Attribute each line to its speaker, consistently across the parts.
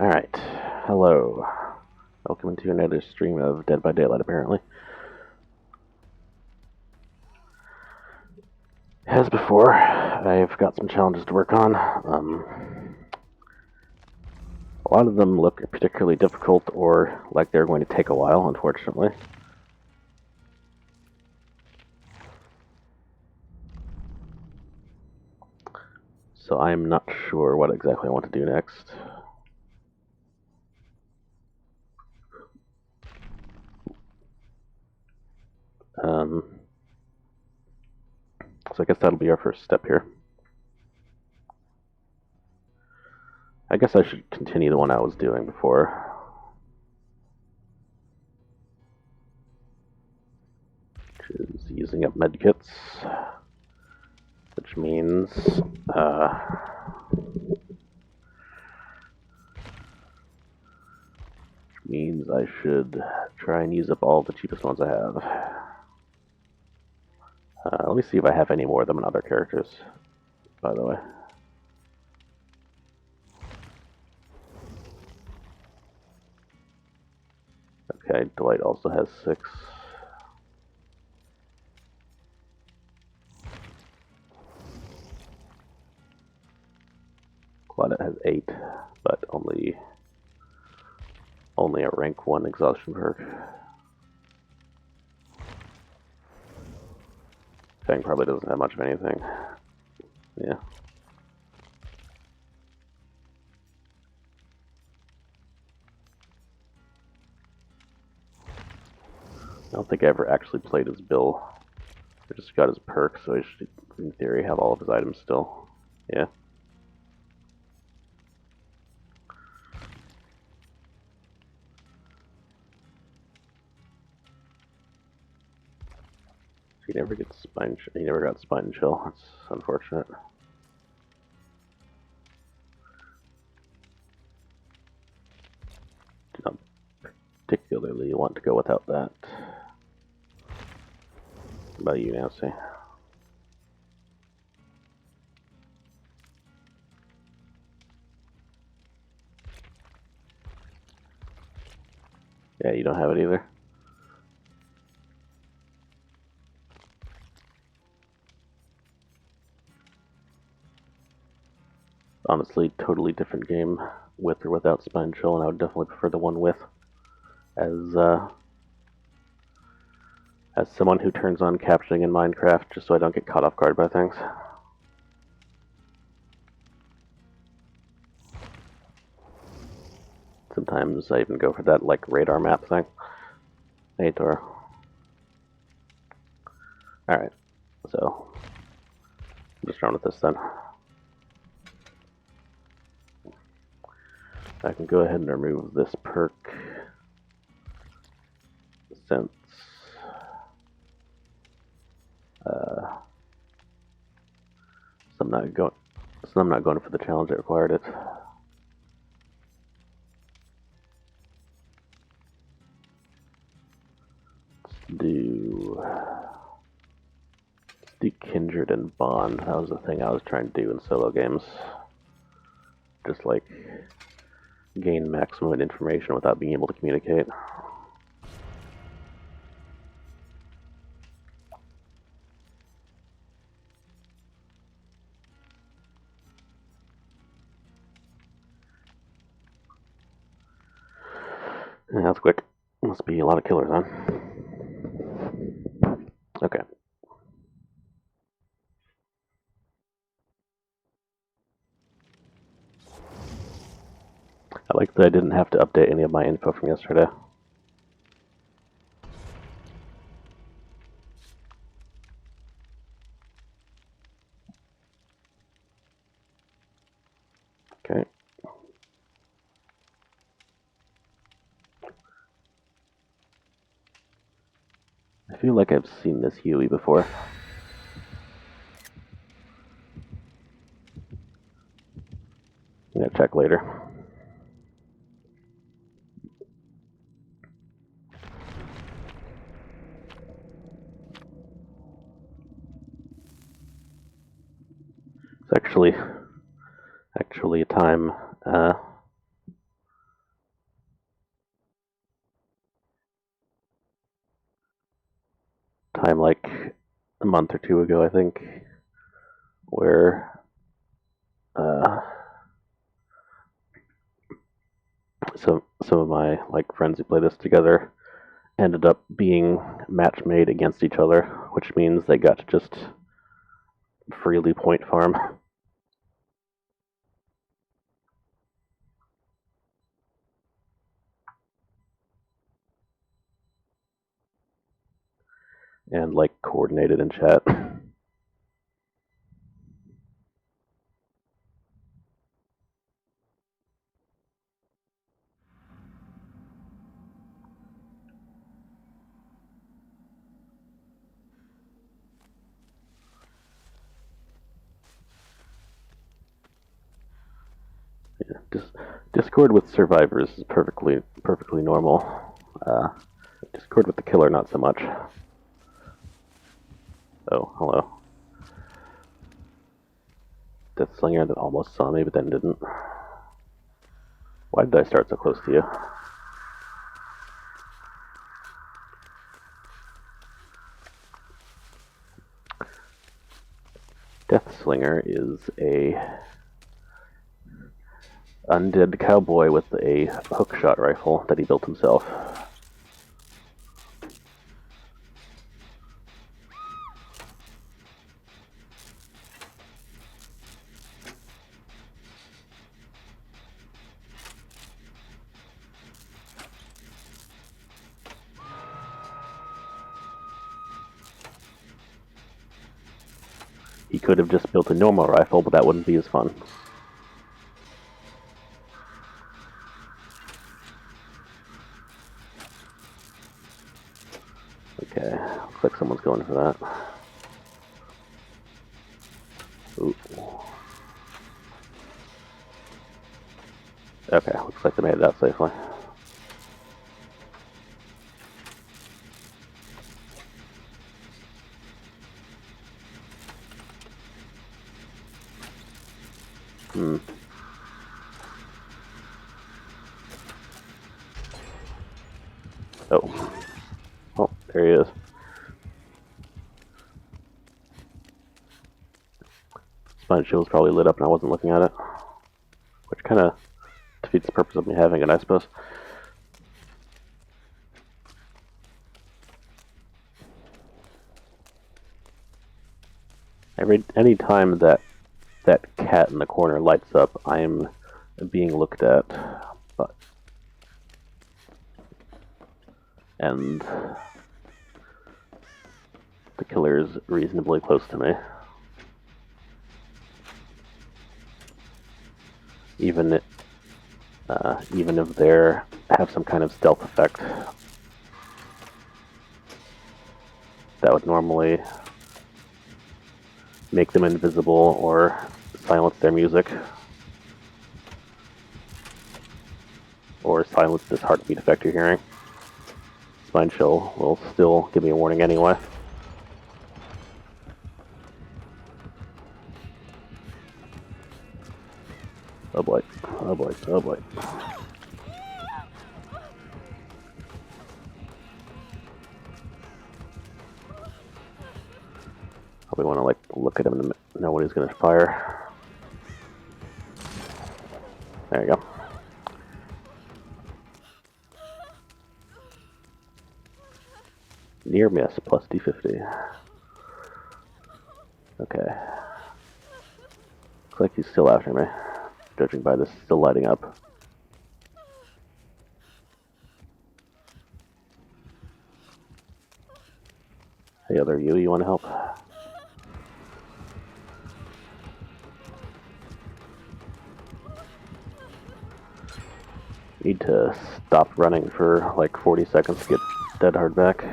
Speaker 1: Alright, hello. Welcome to another stream of Dead by Daylight, apparently. As before, I've got some challenges to work on. A lot of them look particularly difficult or like they're going to take a while, unfortunately. So I'm not sure what exactly I want to do next. So I guess that'll be our first step here. I guess I should continue the one I was doing before. Which is using up medkits. Which means, I should try and use up all the cheapest ones I have. Let me see if I have any more of them in other characters, by the way. Okay, Dwight also has 6. Claudette has 8, but only a rank 1 exhaustion perk. Fang probably doesn't have much of anything. Yeah. I don't think I ever actually played as Bill. I just got his perk, so I should, in theory, have all of his items still. Yeah. He never gets spine. He never got spine chill. That's unfortunate. Do not particularly want to go without that. What about you, Nancy? Yeah, you don't have it either. Honestly, totally different game with or without spine chill, and I would definitely prefer the one with. As someone who turns on captioning in Minecraft just so I don't get caught off guard by things. Sometimes I even go for that like radar map thing. Hey, Dora. Alright, so I'm just running with this then. I can go ahead and remove this perk since I'm not going for the challenge that required it. Let's do Kindred and Bond. That was the thing I was trying to do in solo games. Just like gain maximum information without being able to communicate. Yeah, that's quick. Must be a lot of killers, huh? Okay. I like that I didn't have to update any of my info from yesterday. Okay. I feel like I've seen this Huey before. I'm gonna check later. It's actually a time time like a month or two ago, I think, where some of my like friends who play this together ended up being match made against each other, which means they got to just freely point farm. And like coordinated in chat. Discord with survivors is perfectly normal. Discord with the killer, not so much. Oh, hello. Death Slinger that almost saw me, but then didn't. Why did I start so close to you? Death Slinger is a undead cowboy with a hookshot rifle that he built himself. He could have just built a normal rifle, but that wouldn't be as fun. Okay, looks like someone's going for that. Ooh. Okay, looks like they made it out safely. Oh. Oh, there he is. Spine shield's probably lit up and I wasn't looking at it. Which kind of defeats the purpose of me having it, I suppose. Any time that cat in the corner lights up, I am being looked at. And the killer is reasonably close to me. Even if they have some kind of stealth effect, that would normally make them invisible or silence their music. Or silence this heartbeat effect you're hearing. Spine chill will still give me a warning anyway. Oh boy, oh boy, oh boy. Probably want to like look at him and know when he's going to fire. There you go. Near miss plus D50. Okay. Looks like he's still after me, judging by this still lighting up. Hey, other you want to help? Need to stop running for like 40 seconds to get dead hard back.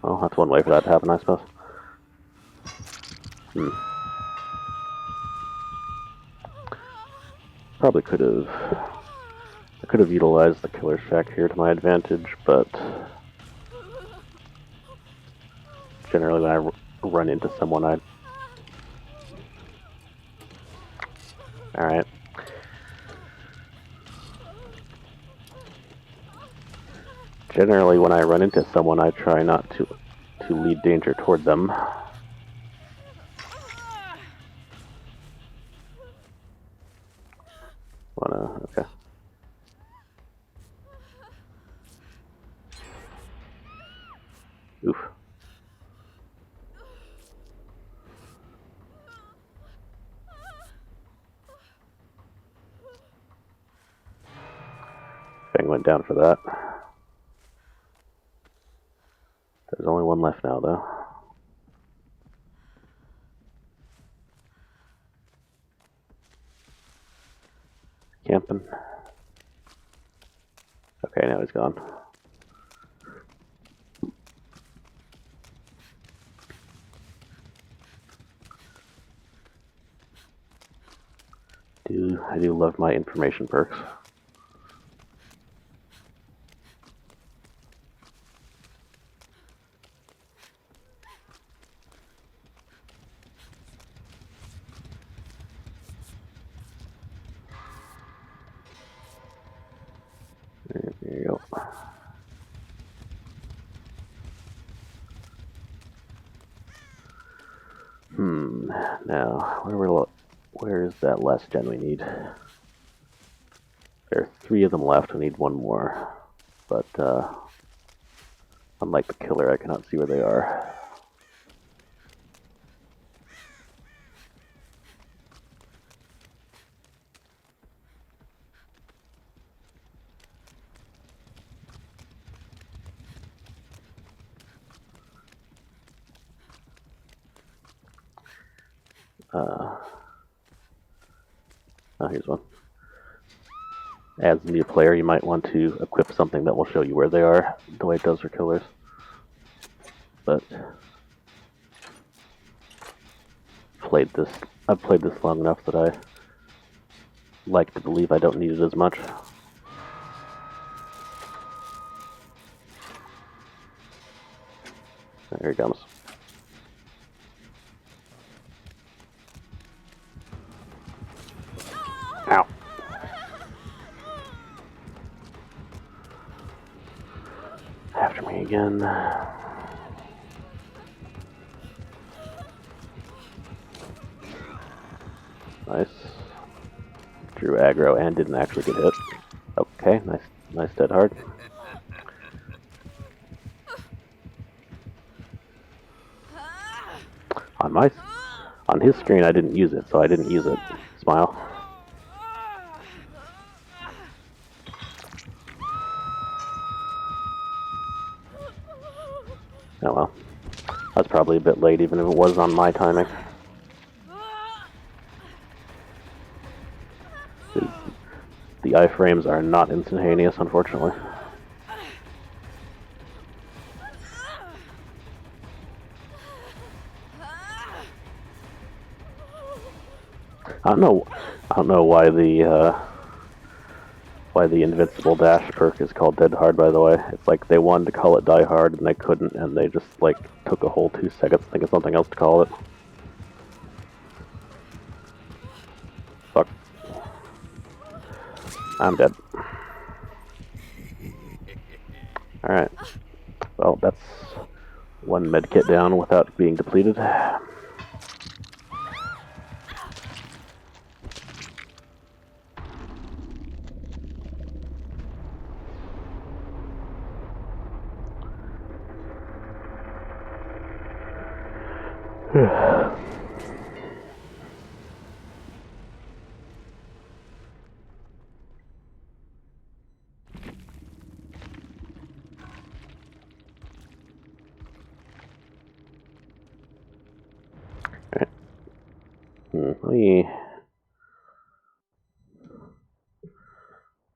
Speaker 1: Well, that's one way for that to happen, I suppose. Probably could have utilized the killer's shack here to my advantage, but generally when I run into someone, Alright. Generally, when I run into someone, I try not to lead danger toward them. Okay. Oof. Thing went down for that. There's only one left now, though. Camping. Okay, now he's gone. I do love my information perks. There you go. Now, where is that last gen we need? There are 3 of them left. We need 1 more. But, unlike the killer, I cannot see where they are. Oh, here's one. As a new player, you might want to equip something that will show you where they are, the way it does for killers. But I've played this long enough that I like to believe I don't need it as much. There he comes. Ow. After me again. Nice. Drew aggro and didn't actually get hit. Okay, nice dead hard. On his screen I didn't use it, so I didn't use it. Smile. Oh well. That's probably a bit late, even if it was on my timing. The iframes are not instantaneous, unfortunately. I don't know why the invincible dash perk is called dead hard. By the way, it's like they wanted to call it die hard and they couldn't, and they just like took a whole 2 seconds to think of something else to call it. Fuck. I'm dead. All right. Well, that's 1 medkit down without being depleted. Let me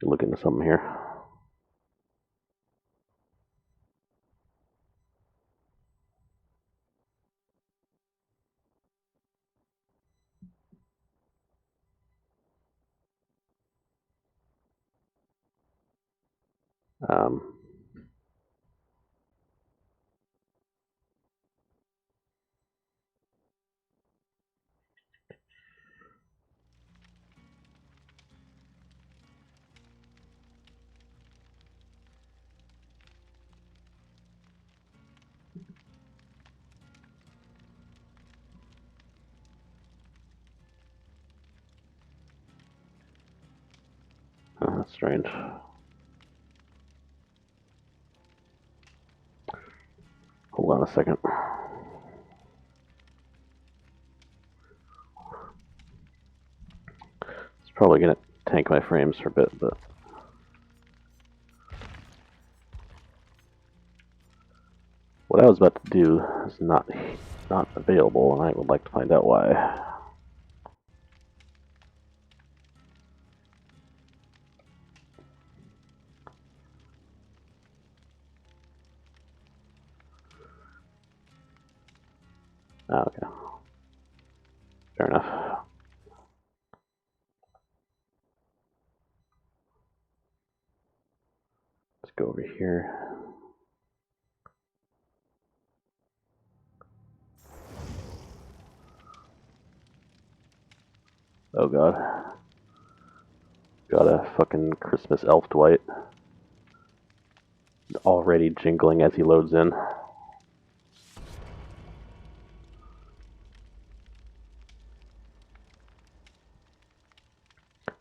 Speaker 1: look into something here. Um, strange. Hold on a second. It's probably gonna tank my frames for a bit, but what I was about to do is not available, and I would like to find out why. Oh, okay. Fair enough. Let's go over here. Oh god. Got a fucking Christmas elf Dwight. Already jingling as he loads in.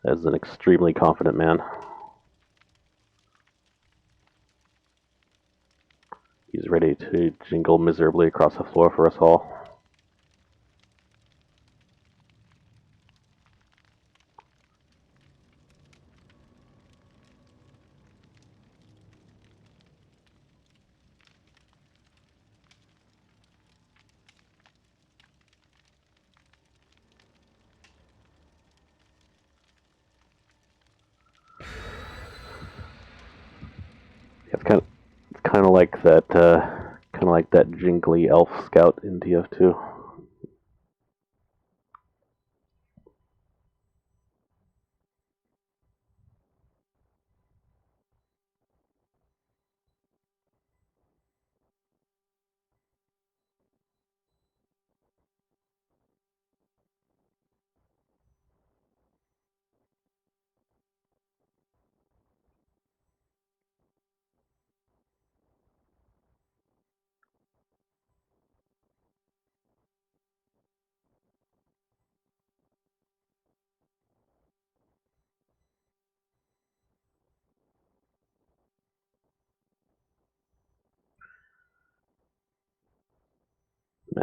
Speaker 1: As an extremely confident man. He's ready to jingle miserably across the floor for us all. It's kind of like that jingly elf scout in TF2.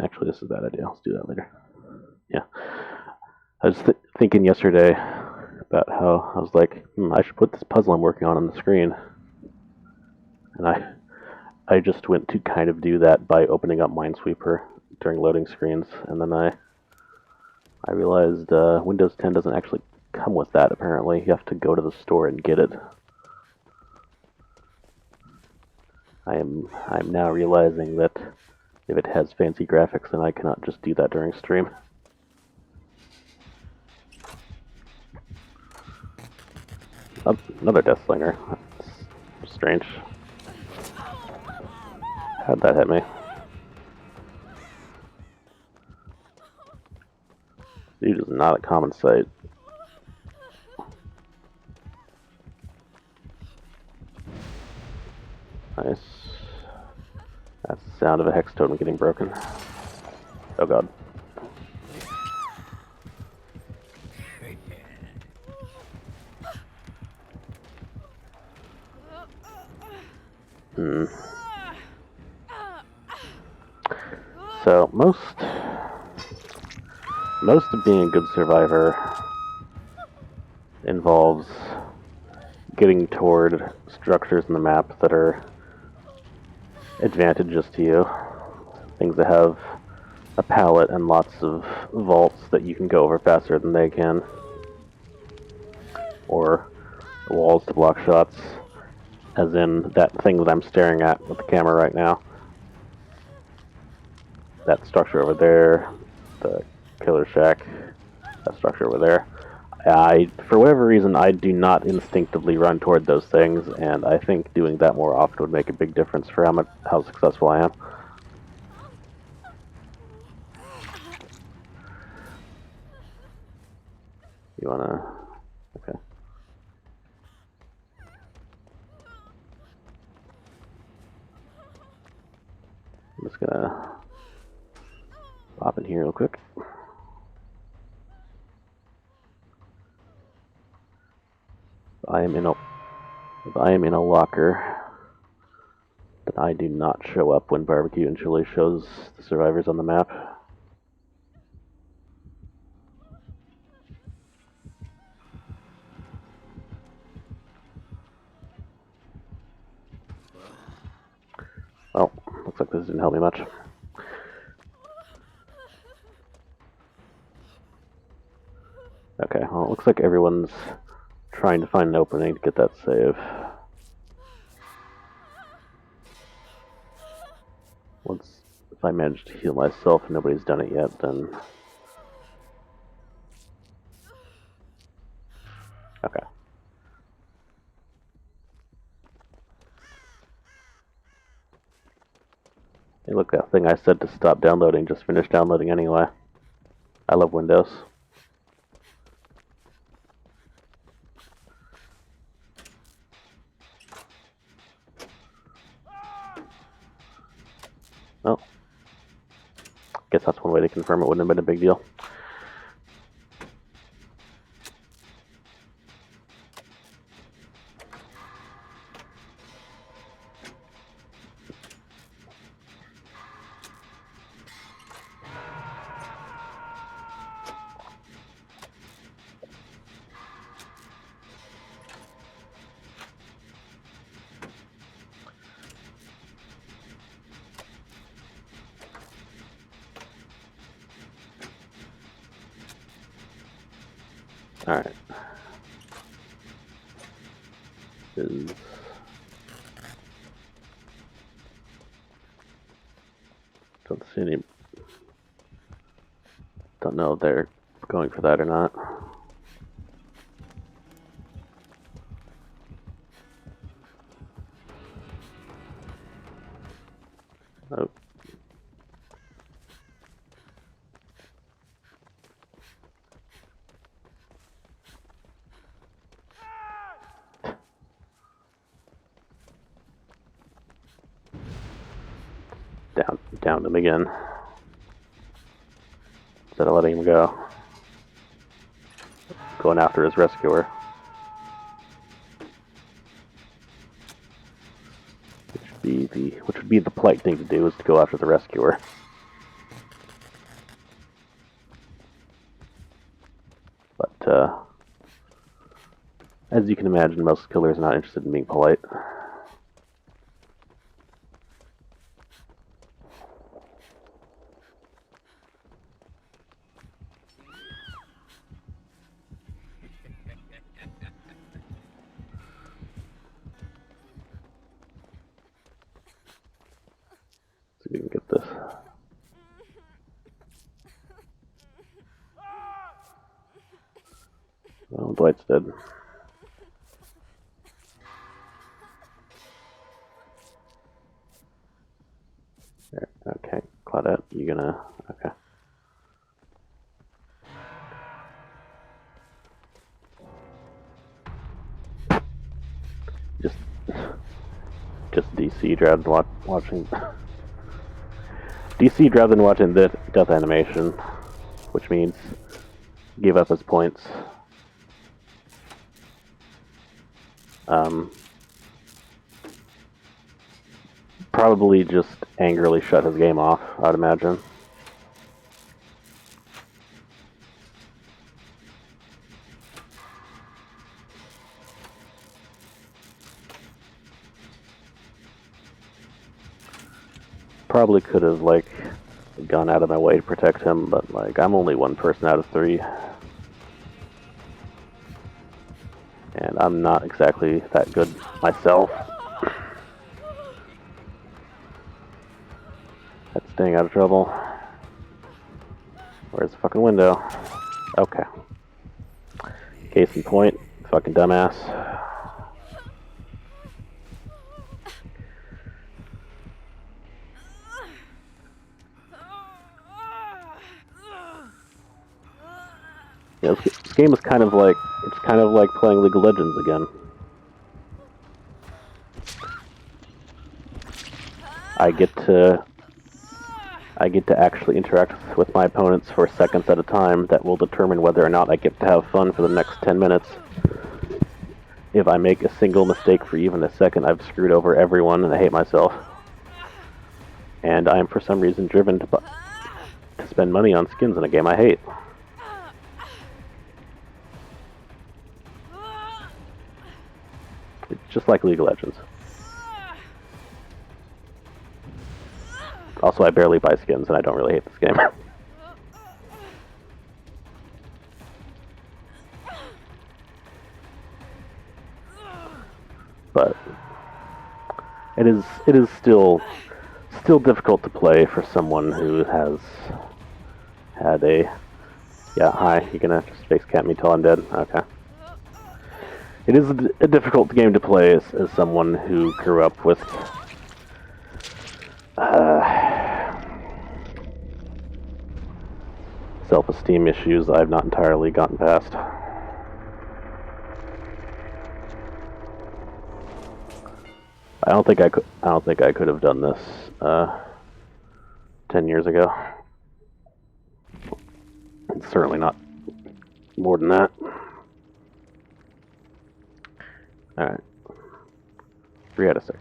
Speaker 1: Actually, this is a bad idea. Let's do that later. Yeah. I was thinking yesterday about how I was like, I should put this puzzle I'm working on the screen. And I just went to kind of do that by opening up Minesweeper during loading screens, and then I realized Windows 10 doesn't actually come with that, apparently. You have to go to the store and get it. I'm now realizing that if it has fancy graphics, then I cannot just do that during stream. Oh, another Death Slinger. That's strange. How'd that hit me? Dude is not a common sight. Nice. That's the sound of a hex totem getting broken. Oh god. So most of being a good survivor involves getting toward structures in the map that are advantageous to you. Things that have a pallet and lots of vaults that you can go over faster than they can. Or walls to block shots, as in that thing that I'm staring at with the camera right now. That structure over there, the killer shack, that structure over there. For whatever reason, I do not instinctively run toward those things, and I think doing that more often would make a big difference for how successful I am. You wanna... Okay. I'm just gonna pop in here real quick. I am in a locker, then I do not show up when Barbecue and Chili shows the survivors on the map. Well, looks like this didn't help me much. Okay, well, it looks like everyone's trying to find an opening to get that save. If I manage to heal myself and nobody's done it yet, then... Okay. Hey, look, that thing I said to stop downloading just finished downloading anyway. I love Windows. Well, guess that's one way to confirm it wouldn't have been a big deal. Alright. Don't see any... Don't know if they're going for that or not. Oh. Downed him again. Instead of letting him go. Going after his rescuer. Which would be the polite thing to do, is to go after the rescuer. But, as you can imagine, most killers are not interested in being polite. See if we can get this. Well, Dwight's dead. There, okay, Claudette, you gonna... Okay. Just DC rather than watching... DC rather than watching the death animation, which means give up his points. Probably just angrily shut his game off, I'd imagine. Probably could have, like, gone out of my way to protect him, but, like, I'm only one person out of 3. And I'm not exactly that good myself at staying out of trouble. Where's the fucking window? Okay. Case in point, fucking dumbass. Yeah, this game is kind of like, it's kind of like playing League of Legends again. I get to actually interact with my opponents for seconds at a time that will determine whether or not I get to have fun for the next 10 minutes. if I make a single mistake for even a second, I've screwed over everyone, and I hate myself. And I am for some reason driven to spend money on skins in a game I hate. It's just like League of Legends. Also, I barely buy skins, and I don't really hate this game. But it is still difficult to play for someone who has had a... Yeah, hi, you gonna just face cat me till I'm dead? Okay. It is a difficult game to play as someone who grew up with self-esteem issues I've not entirely gotten past. I don't think I could have done this 10 years ago. It's certainly not more than that. Alright. 3 out of 6.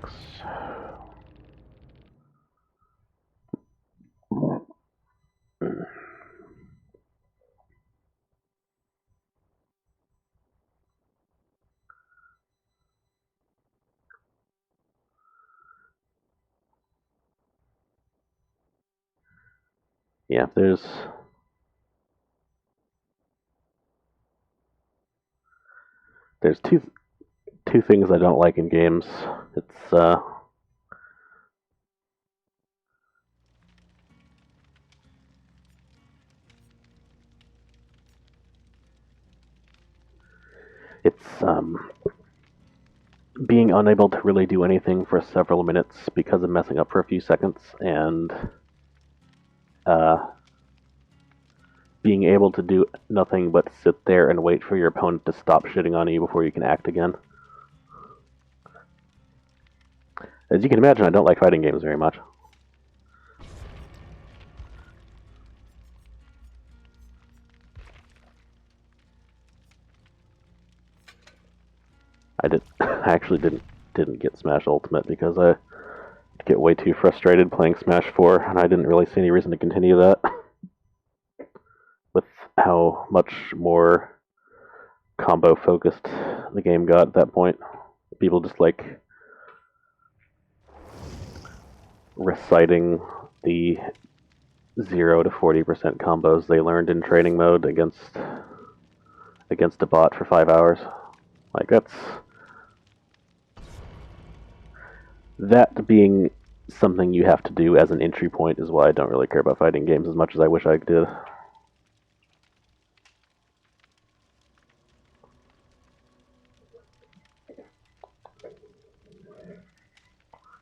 Speaker 1: Yeah, there's two things I don't like in games. It's being unable to really do anything for several minutes because of messing up for a few seconds, and being able to do nothing but sit there and wait for your opponent to stop shitting on you before you can act again. As you can imagine, I don't like fighting games very much. I actually didn't get Smash Ultimate because I get way too frustrated playing Smash 4, and I didn't really see any reason to continue that. With how much more combo focused the game got at that point. People just like reciting the 0 to 40% combos they learned in training mode against a bot for 5 hours. Like, that being something you have to do as an entry point is why I don't really care about fighting games as much as I wish I did.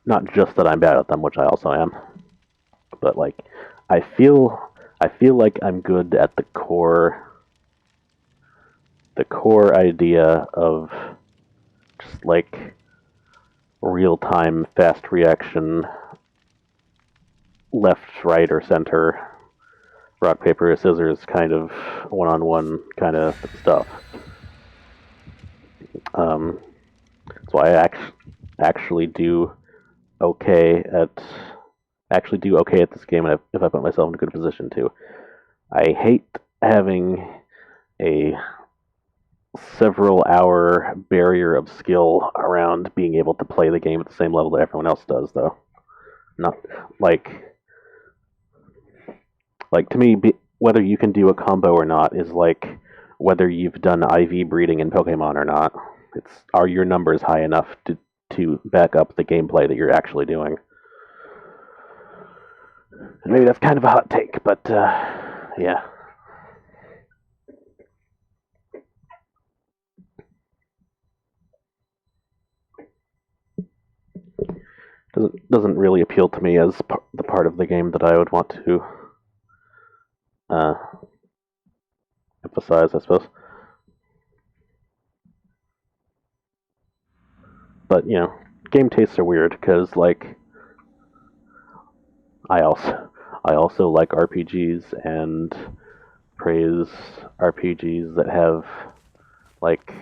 Speaker 1: Not just that I'm bad at them, which I also am, but like I feel like I'm good at the core idea of just like real-time fast reaction, left, right, or center, rock, paper, scissors kind of one-on-one kind of stuff. That's why I actually do okay at this game if I put myself in a good position to. I hate having a several hour barrier of skill around being able to play the game at the same level that everyone else does, though. Not like to me, whether you can do a combo or not is like whether you've done IV breeding in Pokemon or not. Are your numbers high enough to back up the gameplay that you're actually doing? And maybe that's kind of a hot take, but yeah. Doesn't really appeal to me as the part of the game that I would want to emphasize, I suppose. But you know, game tastes are weird because like I also like RPGs and praise RPGs that have like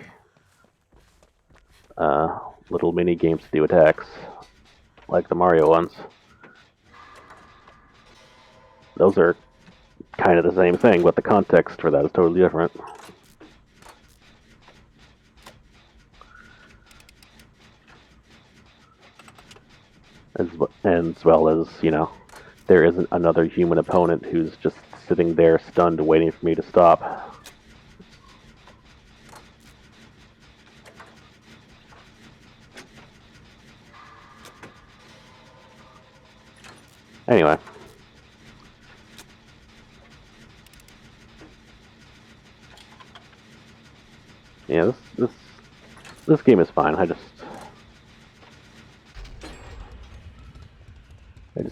Speaker 1: little mini games to do attacks, like the Mario ones. Those are kind of the same thing, but the context for that is totally different. As well as, there isn't another human opponent who's just sitting there stunned waiting for me to stop. Anyway. Yeah, this game is fine. I just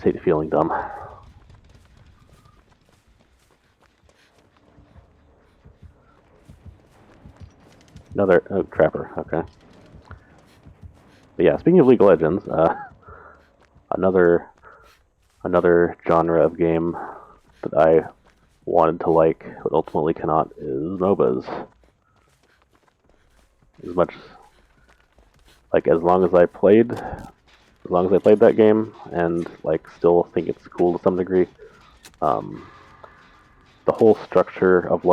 Speaker 1: hate feeling dumb. Another trapper. Okay. But yeah, speaking of League of Legends, another genre of game that I wanted to like but ultimately cannot is MOBAs. As long as I played that game and still think it's cool to some degree, the whole structure of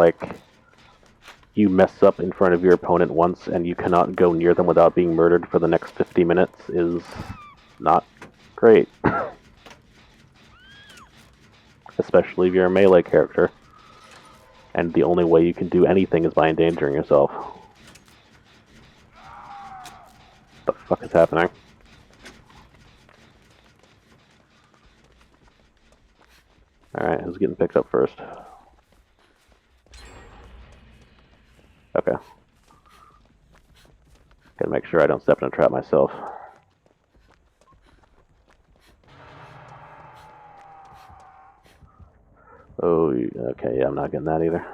Speaker 1: you mess up in front of your opponent once and you cannot go near them without being murdered for the next 50 minutes is not great. Especially if you're a melee character and the only way you can do anything is by endangering yourself. What the fuck is happening? Alright, who's getting picked up first? Okay. Gotta make sure I don't step in a trap myself. Oh, okay, yeah, I'm not getting that either.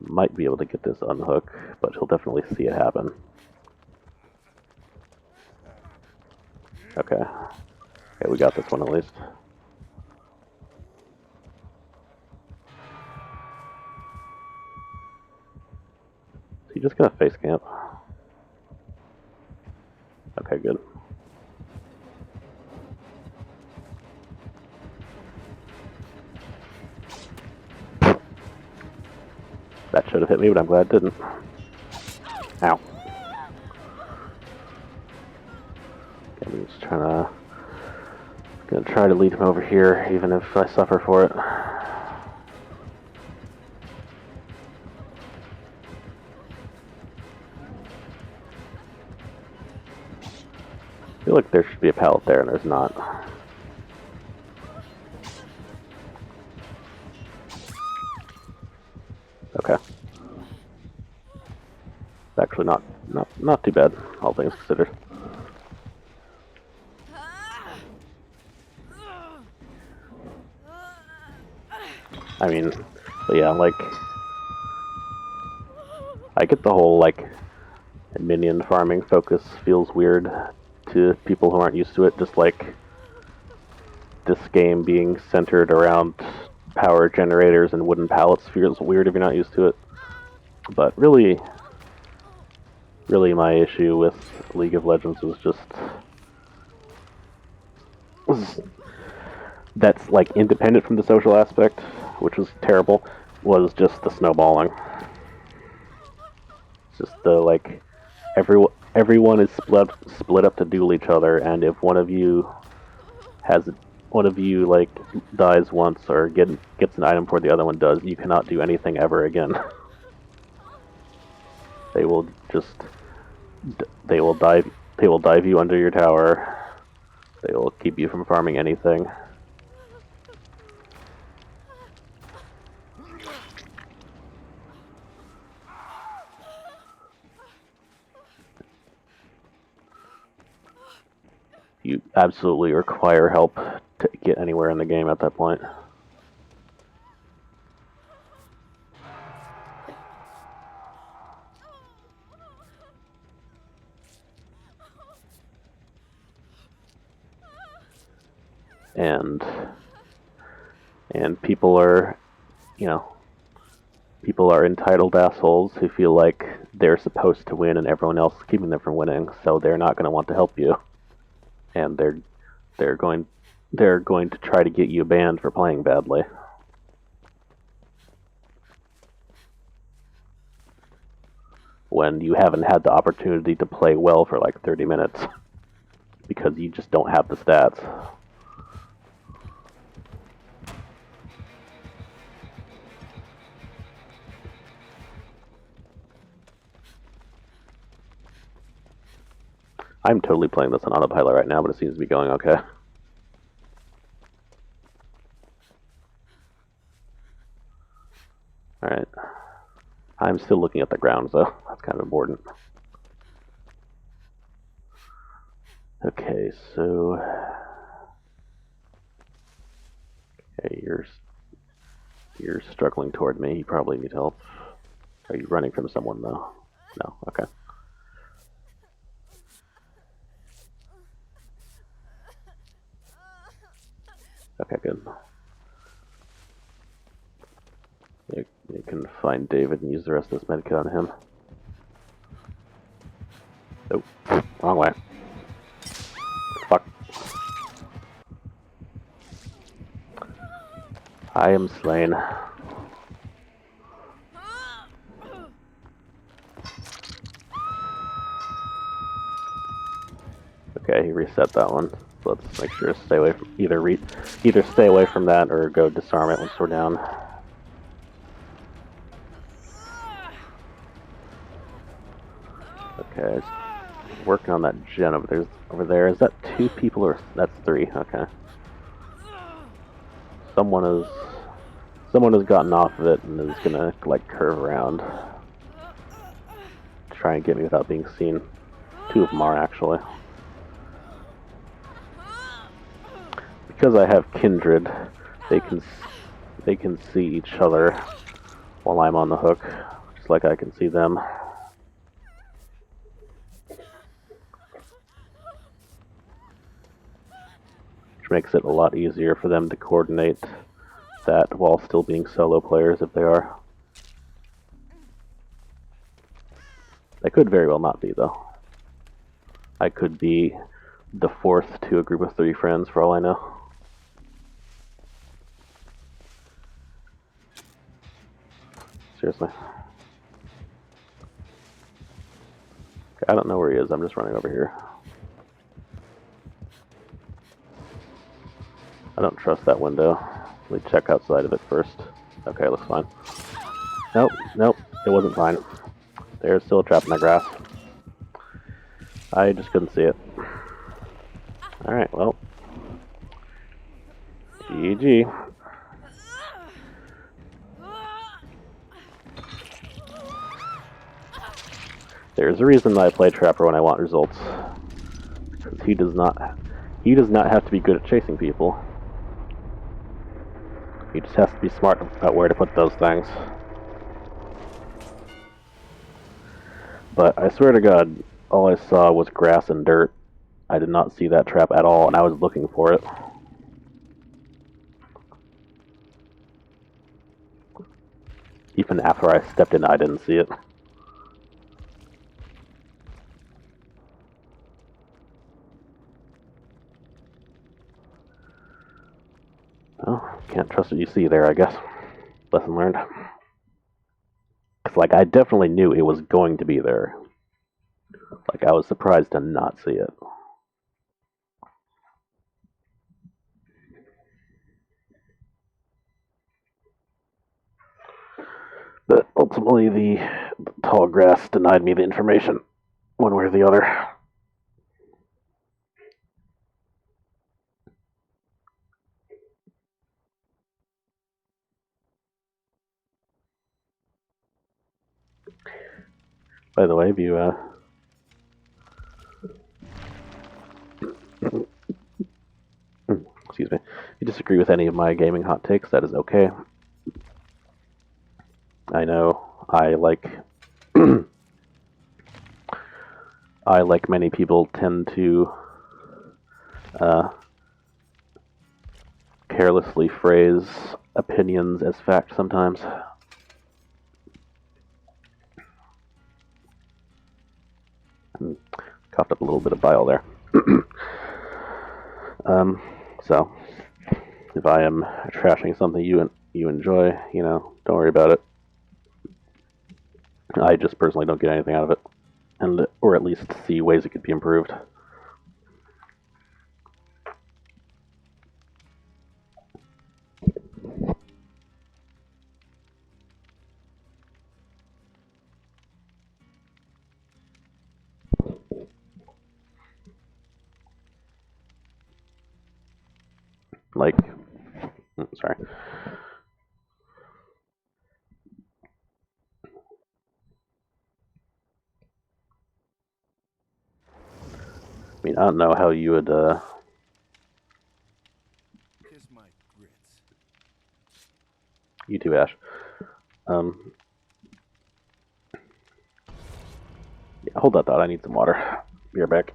Speaker 1: Might be able to get this unhook, but he'll definitely see it happen. Okay. Okay, we got this one at least. Is he just gonna face camp? Okay, good. That should have hit me, but I'm glad it didn't. Ow. Okay, I'm just gonna try to lead him over here, even if I suffer for it. I feel like there should be a pallet there, and there's not. Okay. It's actually not too bad, all things considered. I mean, but yeah, I get the whole, minion farming focus feels weird to people who aren't used to it, just this game being centered around power generators and wooden pallets feels weird if you're not used to it. But really my issue with League of Legends was that's independent from the social aspect, which was terrible, was just the snowballing. It's just the everyone is split up to duel each other, and if one of you dies once or gets an item before the other one does, you cannot do anything ever again. They will dive you under your tower. They will keep you from farming anything. You absolutely require help to get anywhere in the game at that point. And people are, People are entitled assholes who feel like they're supposed to win and everyone else is keeping them from winning, so they're not going to want to help you, and they're going to try to get you banned for playing badly. When you haven't had the opportunity to play well for like 30 minutes because you just don't have the stats. I'm totally playing this on autopilot right now, but it seems to be going okay. Alright. I'm still looking at the ground, so that's kind of important. Okay, so... Okay, you're struggling toward me. You probably need help. Are you running from someone, though? No? Okay. Okay, good. You can find David and use the rest of this medkit on him. Nope. Wrong way. Fuck. I am slain. Okay, he reset that one. So let's make sure to stay away from either stay away from that or go disarm it once we're down. Okay, working on that gen over there. Is that 2 people or that's 3? Okay. Someone has gotten off of it and is gonna like curve around, try and get me without being seen. 2 of them are actually. Because I have kindred, they can see each other while I'm on the hook, just like I can see them. Which makes it a lot easier for them to coordinate that while still being solo players if they are. I could very well not be, though. I could be the 4th to a group of 3 friends for all I know. Seriously. Okay, I don't know where he is, I'm just running over here. I don't trust that window. Let me check outside of it first. Okay, looks fine. Nope, it wasn't fine. There's still a trap in the grass. I just couldn't see it. Alright, well. GG. There's a reason I play Trapper when I want results. Because he does not have to be good at chasing people. He just has to be smart about where to put those things. But I swear to God, all I saw was grass and dirt. I did not see that trap at all, and I was looking for it. Even after I stepped in, I didn't see it. Well, can't trust what you see there, I guess. Lesson learned. Because, like, I definitely knew it was going to be there. Like, I was surprised to not see it. But ultimately, the tall grass denied me the information, one way or the other. By the way, if you, excuse me, if you disagree with any of my gaming hot takes, that is okay. I know I, like many people, tend to carelessly phrase opinions as fact sometimes. Coughed up a little bit of bile there. So if I am trashing something you enjoy, don't worry about it. I just personally don't get anything out of it, or at least see ways it could be improved. Like, sorry. I mean, I don't know how you would,
Speaker 2: Kiss my grits.
Speaker 1: You too, Ash. Yeah, hold that thought, I need some water. Be right back.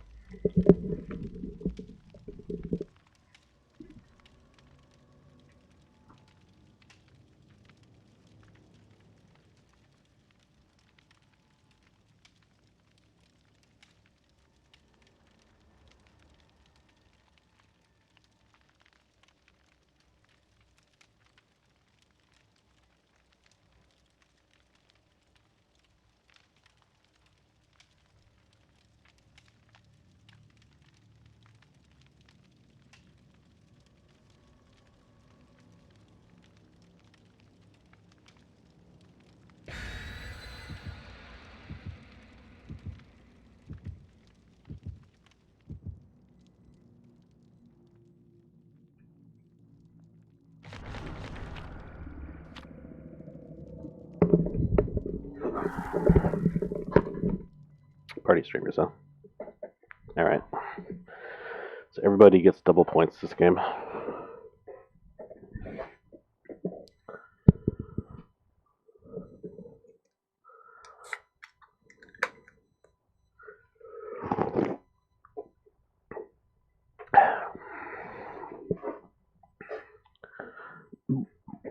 Speaker 1: Party streamers, huh? Alright. So everybody gets double points this game.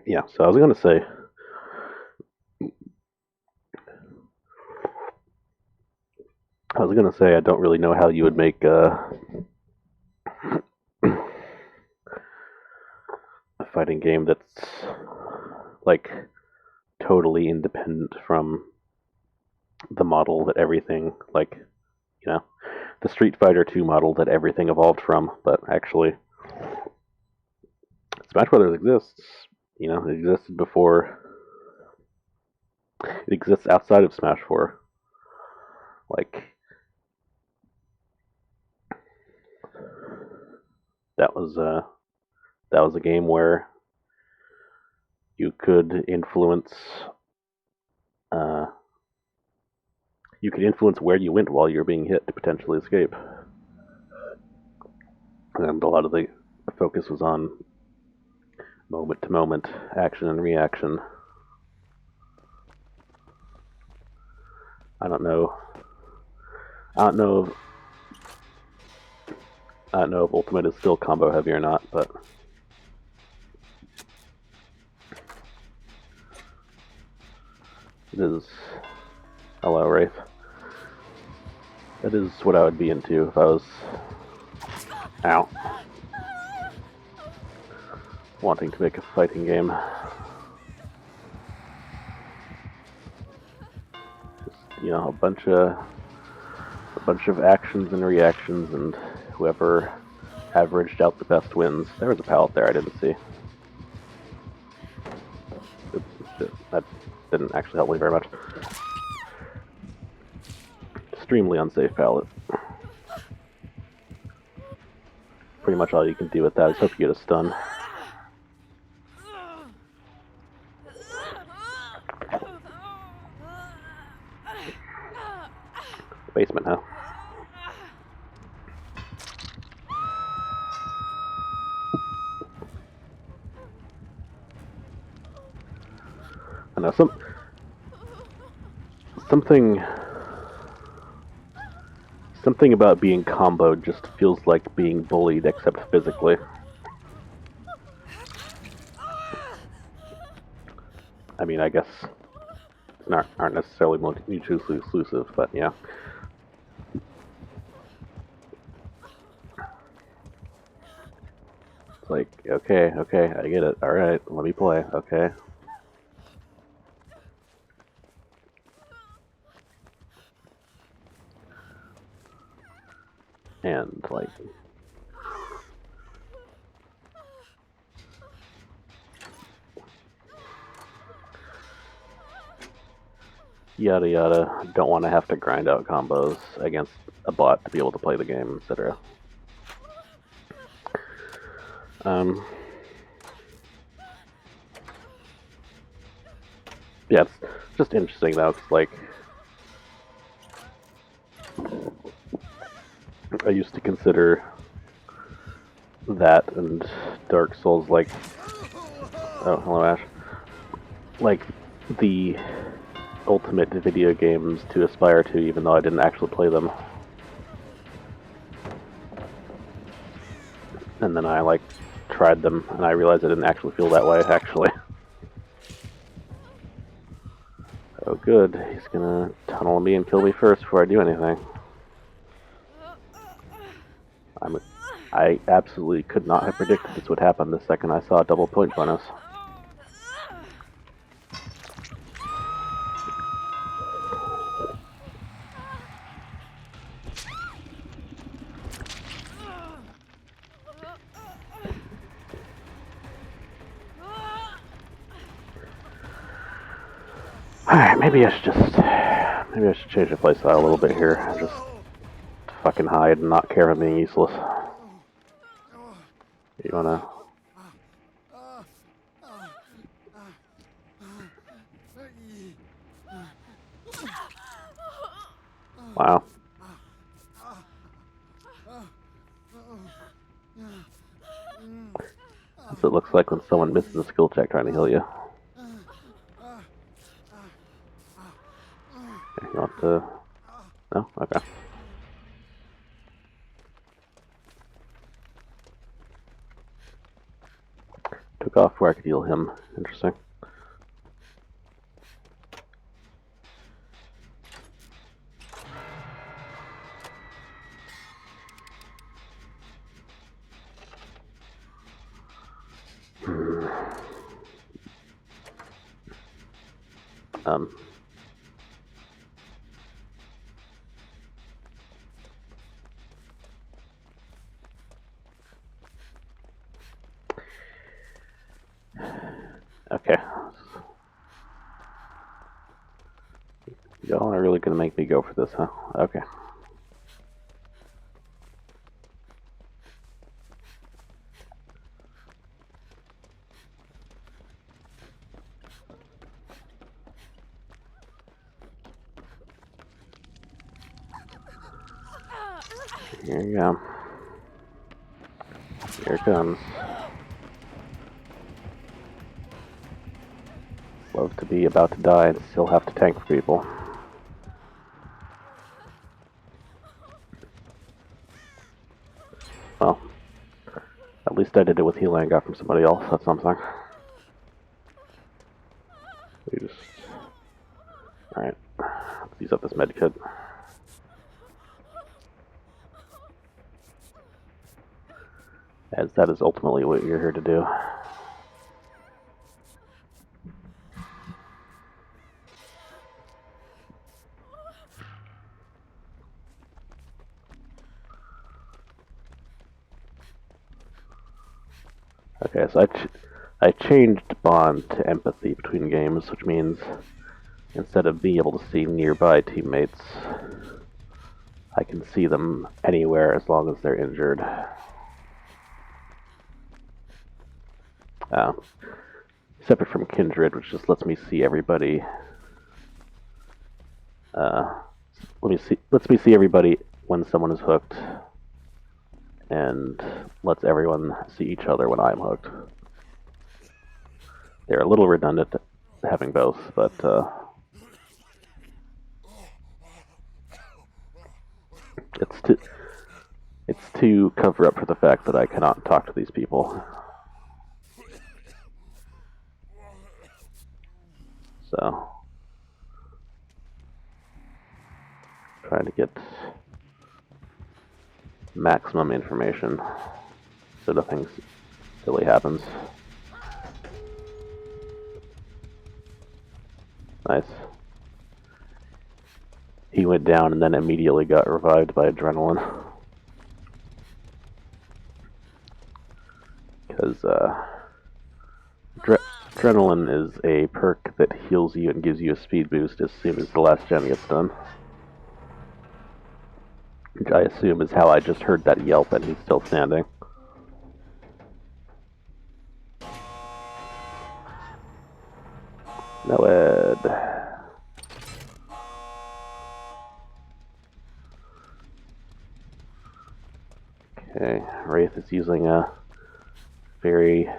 Speaker 1: Yeah, so I was gonna say, I don't really know how you would make a fighting game that's like totally independent from the model that everything, like, the Street Fighter 2 model that everything evolved from. But actually, Smash Brothers exists. It existed before. It exists outside of Smash 4. Like, that was a game where you could influence where you went while you're being hit to potentially escape. And a lot of the focus was on moment to moment action and reaction. I don't know if Ultimate is still combo heavy or not, but it is. Hello, Wraith. That is what I would be into if I was out wanting to make a fighting game. Just, a bunch of actions and reactions, and whoever averaged out the best wins. There was a pallet there I didn't see. That didn't actually help me very much. Extremely unsafe pallet. Pretty much all you can do with that is hope you get a stun. Basement, huh? I know something about being comboed just feels like being bullied, except physically. I mean, I guess aren't necessarily mutually exclusive, but yeah. like, okay, I get it. All right, let me play. Okay. And like, yada yada. Don't want to have to grind out combos against a bot to be able to play the game, etc. Yeah, it's just interesting though. It's like I used to consider that and Dark Souls like, oh hello Ash, like the ultimate video games to aspire to, even though I didn't actually play them. And then I like tried them and I realized I didn't actually feel that way actually. Oh good, he's gonna tunnel me and kill me first before I do anything. I absolutely could not have predicted this would happen the second I saw a double point bonus. Alright, maybe I should change the playstyle a little bit here. Just fucking hide and not care about being useless. You wanna... Wow. That's what it looks like when someone misses a skill check trying to heal you. Okay, you want to... No? Okay. Took off where I could heal him. Interesting. Um... Okay. Y'all are really gonna make me go for this, huh? Okay. Here you go. Here it comes. Love to be about to die and still have to tank for people. Well, at least I did it with healing I got from somebody else. That's something. We just... Alright. Let's use up this med kit. As that is ultimately what you're here to do. Okay, so I changed bond to empathy between games, which means instead of being able to see nearby teammates, I can see them anywhere as long as they're injured. Separate from Kindred, which just lets me see everybody. Lets me see everybody when someone is hooked, and lets everyone see each other when I'm hooked. They're a little redundant having both, but it's to cover up for the fact that I cannot talk to these people. So, trying to get maximum information so nothing's Silly happens. Nice. He went down and then immediately got revived by adrenaline. Because adrenaline is a perk that heals you and gives you a speed boost as soon as the last gen gets done. Which I assume is how I just heard that yelp and he's still standing. No Ed. Okay, Wraith is using a very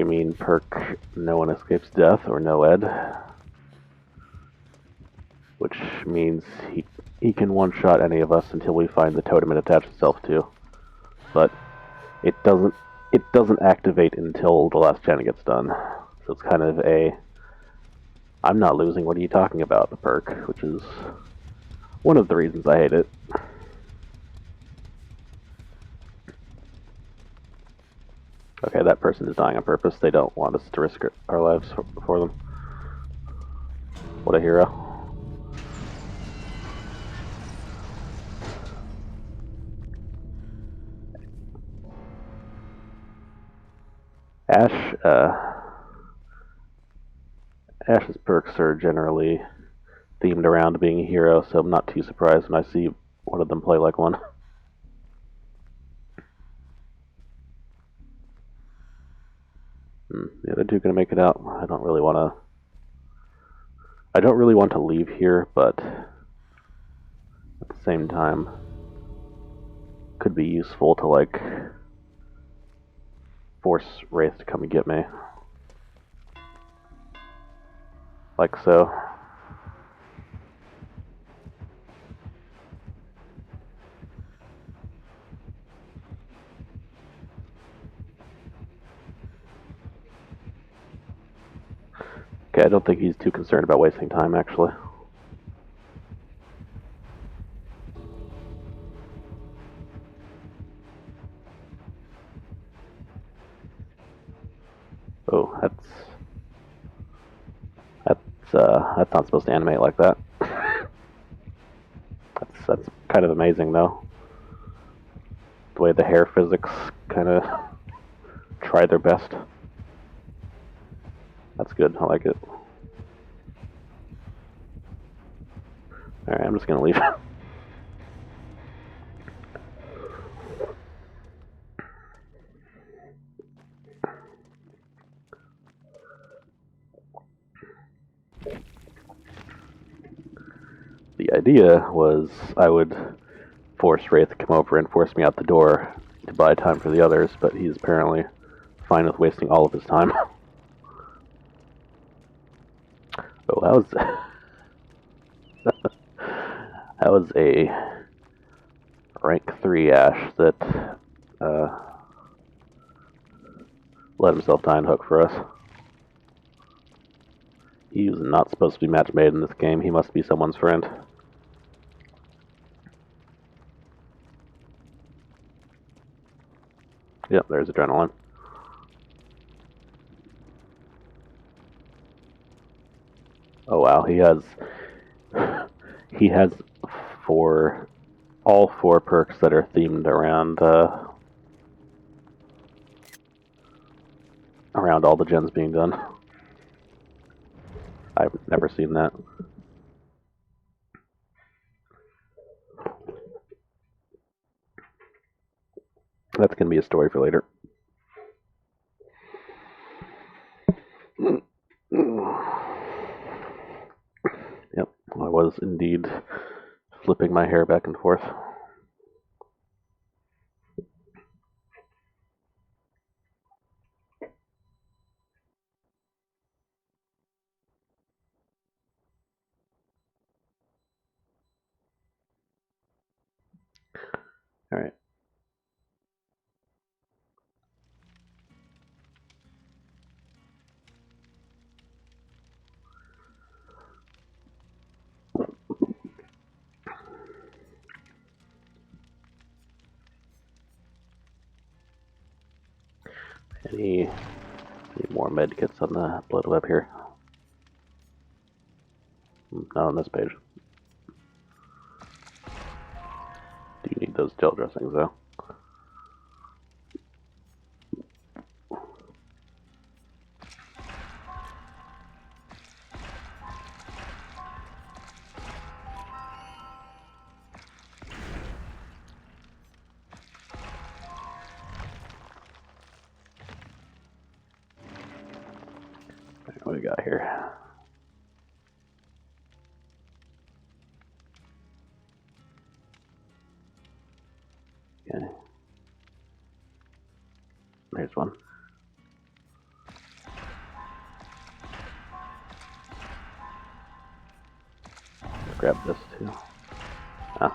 Speaker 1: mean perk, no one escapes death, or no Ed. Which means he can one-shot any of us until we find the totem it attaches itself to. But it doesn't activate until the last gen gets done. So it's kind of a I'm not losing, what are you talking about, the perk, which is one of the reasons I hate it. Okay, that person is dying on purpose. They don't want us to risk our lives for them. What a hero. Ash's perks are generally themed around being a hero, so I'm not too surprised when I see one of them play like one. The other two gonna make it out. I don't really want to leave here, but at the same time, could be useful to like force Wraith to come and get me, like so. Okay, I don't think he's too concerned about wasting time, actually. Oh, that's not supposed to animate like that. That's kind of amazing, though. The way the hair physics kind of try their best. That's good. I like it. Alright, I'm just gonna leave. The idea was I would force Wraith to come over and force me out the door to buy time for the others, but he's apparently fine with wasting all of his time. Oh, that was a rank 3 Ash that let himself die and hook for us. He was not supposed to be match made in this game. He must be someone's friend. Yep, there's adrenaline. Oh wow, he has all four perks that are themed around all the gens being done. I've never seen that. That's gonna be a story for later. Yep, I was indeed flipping my hair back and forth. Alright. Any more med kits on the blood web here? Not on this page. Do you need those gel dressings though? What do we got here? Okay. There's one. Let's grab this too. Ah.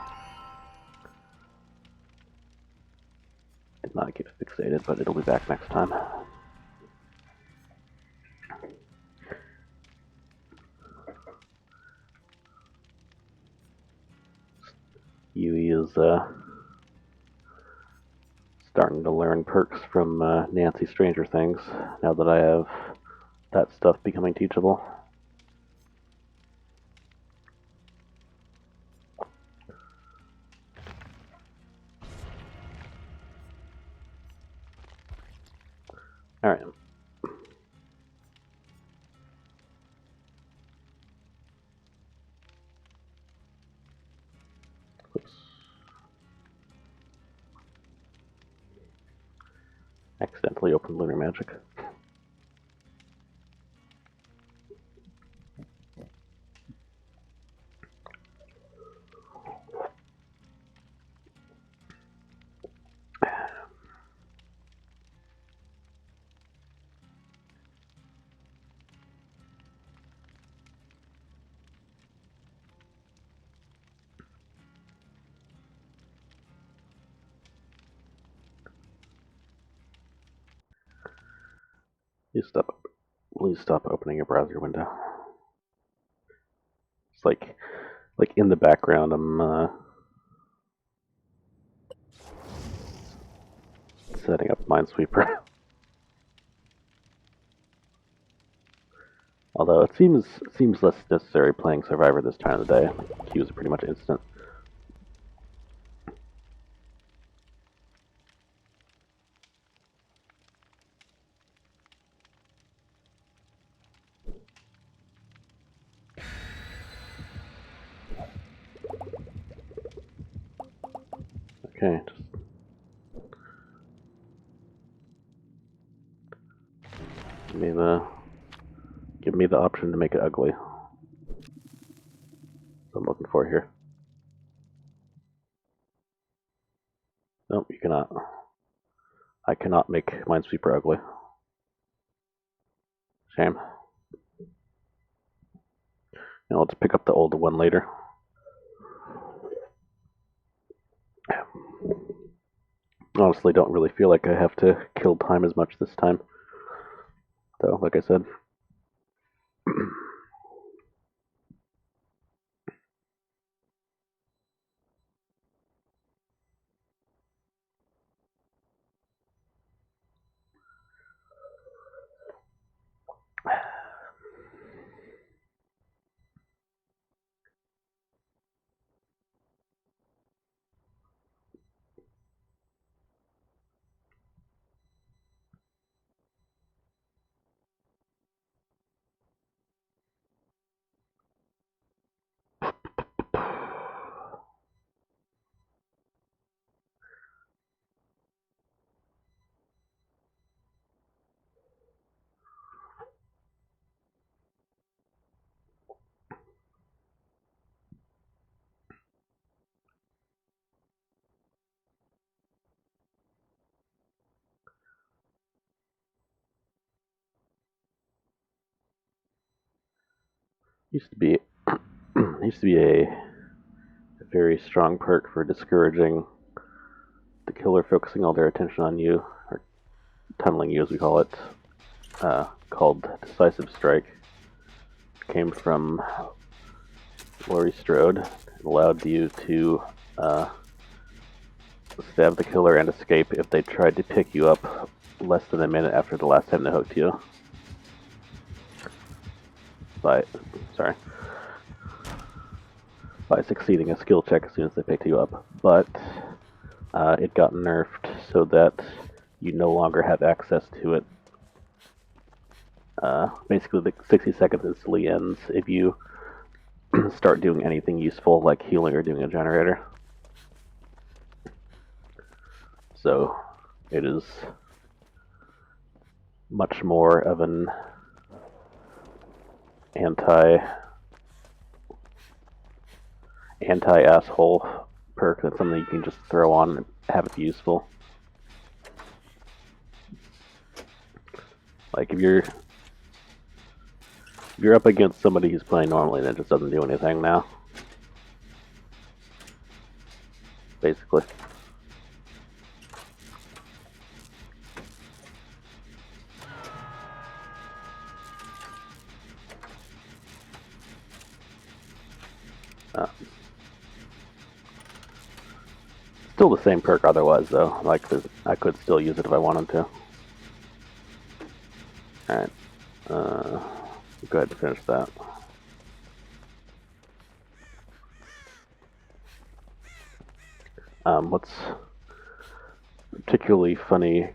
Speaker 1: Did not get fixated, but it'll be back next time. Yui is starting to learn perks from Nancy Stranger Things now that I have that stuff becoming teachable. Alright. Oops. Accidentally opened Lunar Magic. Please stop opening your browser window. It's like in the background I'm setting up Minesweeper. Although it seems less necessary playing Survivor this time of the day. Queues are pretty much instant. Okay, just give me the option to make it ugly. That's what I'm looking for here. Nope, you cannot. I cannot make Minesweeper ugly. Shame. Now let's pick up the old one later. Honestly, don't really feel like I have to kill time as much this time. Though, like I said. Used to be a very strong perk for discouraging the killer focusing all their attention on you, or tunneling you as we call it, called Decisive Strike. It came from Laurie Strode. It allowed you to stab the killer and escape if they tried to pick you up less than a minute after the last time they hooked you. By succeeding a skill check as soon as they picked you up. But it got nerfed so that you no longer have access to it. Basically, the 60 seconds instantly ends if you start doing anything useful like healing or doing a generator. So it is much more of an anti-asshole perk. That's something you can just throw on and have it be useful. Like if you're up against somebody who's playing normally and it just doesn't do anything now. Basically. Still the same perk otherwise, though. Like, I could still use it if I wanted to. Alright. Go ahead and finish that. What's particularly funny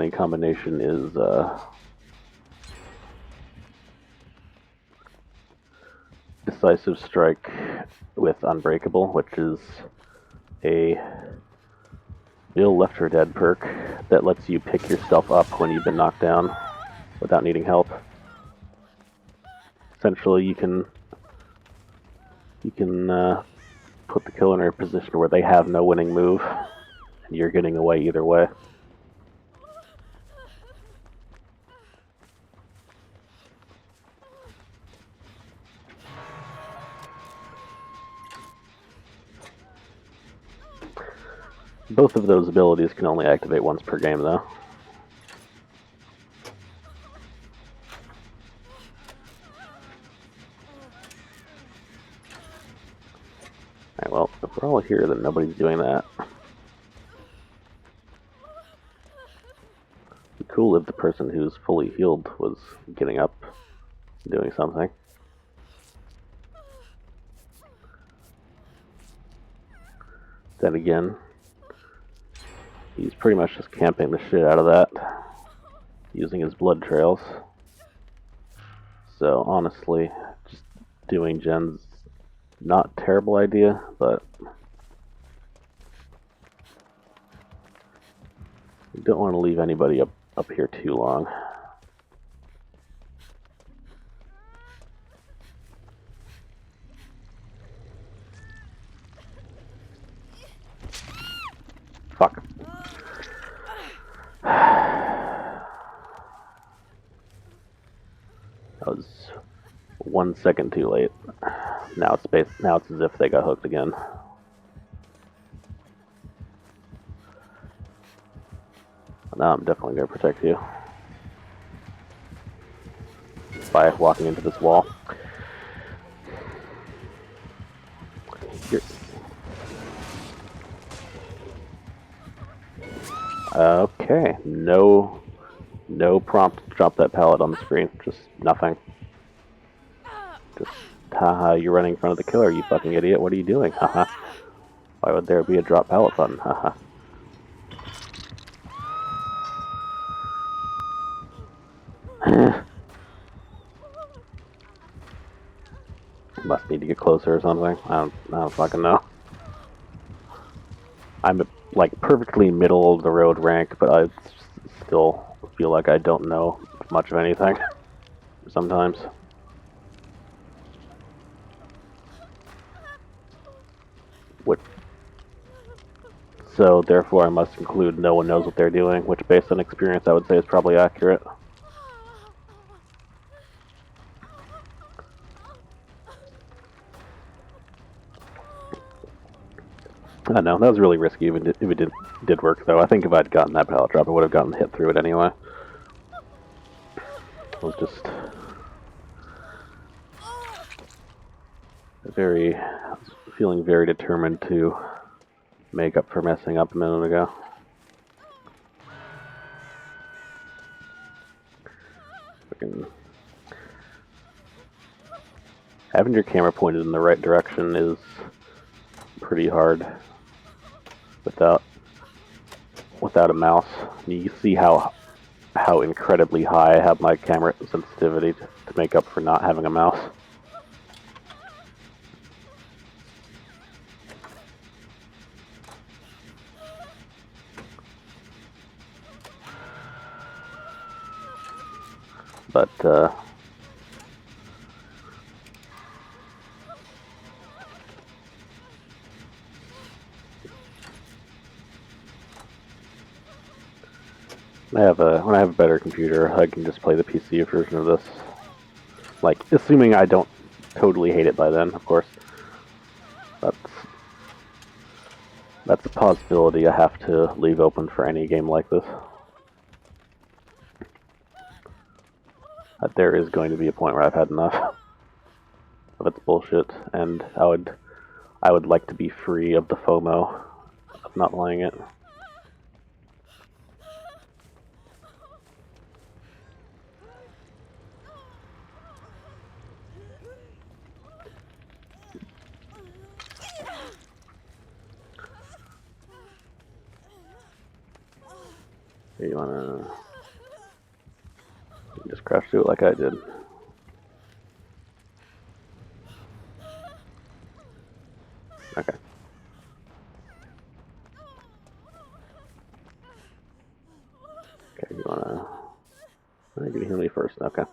Speaker 1: combination is Decisive Strike with Unbreakable, which is a Bill Left 4 Dead perk that lets you pick yourself up when you've been knocked down without needing help. Essentially, you can put the killer in a position where they have no winning move, and you're getting away either way. Both of those abilities can only activate once per game, though. Alright, well, if we're all here, then nobody's doing that. It'd be cool if the person who's fully healed was getting up and doing something. Then again, he's pretty much just camping the shit out of that, using his blood trails. So honestly, just doing gens, not a terrible idea, but you don't want to leave anybody up here too long. Fuck. That was 1 second too late. Now it's as if they got hooked again. Now I'm definitely gonna protect you by walking into this wall. Here. Okay, no prompt to drop that pallet on the screen. Just nothing. Just, haha, you're running in front of the killer, you fucking idiot. What are you doing? Haha. Why would there be a drop pallet button? Haha. Must need to get closer or something. I don't fucking know. I'm like perfectly middle of the road rank, but I still feel like I don't know much of anything sometimes. So therefore I must conclude no one knows what they're doing, which based on experience I would say is probably accurate. I don't know, that was really risky if it did work though. I think if I'd gotten that pallet drop I would have gotten hit through it anyway. I was just feeling very determined to make up for messing up a minute ago. Fucking having your camera pointed in the right direction is pretty hard without a mouse. You see how incredibly high I have my camera sensitivity to make up for not having a mouse. But when I have a better computer, I can just play the PC version of this. Like, assuming I don't totally hate it by then, of course. That's a possibility I have to leave open for any game like this. That there is going to be a point where I've had enough of its bullshit, and I would like to be free of the FOMO of not playing it. You wanna just crash through it like I did. Okay. Okay, you wanna... You're gonna heal me first, okay.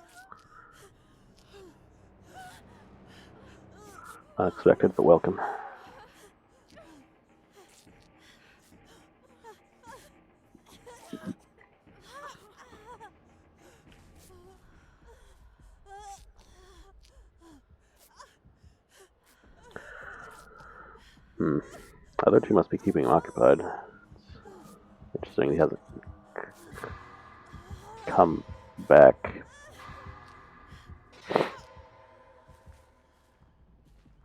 Speaker 1: Unexpected, but welcome. Other two must be keeping him occupied. It's interesting he hasn't come back.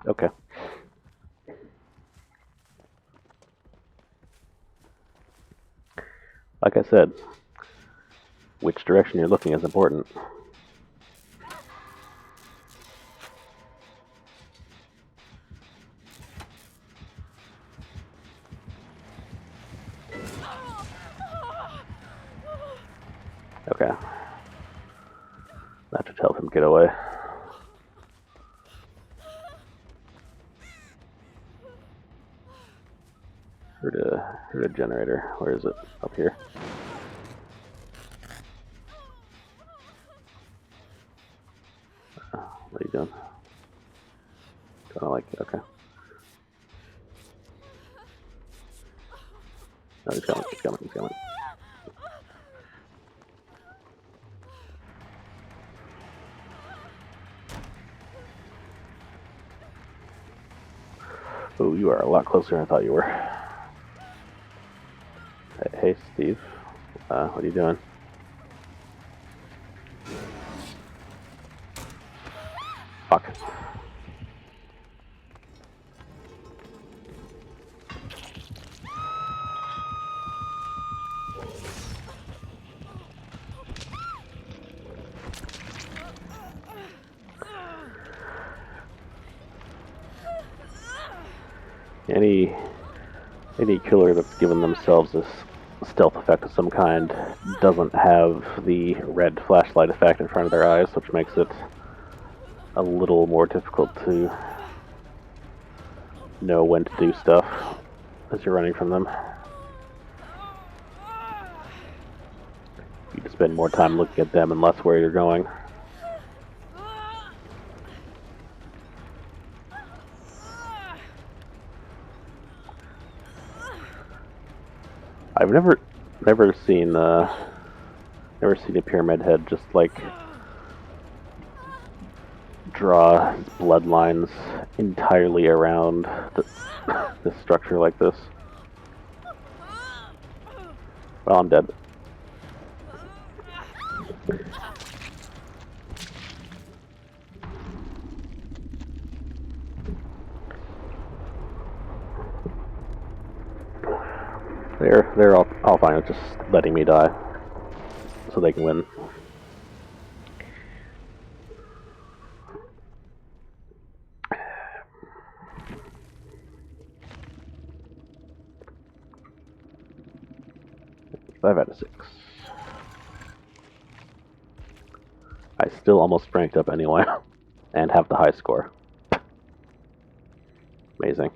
Speaker 1: Okay. Like I said, which direction you're looking is important. Okay. That should help him get away. Heard a generator. Where is it? Up here. What are you doing? Kinda like it. Okay. No, he's coming. He's coming. He's coming. Oh, you are a lot closer than I thought you were. Hey, Steve. What are you doing? Fuck. Any killer that's given themselves this stealth effect of some kind doesn't have the red flashlight effect in front of their eyes, which makes it a little more difficult to know when to do stuff as you're running from them. You just spend more time looking at them and less where you're going. I've never seen a pyramid head just like draw bloodlines entirely around this structure like this. Well, I'm dead. they're all fine with just letting me die so they can win. Five out of 6. I still almost ranked up anyway, and have the high score. Amazing.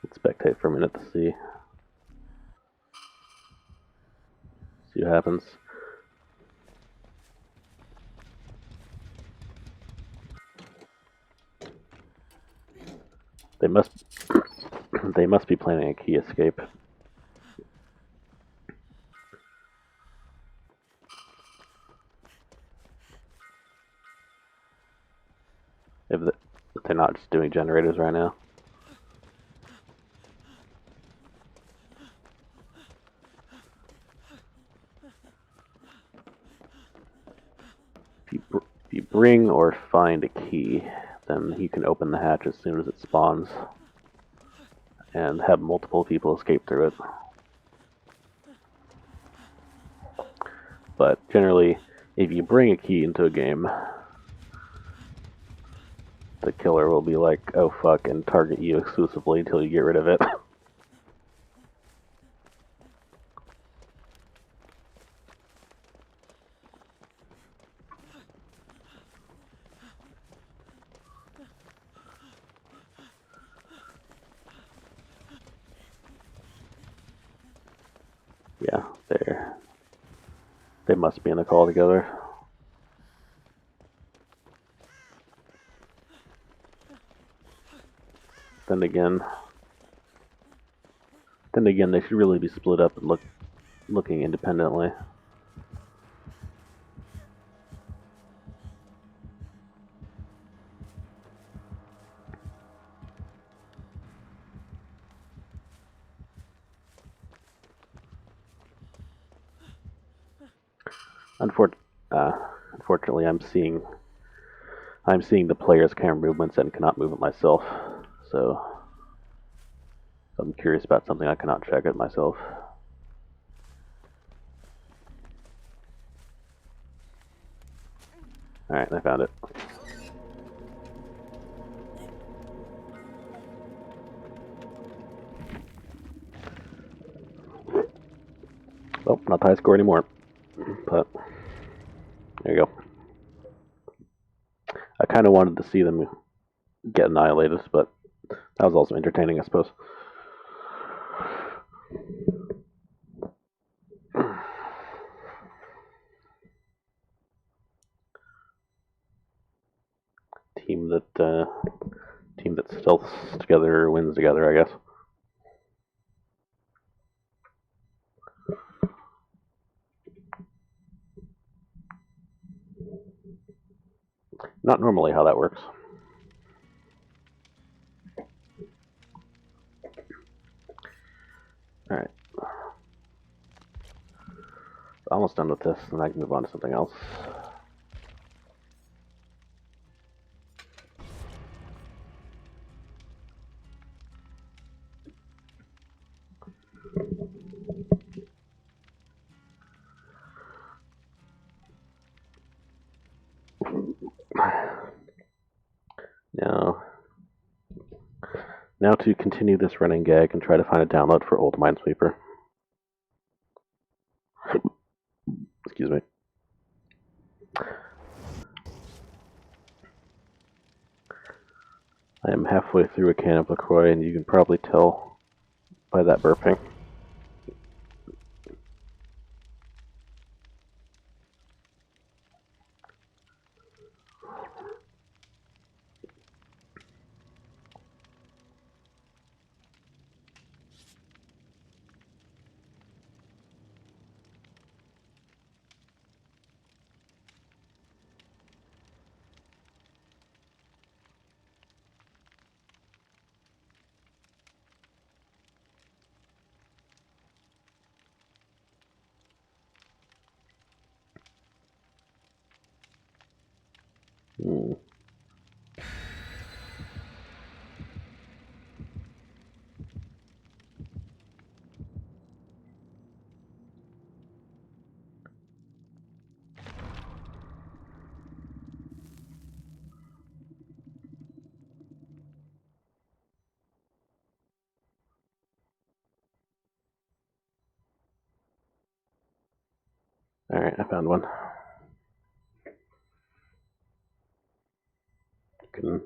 Speaker 1: Let's spectate for a minute to see what happens. They must they must be planning a key escape. If they're not just doing generators right now. If you bring or find a key, then you can open the hatch as soon as it spawns and have multiple people escape through it. But generally, if you bring a key into a game, the killer will be like, oh fuck, and target you exclusively until you get rid of it. Yeah, they must be in a call together. Then again, they should really be split up and looking independently. Unfortunately, I'm seeing the player's camera movements and cannot move it myself. So I'm curious about something I cannot check it myself. Alright, I found it. Well, not the high score anymore. But there you go. I kind of wanted to see them get annihilated, but that was also entertaining, I suppose. Team that stealths together wins together, I guess. Not normally how that works. Alright. Almost done with this, and I can move on to something else. Now to continue this running gag and try to find a download for Old Minesweeper. Excuse me. I am halfway through a can of LaCroix, and you can probably tell by that burping. Hmm. Alright, I found one. Can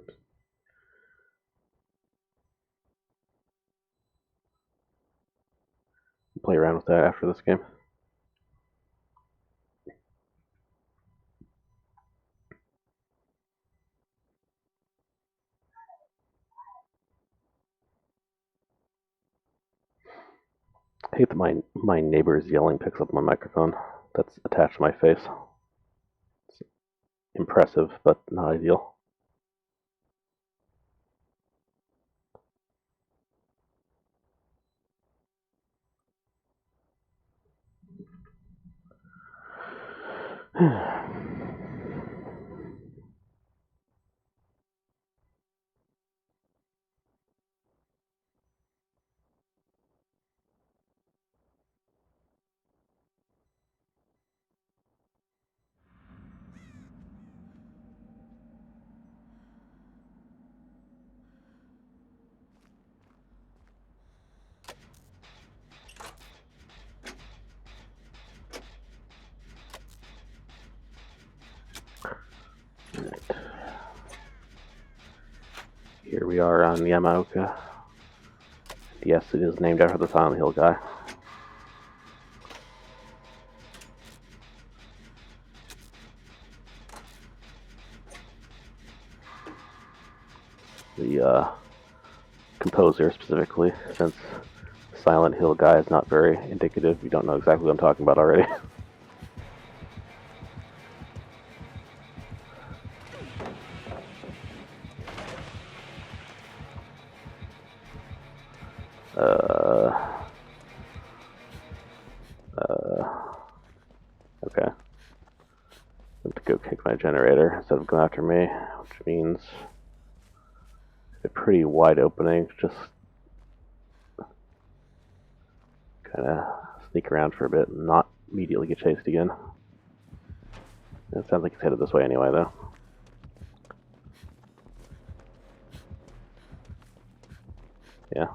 Speaker 1: play around with that after this game. I hate that my neighbor's yelling picks up my microphone that's attached to my face. It's impressive, but not ideal. Here we are on Yamaoka. Yes, it is named after the Silent Hill guy. The composer specifically, since Silent Hill guy is not very indicative, you don't know exactly what I'm talking about already. Okay. I have to go kick my generator instead of going after me, which means a pretty wide opening. Just kind of sneak around for a bit and not immediately get chased again. It sounds like he's headed this way anyway, though. Yeah.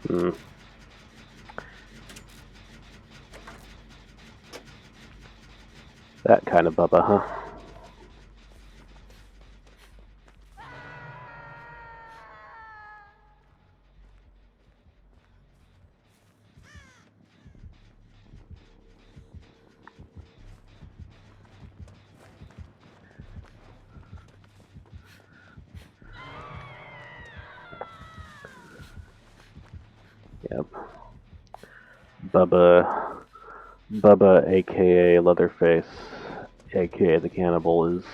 Speaker 1: Hmm. That kind of Bubba, huh? Yep. Bubba, aka Leatherface, aka the Cannibal, is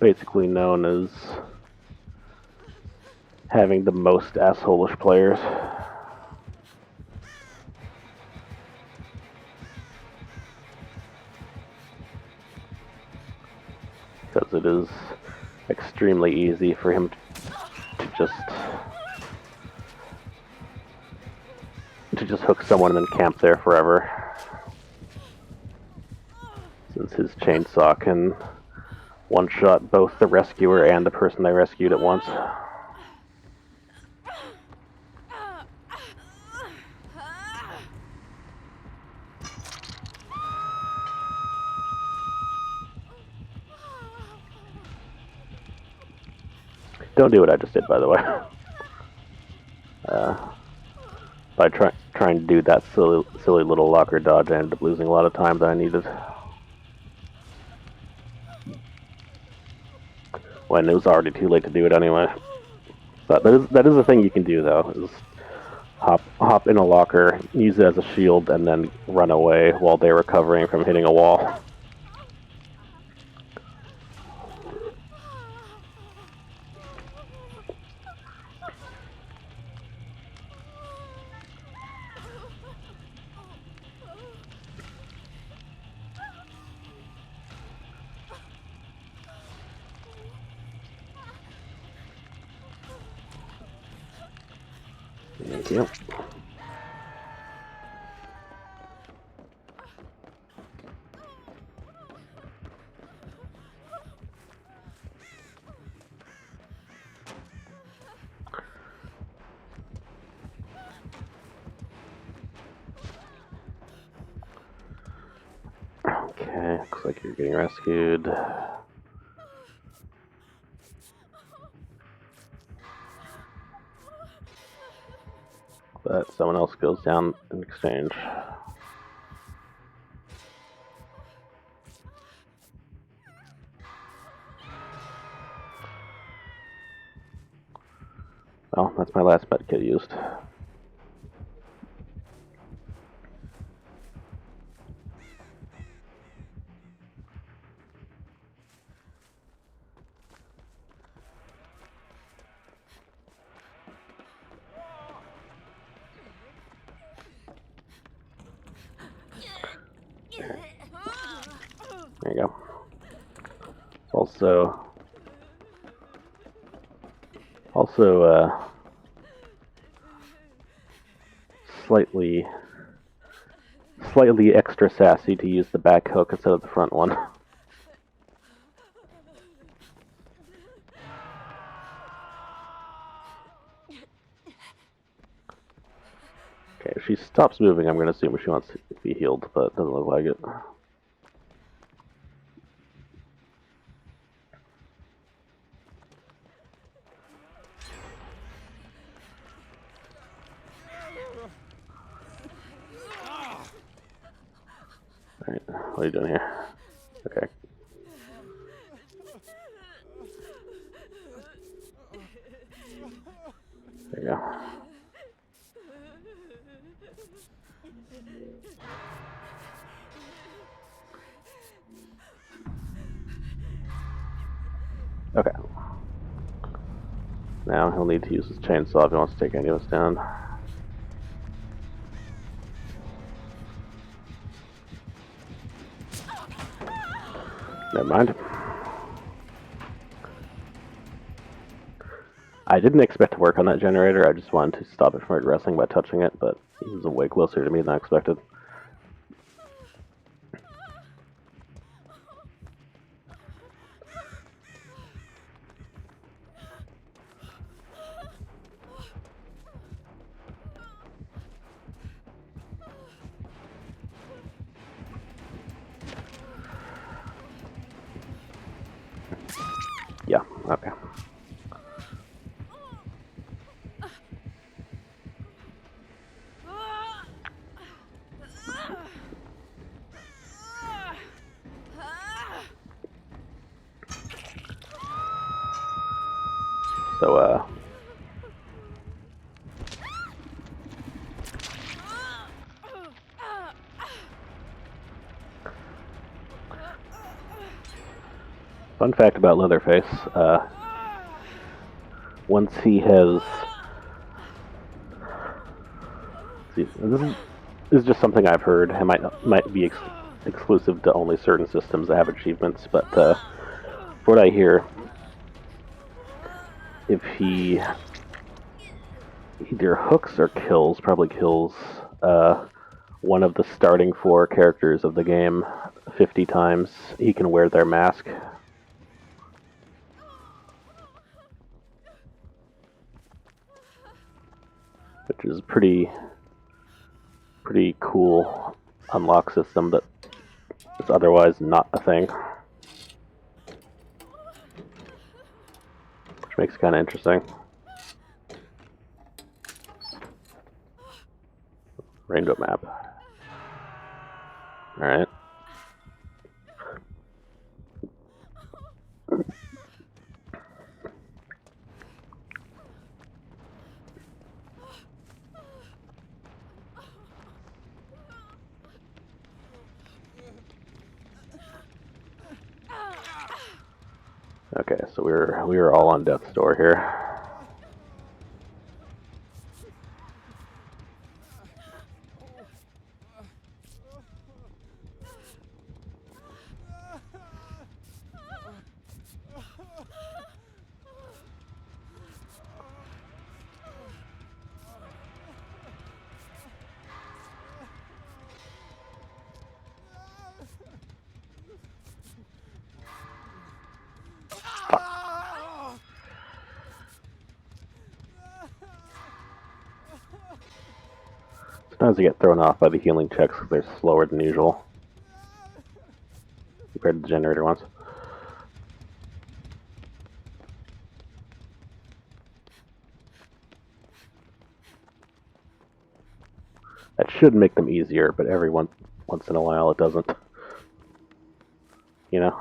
Speaker 1: basically known as having the most assholish players. Because it is extremely easy for him to just hook someone and then camp there forever. Since his chainsaw can one-shot both the rescuer and the person they rescued at once. Don't do what I just did, by the way. By trying to do that silly little locker dodge, I ended up losing a lot of time that I needed. when it was already too late to do it anyway. But that is a thing you can do though. Is hop in a locker, use it as a shield, and then run away while they're recovering from hitting a wall. Thank you. Okay, looks like you're getting rescued. But someone else goes down in exchange. Well, that's my last med kit used. There you go. It's also slightly extra sassy to use the back hook instead of the front one. Okay, if she stops moving, I'm going to assume she wants to be healed, but it doesn't look like it. Alright, what are you doing here? Okay. There you go. Okay. Now he'll need to use his chainsaw if he wants to take any of us down. Never mind. I didn't expect to work on that generator. I just wanted to stop it from regressing by touching it, but he was way closer to me than I expected. Yeah, okay. So, fun fact about Leatherface, once he has... See, this is just something I've heard. It might be exclusive to only certain systems that have achievements, but for what I hear, if he either hooks or kills, probably kills, one of the starting 4 characters of the game 50 times, he can wear their mask. Which is pretty cool unlock system that is otherwise not a thing. Which makes it kind of interesting. Rainbow map. Alright. Okay, so we were all on death's door here. Sometimes I get thrown off by the healing checks because they're slower than usual compared to the generator ones. That should make them easier, but every once in a while it doesn't. You know?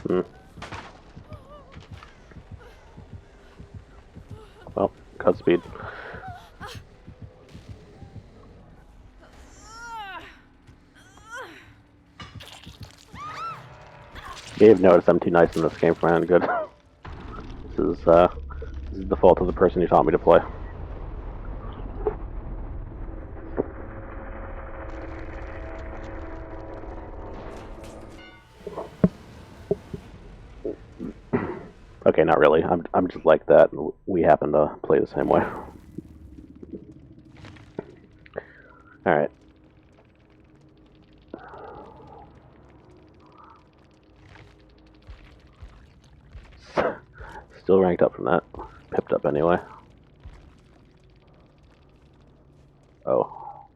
Speaker 1: Hmm. Well, cut speed. You may have noticed I'm too nice in this game for my own good. This is the fault of the person who taught me to play. Okay, not really. I'm just like that. We happen to play the same way. All right. Still ranked up from that. Pipped up anyway. Oh.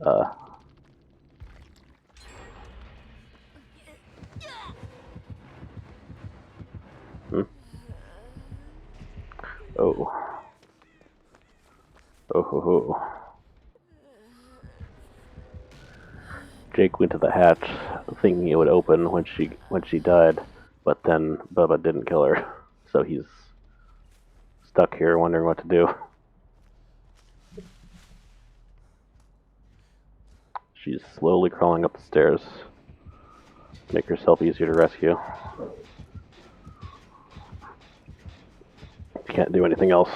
Speaker 1: Uh. Hmm. Oh. Oh ho ho. Jake went to the hatch thinking it would open when she died, but then Bubba didn't kill her, so he's stuck here wondering what to do. She's slowly crawling up the stairs to make herself easier to rescue. Can't do anything else.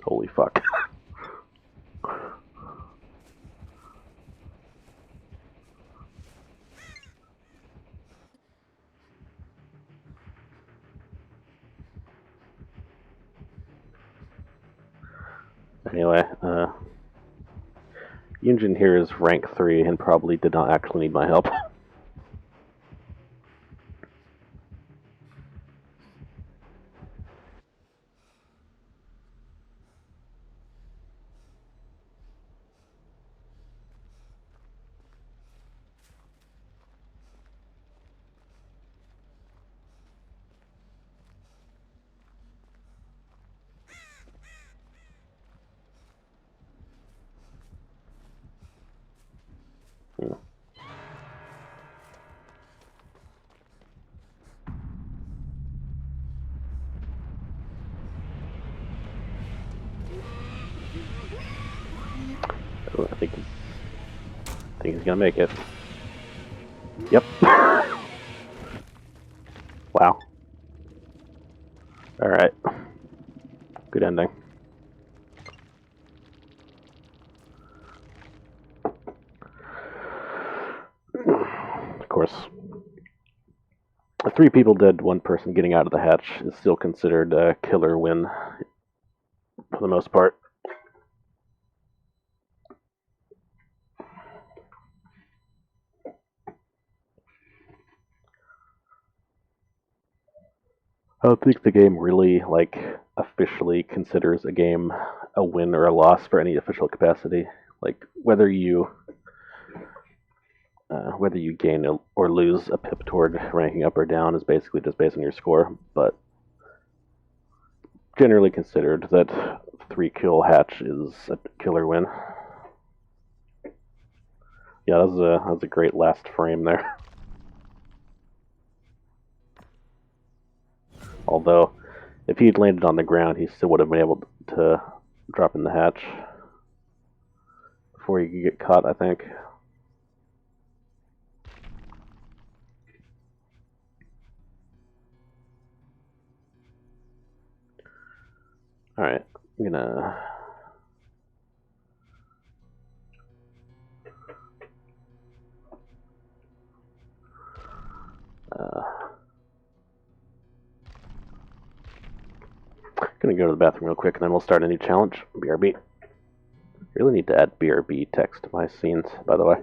Speaker 1: Holy fuck. Anyway, Yunjin here is rank 3 and probably did not actually need my help. Hmm. I think he's gonna make it. Yep. Wow. Alright. Good ending. Of course, 3 people dead, 1 person getting out of the hatch is still considered a killer win for the most part. don't think the game really officially considers a game a win or a loss for any official capacity. Like whether you gain or lose a pip toward ranking up or down is basically just based on your score, but generally considered that 3-kill hatch is a killer win. Yeah, that was a great last frame there. Although, if he'd landed on the ground, he still would have been able to drop in the hatch before he could get caught, I think. Alright, I'm gonna... gonna go to the bathroom real quick and then we'll start a new challenge. BRB. Really need to add BRB text to my scenes, by the way.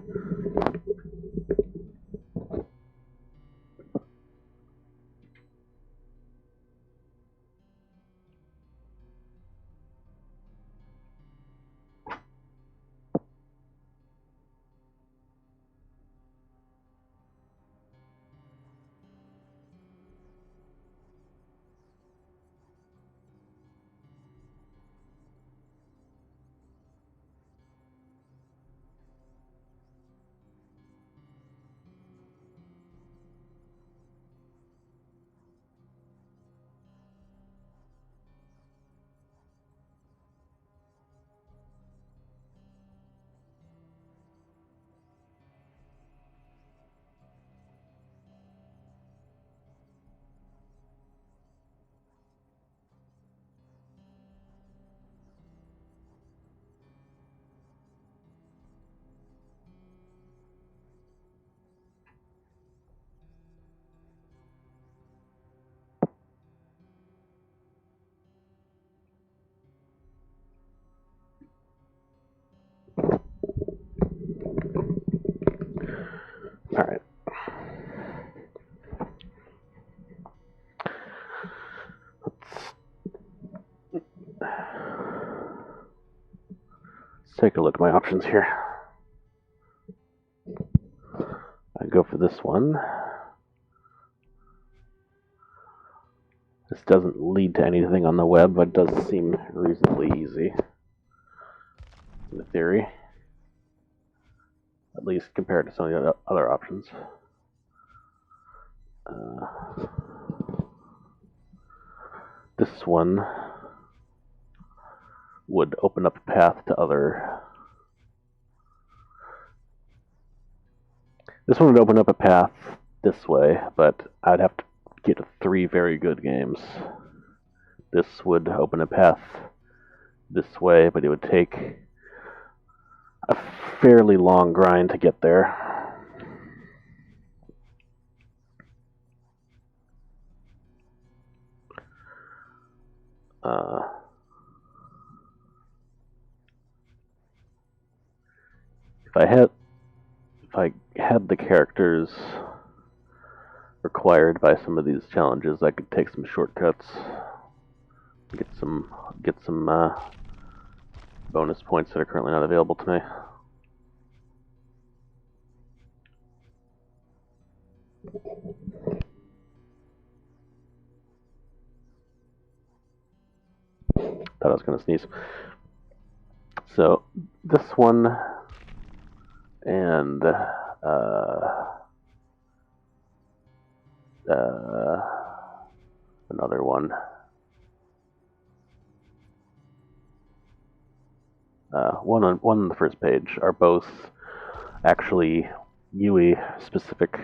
Speaker 1: Alright. Let's take a look at my options here. I go for this one. This doesn't lead to anything on the web, but it does seem reasonably easy in theory, at least compared to some of the other options. This one would open up a path to other... This one would open up a path this way, but I'd have to get 3 very good games. This would open a path this way, but it would take a fairly long grind to get there. If I had the characters required by some of these challenges, I could take some shortcuts, get some bonus points that are currently not available to me. Thought I was gonna sneeze. So this one and another one. One on the first page are both actually Yui specific.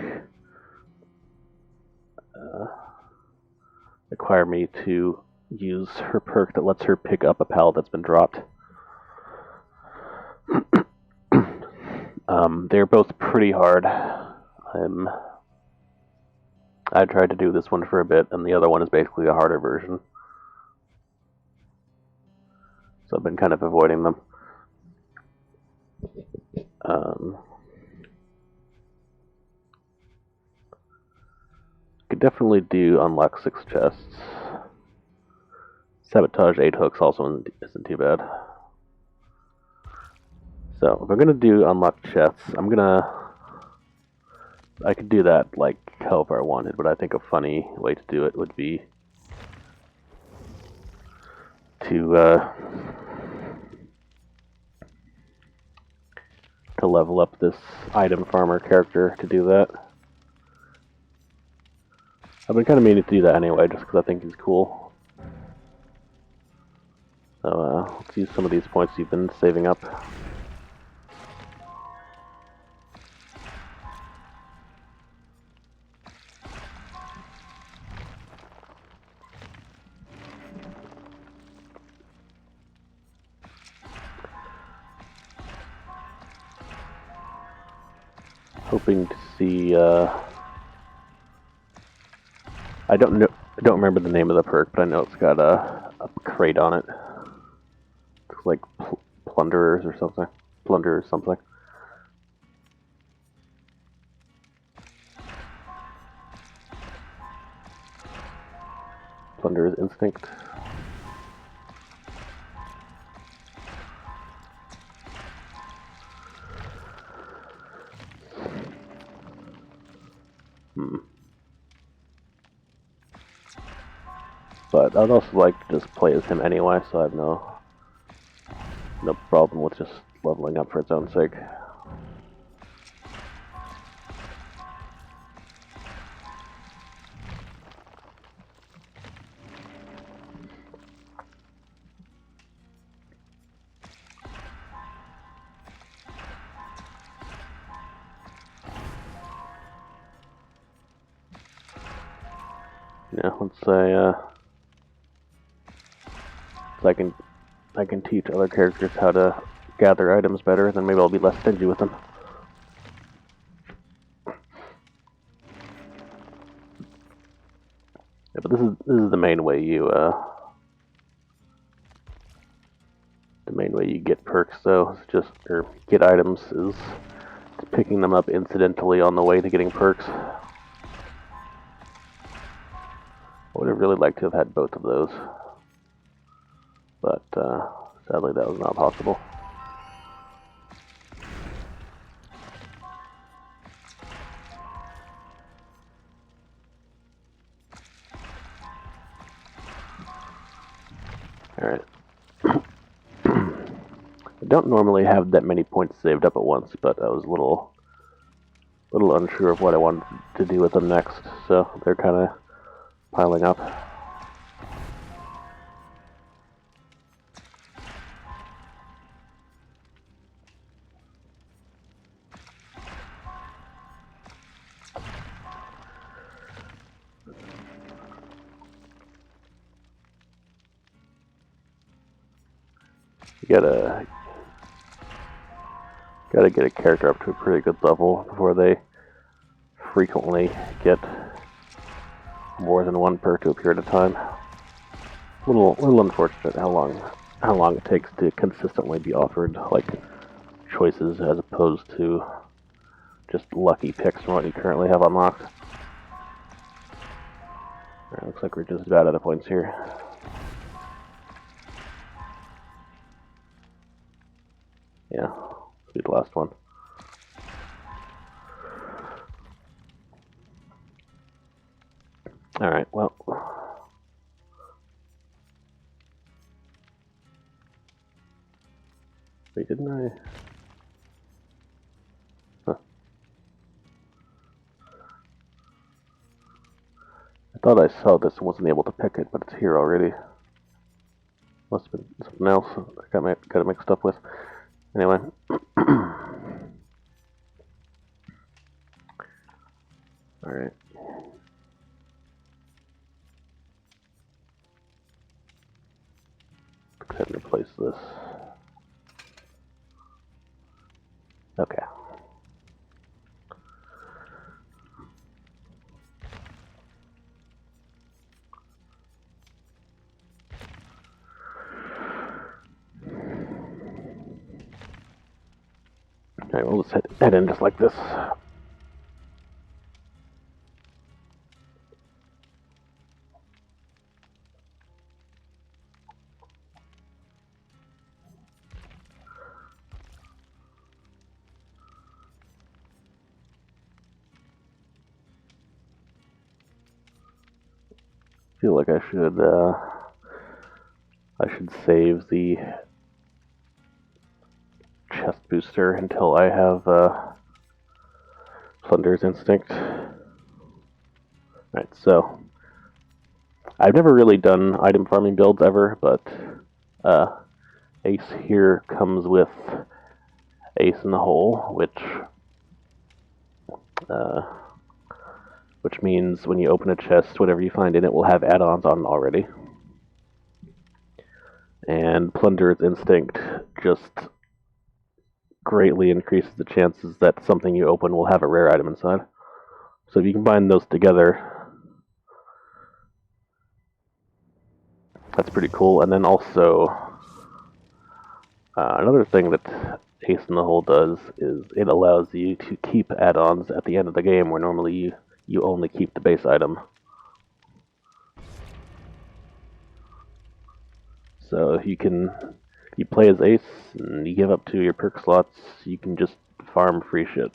Speaker 1: Require me to use her perk that lets her pick up a pallet that's been dropped. They're both pretty hard. I tried to do this one for a bit, and the other one is basically a harder version. So I've been kind of avoiding them. Could definitely do unlock 6 chests. Sabotage 8 hooks also isn't too bad. So if I'm gonna do unlock chests, I could do that like however I wanted, but I think a funny way to do it would be to level up this item farmer character to do that. I've been kind of meaning to do that anyway, just because I think he's cool. So let's use some of these points you've been saving up. Hoping to see. I don't remember the name of the perk, but I know it's got a crate on it. It's like plunderers or something. Plunder or something. Plunderer's instinct. But I'd also like to just play as him anyway, so I have no problem with just leveling up for its own sake. Yeah, let's say so I can teach other characters how to gather items better, then maybe I'll be less stingy with them. Yeah, but this is the main way you get perks, though. It's just or get items is picking them up incidentally on the way to getting perks. I would have really liked to have had both of those, but sadly that was not possible. Alright. I don't normally have that many points saved up at once, but I was a little unsure of what I wanted to do with them next, so they're kind of piling up. You gotta get a character up to a pretty good level before they frequently get more than one perk to appear at a time. Little unfortunate how long it takes to consistently be offered like choices as opposed to just lucky picks from what you currently have unlocked. Alright, looks like we're just about out of points here. Yeah, let's do the last one. Alright, well. Wait, didn't I? Huh. I thought I saw this and wasn't able to pick it, but it's here already. Must have been something else I got it mixed up with. Anyway. Alright. Go ahead and replace this. Okay. Alright, we'll just head in just like this. feel like I should save the chest booster until I have Plunder's Instinct. Right, so I've never really done item farming builds ever, but Ace here comes with Ace in the Hole, which means when you open a chest, whatever you find in it will have add-ons on already. And Plunder's Instinct just greatly increases the chances that something you open will have a rare item inside. So if you combine those together, that's pretty cool. And then also, another thing that Ace in the Hole does is it allows you to keep add-ons at the end of the game, where normally you only keep the base item. So if you play as Ace and you give up 2 of your perk slots, you can just farm free shit.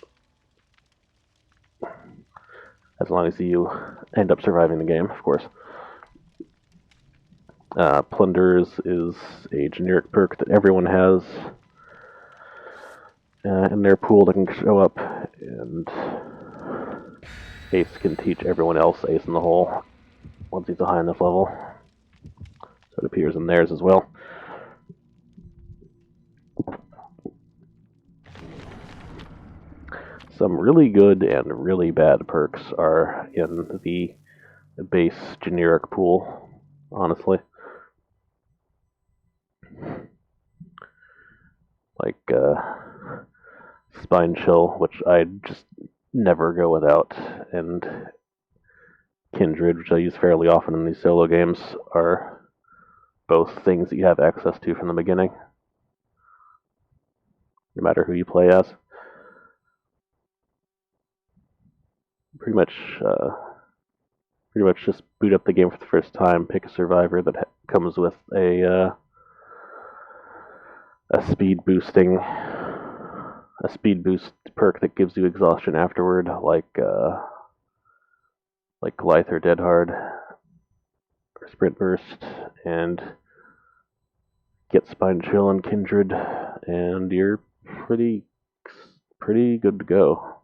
Speaker 1: As long as you end up surviving the game, of course. Plunders is a generic perk that everyone has in their pool that can show up, and Ace can teach everyone else Ace in the Hole once he's a high enough level. So it appears in theirs as well. Some really good and really bad perks are in the base generic pool, honestly. Like Spine Chill, which I just never go without, and Kindred, which I use fairly often in these solo games, are both things that you have access to from the beginning, no matter who you play as. Pretty much just boot up the game for the first time, pick a survivor that comes with a speed boost perk that gives you exhaustion afterward, like Glythe or Dead Hard or Sprint Burst, and get Spine Chill and Kindred, and you're pretty good to go.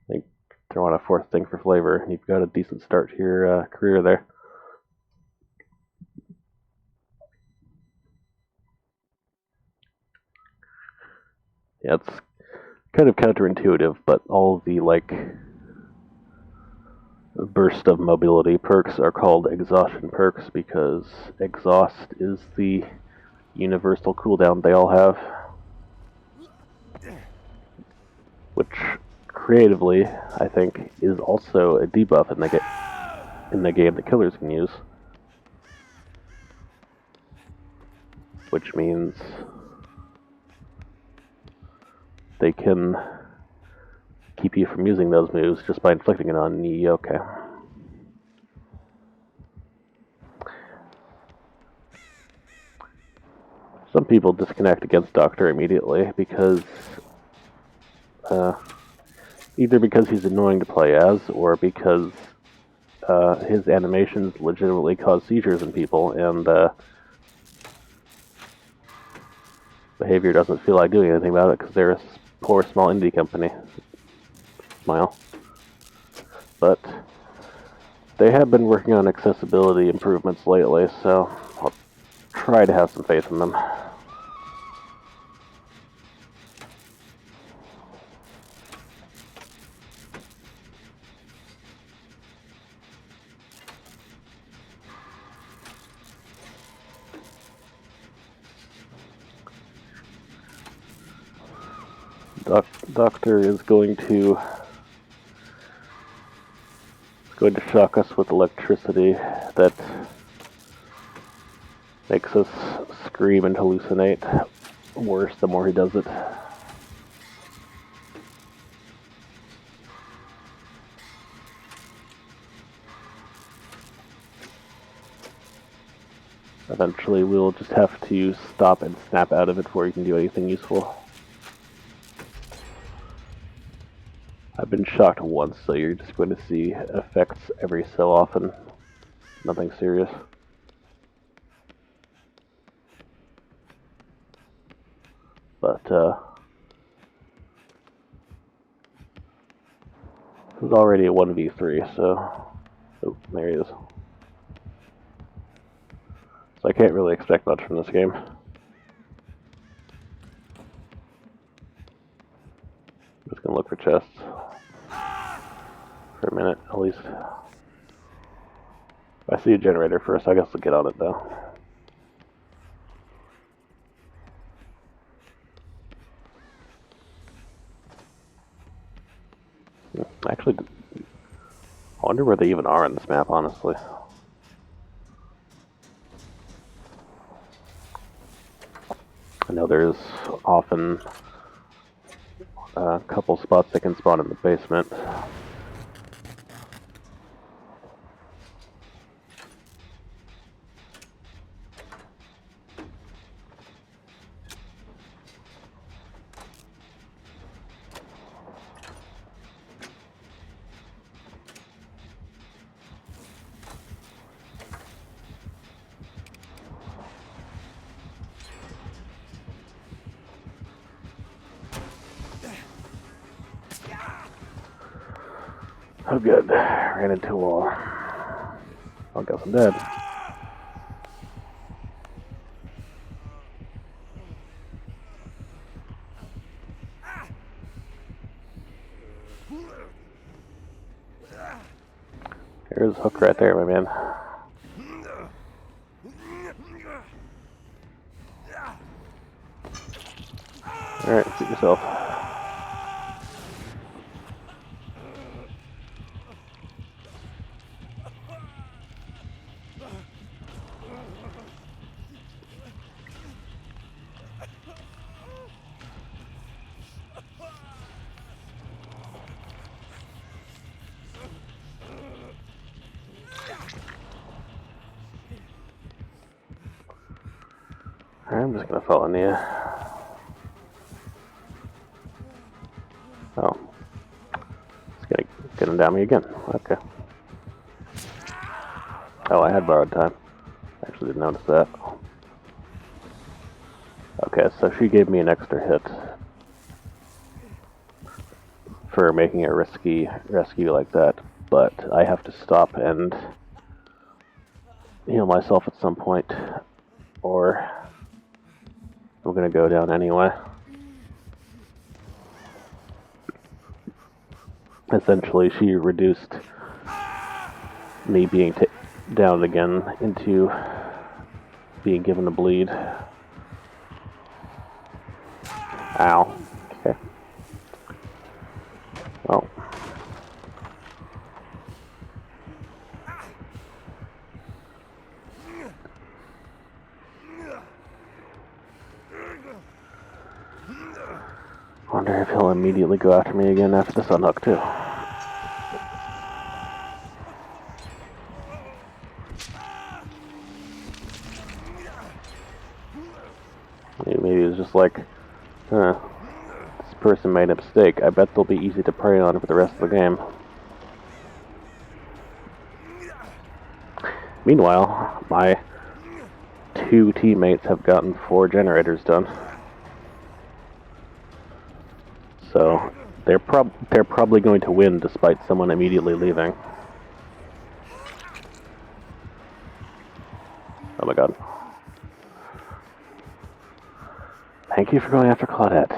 Speaker 1: Like, throw on a 4th thing for flavor, and you've got a decent start to your career there. Yeah, it's kind of counterintuitive, but all the burst of mobility perks are called exhaustion perks because exhaust is the universal cooldown they all have, which creatively I think is also a debuff in the game that killers can use, which means they can keep you from using those moves just by inflicting it on you. Okay. Some people disconnect against Doctor immediately because either because he's annoying to play as, or because his animations legitimately cause seizures in people, and behavior doesn't feel like doing anything about it because they're a poor small indie company. Smile. But they have been working on accessibility improvements lately, so I'll try to have some faith in them. Doctor is going to shock us with electricity that makes us scream and hallucinate worse the more he does it. Eventually we'll just have to stop and snap out of it before you can do anything useful. I've been shocked once, so you're just going to see effects every so often. nothing serious. But this is already a 1v3, so oh, there he is. So I can't really expect much from this game. Just gonna look for chests for a minute, at least. If I see a generator first, I guess I'll get on it though. Actually, I wonder where they even are on this map, honestly. I know there's often a couple spots that can spawn in the basement. Oh good, ran into a wall. I guess I'm dead. There's a hook right there, my man. Alright, suit yourself. Alright, I'm just gonna fall in the Oh. It's gonna down me again. Okay. Oh, I had borrowed time. Actually didn't notice that. Okay, so she gave me an extra hit for making a risky rescue like that, but I have to stop and heal myself at some point, or I'm gonna go down anyway. Essentially, she reduced me being down again into being given a bleed. Ow. Okay. Well. Wonder if he'll immediately go after me again after this unhook too. Maybe it's just like, this person made a mistake. I bet they'll be easy to prey on for the rest of the game. Meanwhile, my 2 teammates have gotten 4 generators done. So they're probably going to win despite someone immediately leaving. Oh my god. Thank you for going after Claudette.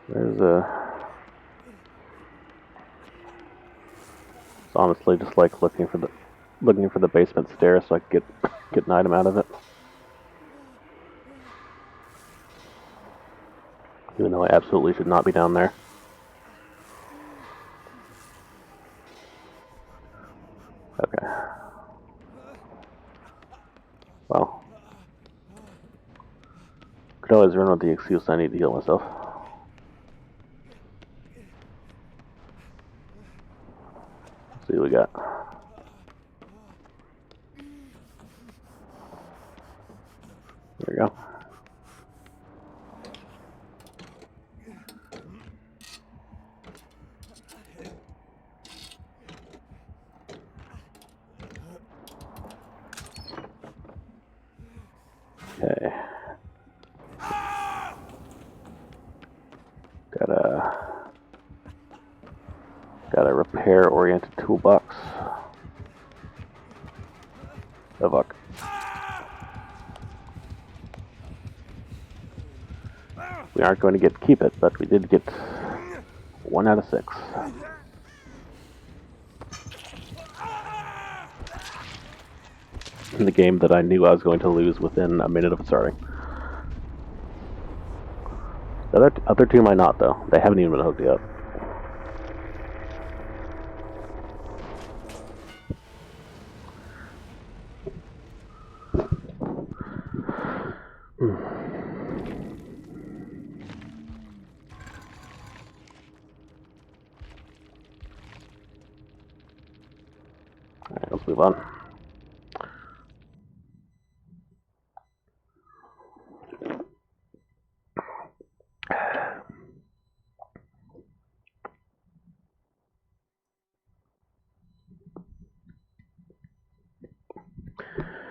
Speaker 1: There's it's honestly just like looking for the basement stairs so I can get an item out of it. Even though I absolutely should not be down there. Okay. Well. Could always run with the excuse I need to heal myself. Let's see what we got. There we go. Okay. Got a repair-oriented toolbox. Oh fuck. We aren't going to get to keep it, but we did get 1 out of 6. In the game that I knew I was going to lose within a minute of starting. The other two might not, though. They haven't even been hooked yet. Alright, let's move on.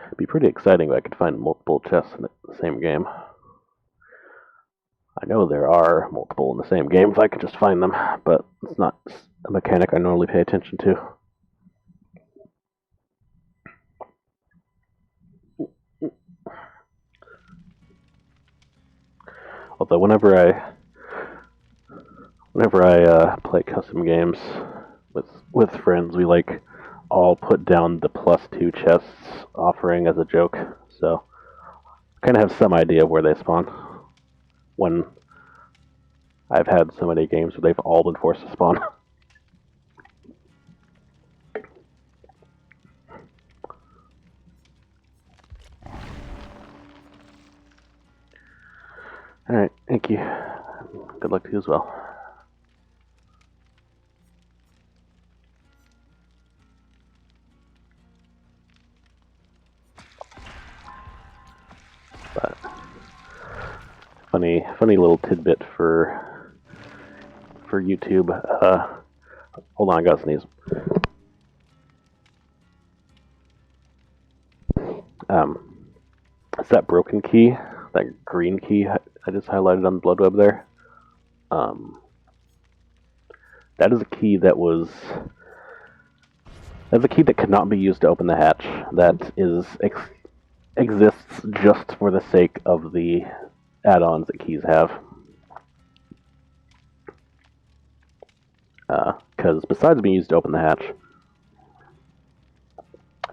Speaker 1: It'd be pretty exciting if I could find multiple chests in the same game. I know there are multiple in the same game if I could just find them, but it's not a mechanic I normally pay attention to. Although whenever I play custom games with friends, we like all put down the +2 chests offering as a joke. So I kind of have some idea of where they spawn. When I've had so many games where they've all been forced to spawn. Alright, thank you. Good luck to you as well. But funny little tidbit for YouTube. Hold on, I gotta sneeze. It's that broken key, that green key I just highlighted on the blood web there. That is a key that's a key that could not be used to open the hatch. That exists just for the sake of the add-ons that keys have. Because besides being used to open the hatch,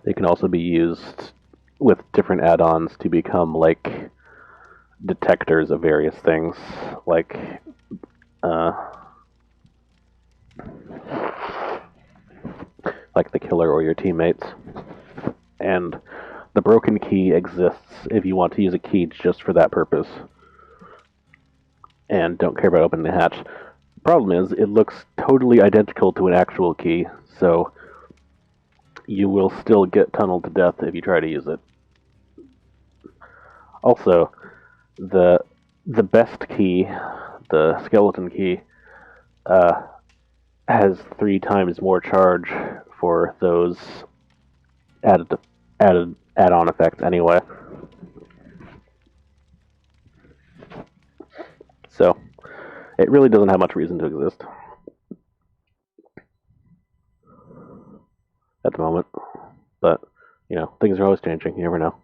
Speaker 1: they can also be used with different add-ons to become like detectors of various things, like the killer or your teammates. And the broken key exists if you want to use a key just for that purpose and don't care about opening the hatch. The problem is it looks totally identical to an actual key, so you will still get tunneled to death if you try to use it. Also, the best key, the skeleton key, has 3 times more charge for those add-on effects anyway. So it really doesn't have much reason to exist at the moment. But, you know, things are always changing. You never know.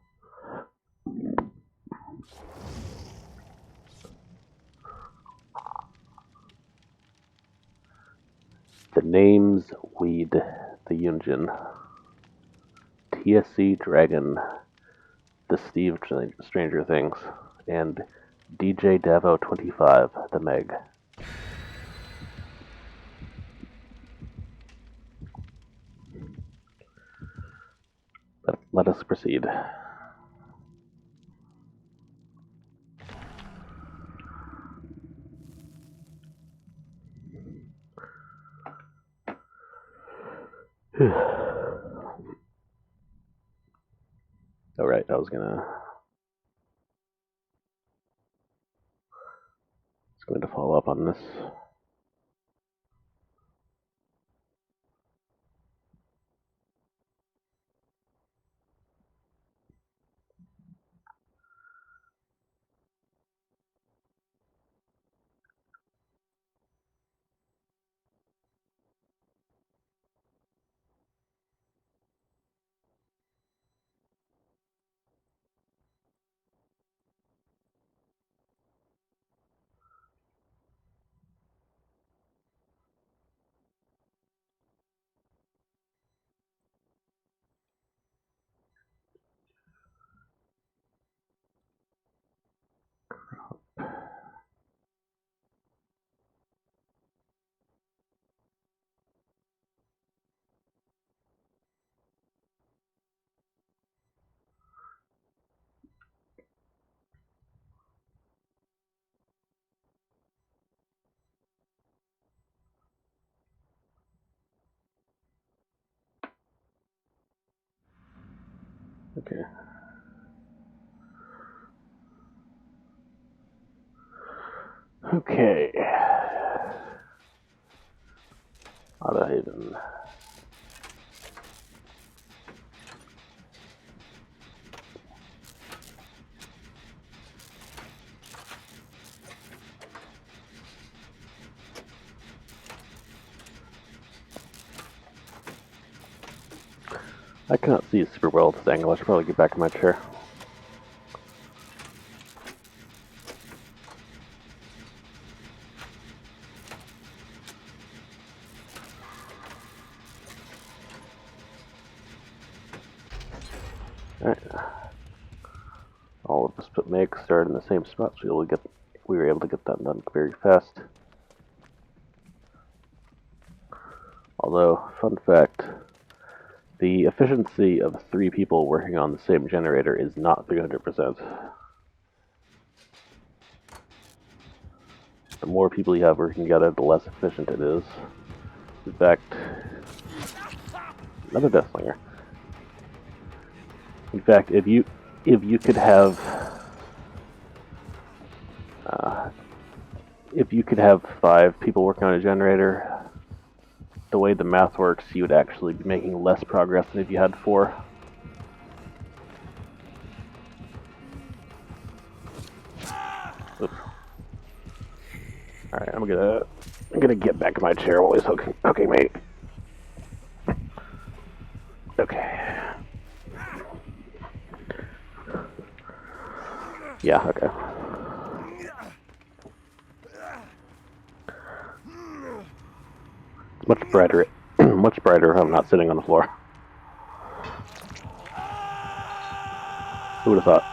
Speaker 1: The name's Weed, the Yunjin, TSC Dragon, the Steve Stranger Things, and DJ Davo 25, the Meg. Let us proceed. Alright, I was going to follow up on this. Okay. Okay. How do I even... I cannot see super well at this angle. I should probably get back in my chair. Alright. All of us but Meg started in the same spot, so we were able to get that done very fast. Although, fun fact, the efficiency of 3 people working on the same generator is not 300%. The more people you have working together, the less efficient it is. In fact, another Deathslinger. In fact, if you could have if you could have 5 people working on a generator, the way the math works, you would actually be making less progress than if you had 4. Oops. Alright, I'm gonna get back in my chair while he's hooking. Okay, mate. Okay. Yeah, okay. It's much brighter. Much brighter if I'm not sitting on the floor. Who would have thought?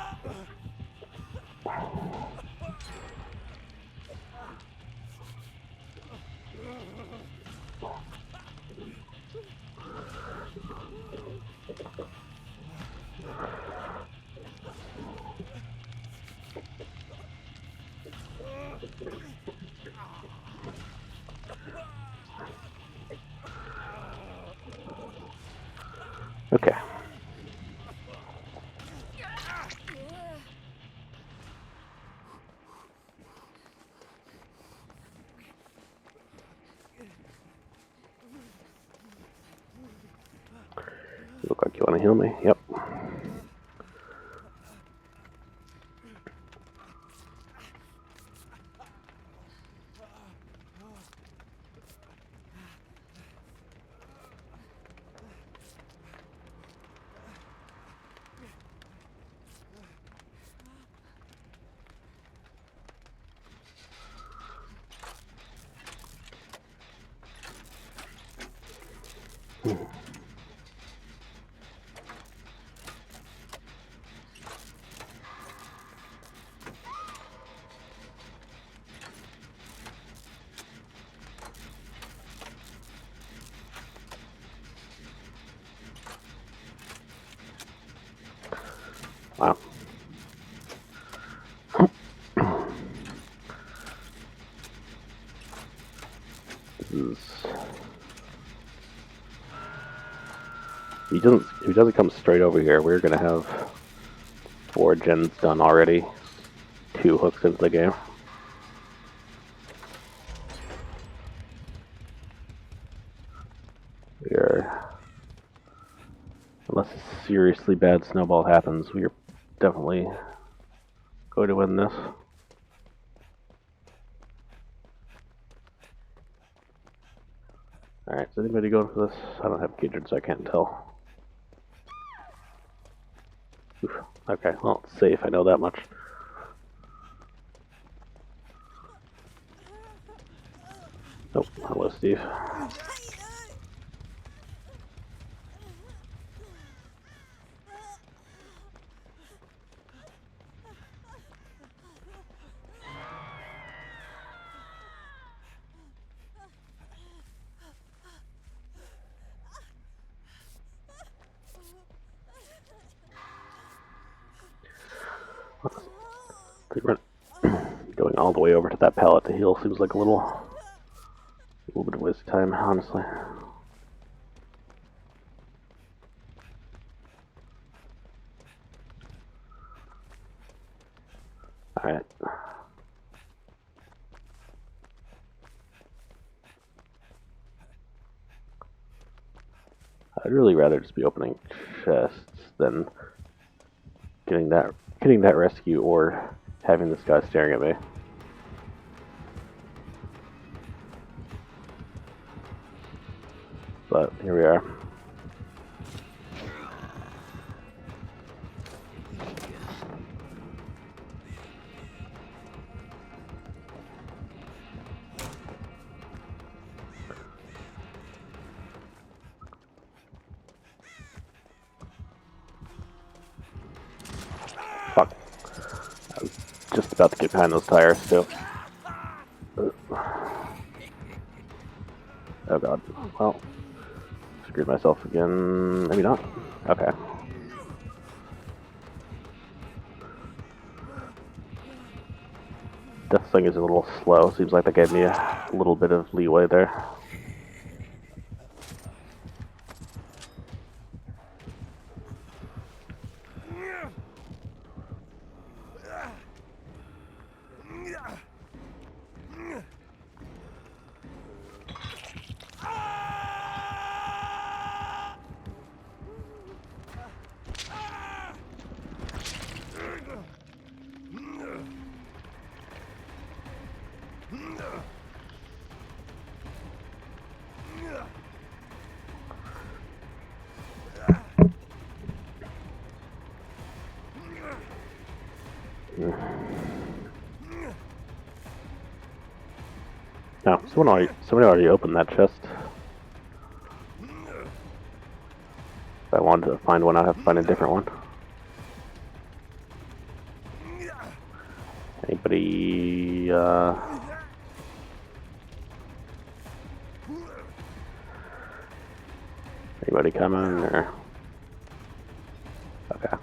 Speaker 1: Okay. You look like you want to heal me? Yep. Wow. This is... If he doesn't come straight over here, we're gonna have 4 gens done already. 2 hooks into the game. We are... Unless a seriously bad snowball happens, we are definitely going to win this. Alright, is anybody going for this? I don't have Kindred, so I can't tell. Oof. Okay, well, it's safe, I know that much. Oh, hello, Steve. Going all the way over to that pallet to heal seems like a little bit of waste of time, honestly. Alright. I'd really rather just be opening chests than getting that rescue or having this guy staring at me. But here we are. Fuck. I was just about to get behind those tires, too. Oh god. Well, screwed myself again. Maybe not. Okay. This thing is a little slow. Seems like they gave me a little bit of leeway there. No, someone already opened that chest. If I wanted to find one, I'd have to find a different one. Anybody, anybody coming, or? Okay.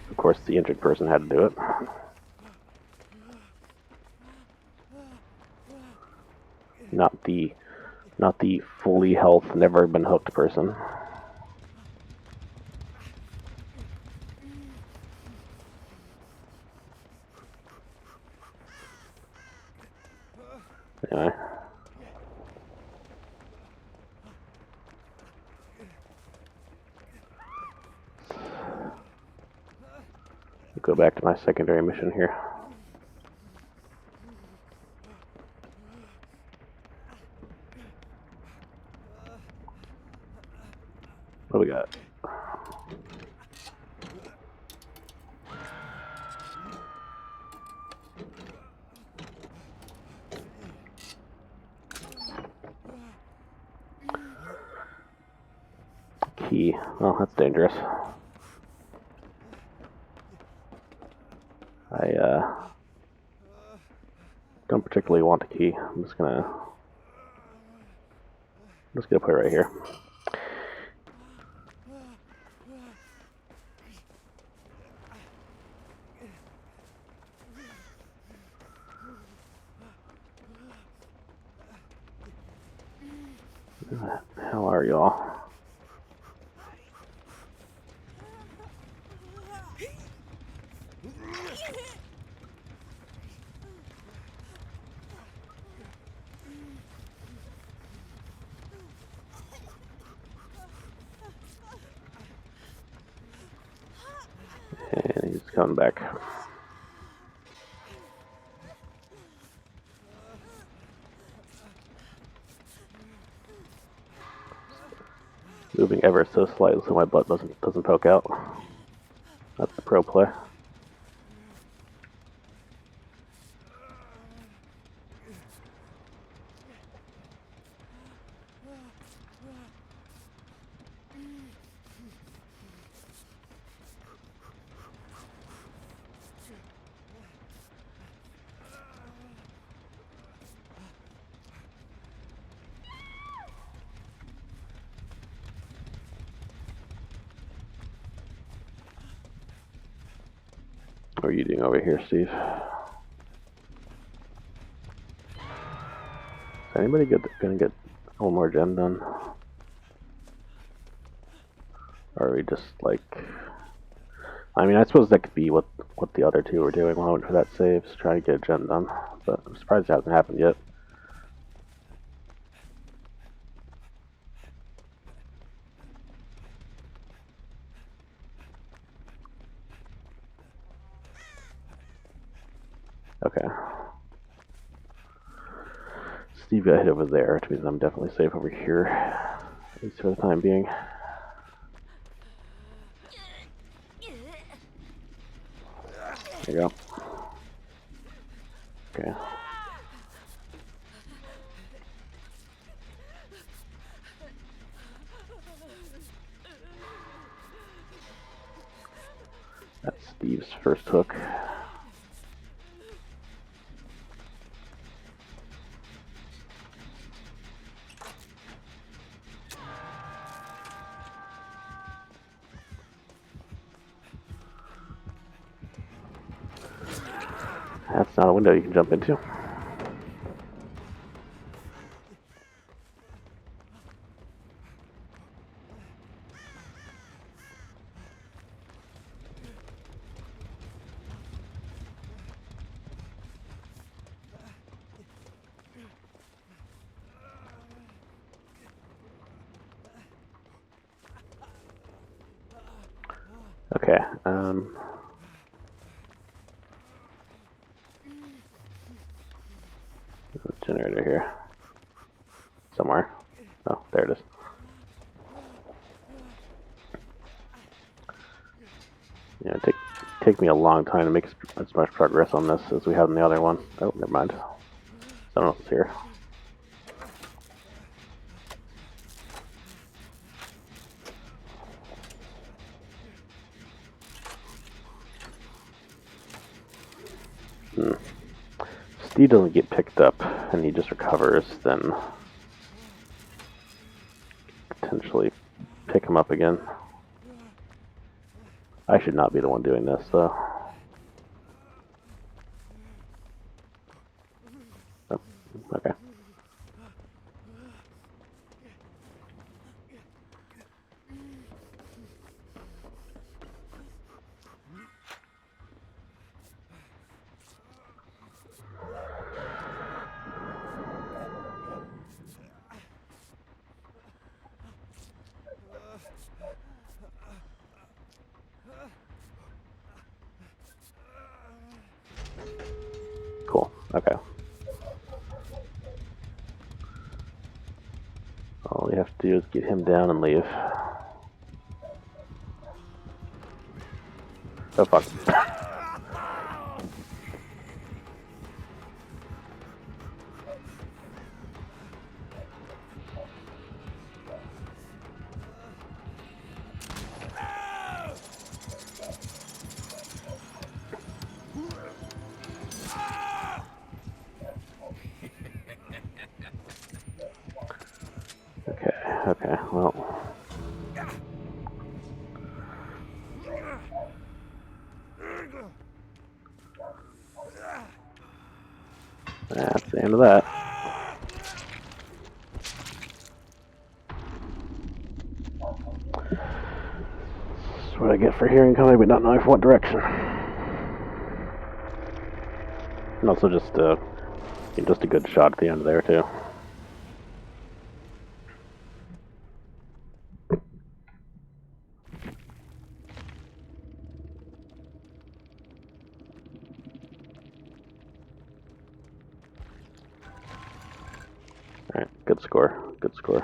Speaker 1: Of course, the injured person had to do it. Not the fully health, never been hooked person. Anyway. Go back to my secondary mission here. What do we got? Key. Oh, that's dangerous. I don't particularly want the key. I'm just gonna put it right here. Where the hell are y'all? And he's coming back. Moving ever so slightly so my butt doesn't poke out. That's the pro play. What are you doing over here, Steve? Is anybody gonna get one more gem done? Or are we just like... I mean, I suppose that could be what the other two were doing while I went for that save, trying to get a gen done. But I'm surprised it hasn't happened yet. Okay. Steve got hit over there, which means I'm definitely safe over here. At least for the time being. There you go. Okay. That's Steve's first hook. That's not a window you can jump into. Okay, there's a generator here. Somewhere. Oh, there it is. Yeah, take me a long time to make as much progress on this as we have in the other one. Oh, never mind. Someone else is here. If Steve doesn't get picked up and he just recovers, then potentially pick him up again. I should not be the one doing this, though. Oh, okay. Cool. Okay. All we have to do is get him down and leave. Oh, fuck. Okay, well. That's the end of that. That's what I get for hearing coming but not knowing for what direction. And also just a good shot at the end there, too. Alright, good score. Good score.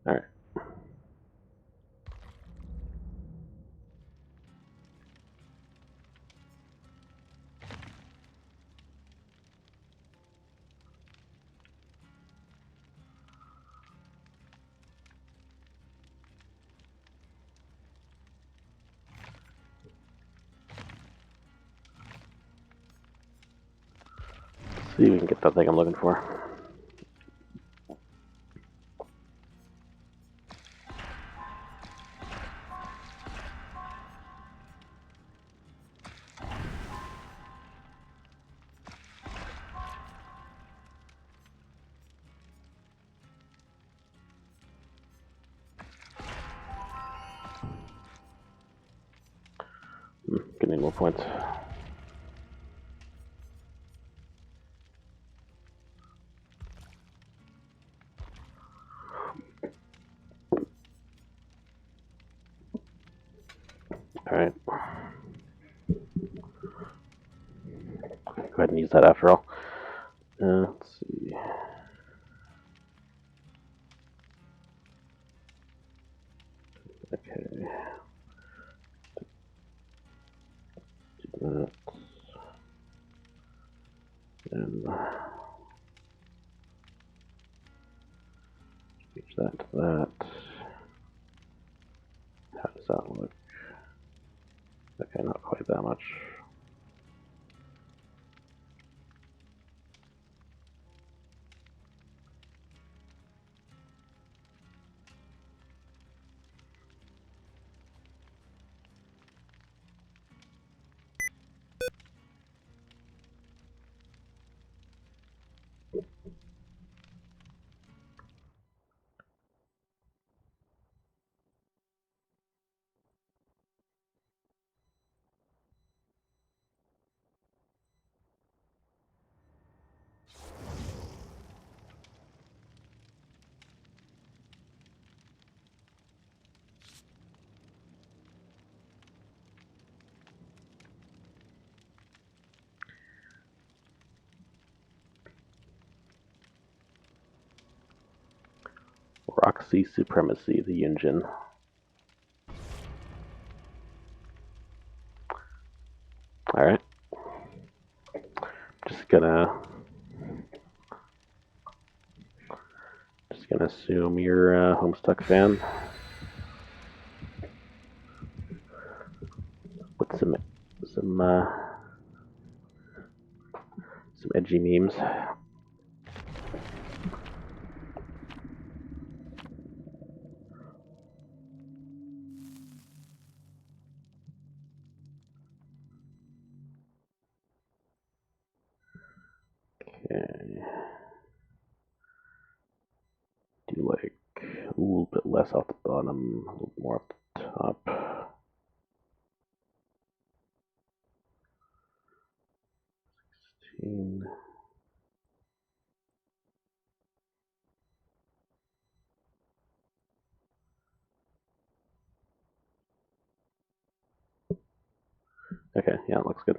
Speaker 1: Alright. See if we can get that thing I'm looking for. Gonna need more points. Alright. Go ahead and use that after all. Let's see. Okay. Do that. And change that to that. How does that look? Okay, not quite that much. Roxy Supremacy, the engine. Alright. Just gonna assume you're a Homestuck fan. With some edgy memes. Okay. Do like a little bit less off the bottom, a little more off the top. 16. Okay, yeah, it looks good.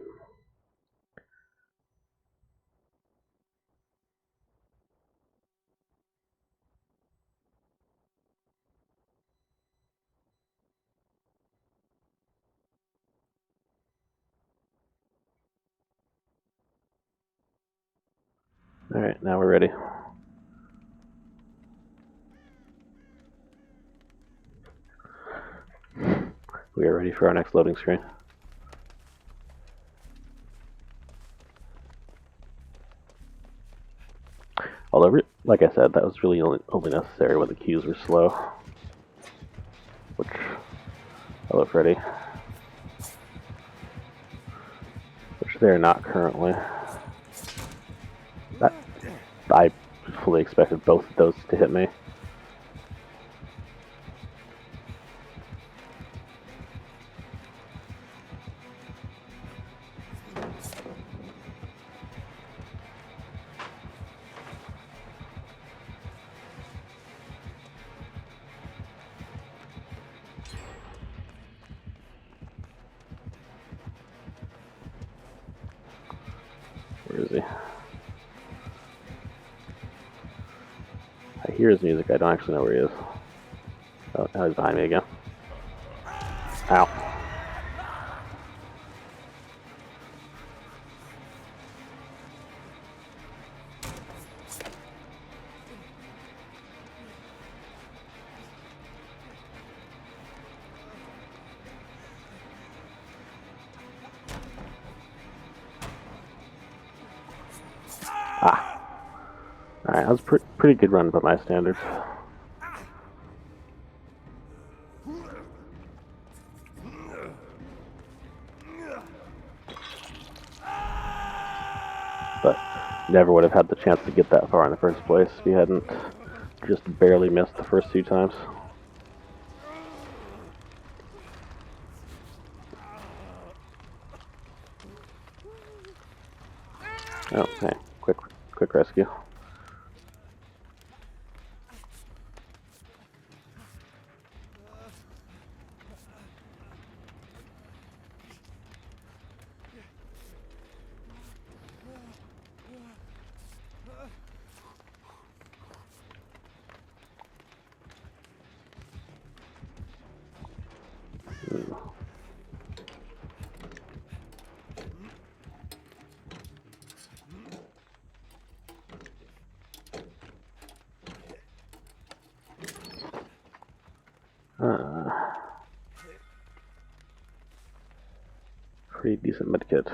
Speaker 1: Alright, now we're ready. We are ready for our next loading screen. Although, like I said, that was really only necessary when the queues were slow. Which, hello Freddy. Which they're not currently. I fully expected both of those to hit me. Where is he? I hear his music, I don't actually know where he is. Now he's behind me again. Ow. Ah. Alright, that was a pretty good run by my standards. But never would have had the chance to get that far in the first place if he hadn't just barely missed the first 2 times. Oh, hey, quick rescue. Pretty decent medkit.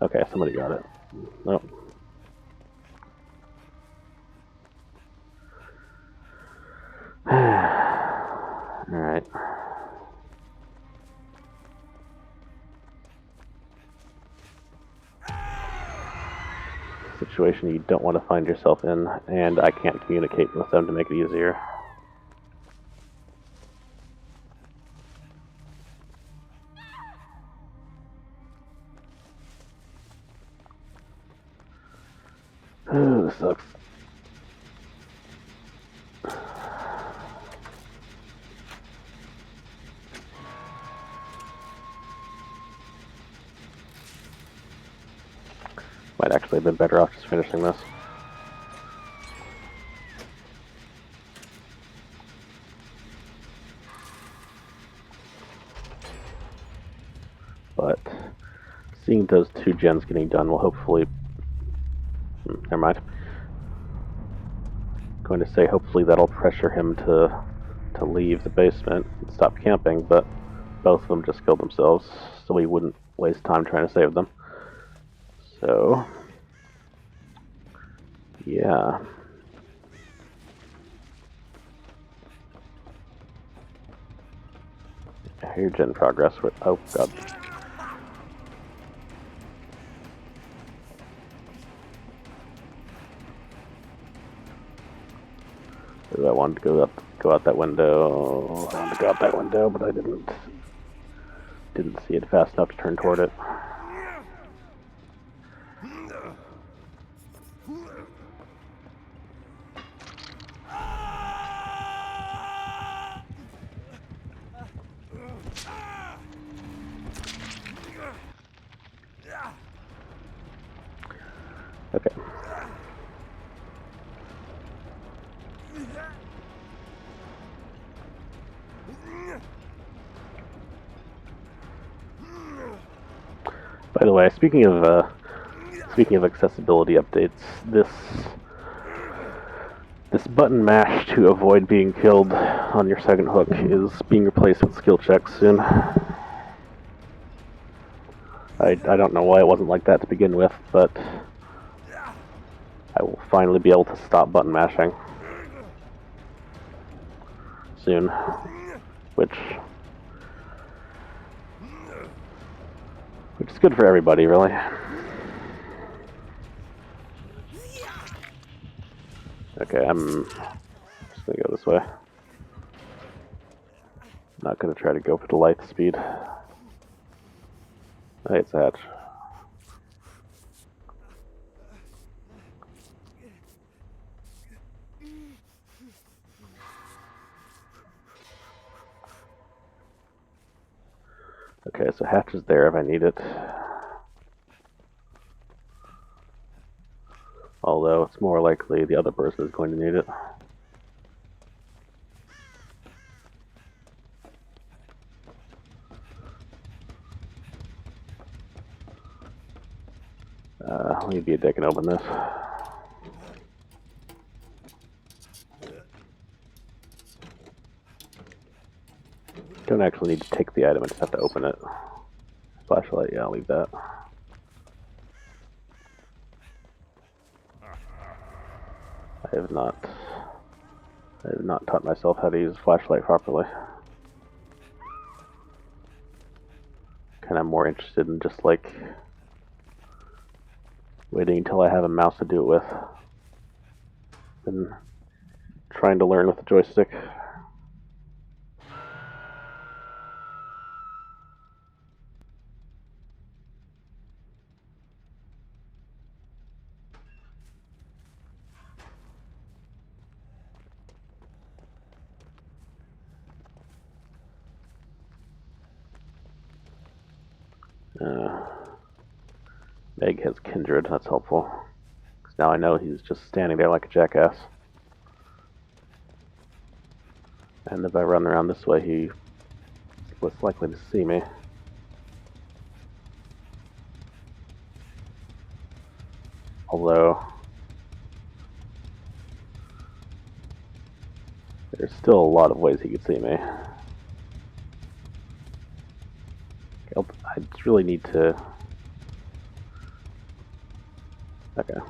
Speaker 1: Okay, somebody got it. Nope. Alright. Situation you don't want to find yourself in, and I can't communicate with them to make it easier. Oh, this sucks. Might actually have been better off just finishing this. But seeing those 2 gens getting done will hopefully... never mind. Going to say hopefully that'll pressure him to leave the basement and stop camping, but both of them just killed themselves, so we wouldn't waste time trying to save them. So... yeah. Here, gen progress. Oh, God. I wanted to go out that window. I wanted to go out that window, but I didn't see it fast enough to turn toward it. Okay. By the way, speaking of accessibility updates, This button mash to avoid being killed on your second hook is being replaced with skill checks soon. I don't know why it wasn't like that to begin with, but I will finally be able to stop button mashing soon, which is good for everybody, really. Okay, I'm just gonna go this way. Not gonna try to go for the light speed. Hey, it's a hatch. Okay, so hatch is there if I need it. Although it's more likely the other person is going to need it. Let me be a dick and open this. Don't actually need to take the item, I just have to open it. Flashlight, yeah, I'll leave that. I have not taught myself how to use a flashlight properly. Kind of more interested in just like waiting until I have a mouse to do it with than trying to learn with a joystick. Meg has Kindred, that's helpful. Because now I know he's just standing there like a jackass. And if I run around this way, he's less likely to see me. Although, there's still a lot of ways he could see me. I just really need to... Okay. I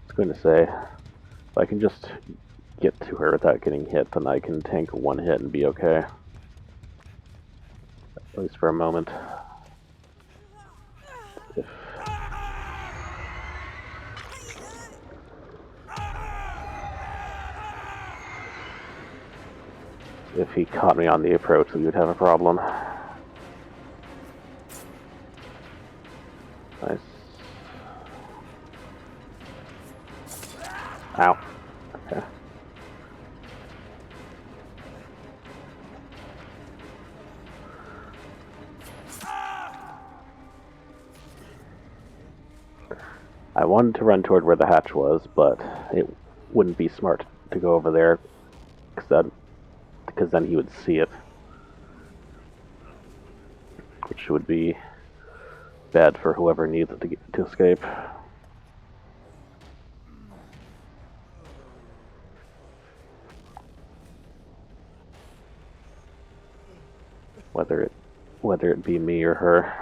Speaker 1: was going to say, if I can just get to her without getting hit, then I can tank one hit and be okay. At least for a moment. If he caught me on the approach, we would have a problem. Nice. Ow. Okay. I wanted to run toward where the hatch was, but it wouldn't be smart to go over there, because then he would see it, which would be bad for whoever needs it to escape. Whether it be me or her.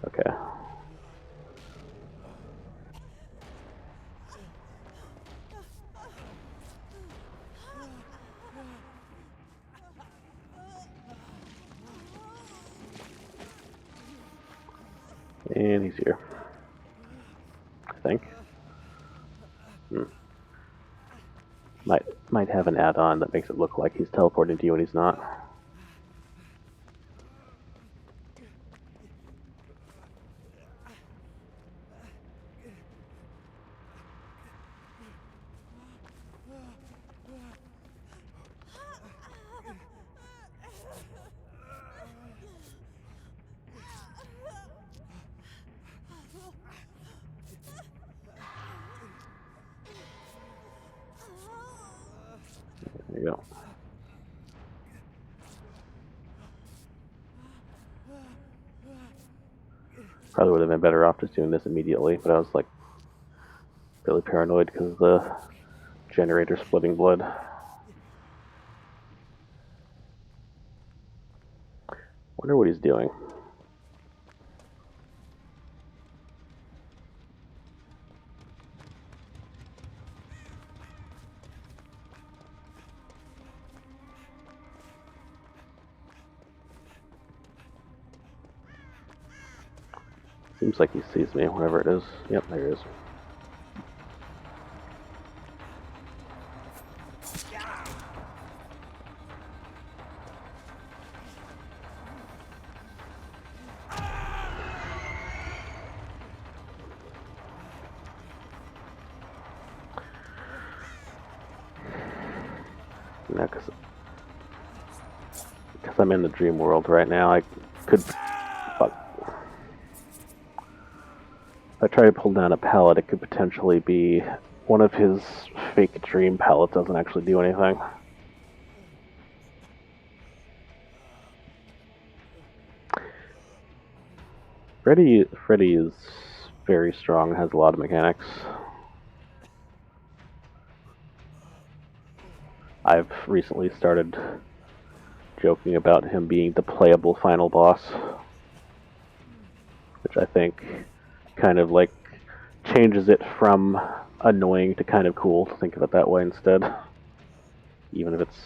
Speaker 1: Okay. And he's here. I think. Might have an add-on that makes it look like he's teleporting to you when he's not. Probably would have been better off just doing this immediately, but I was like really paranoid because of the generator splitting blood. Wonder what he's doing. Seems like he sees me, wherever it is. Yep, there he is. Yeah, because I'm in the dream world right now, I could... Fuck. If I try to pull down a pallet, it could potentially be one of his fake dream pallets doesn't actually do anything. Freddy is very strong, has a lot of mechanics. I've recently started joking about him being the playable final boss, which I think kind of like changes it from annoying to kind of cool to think of it that way instead, even if it's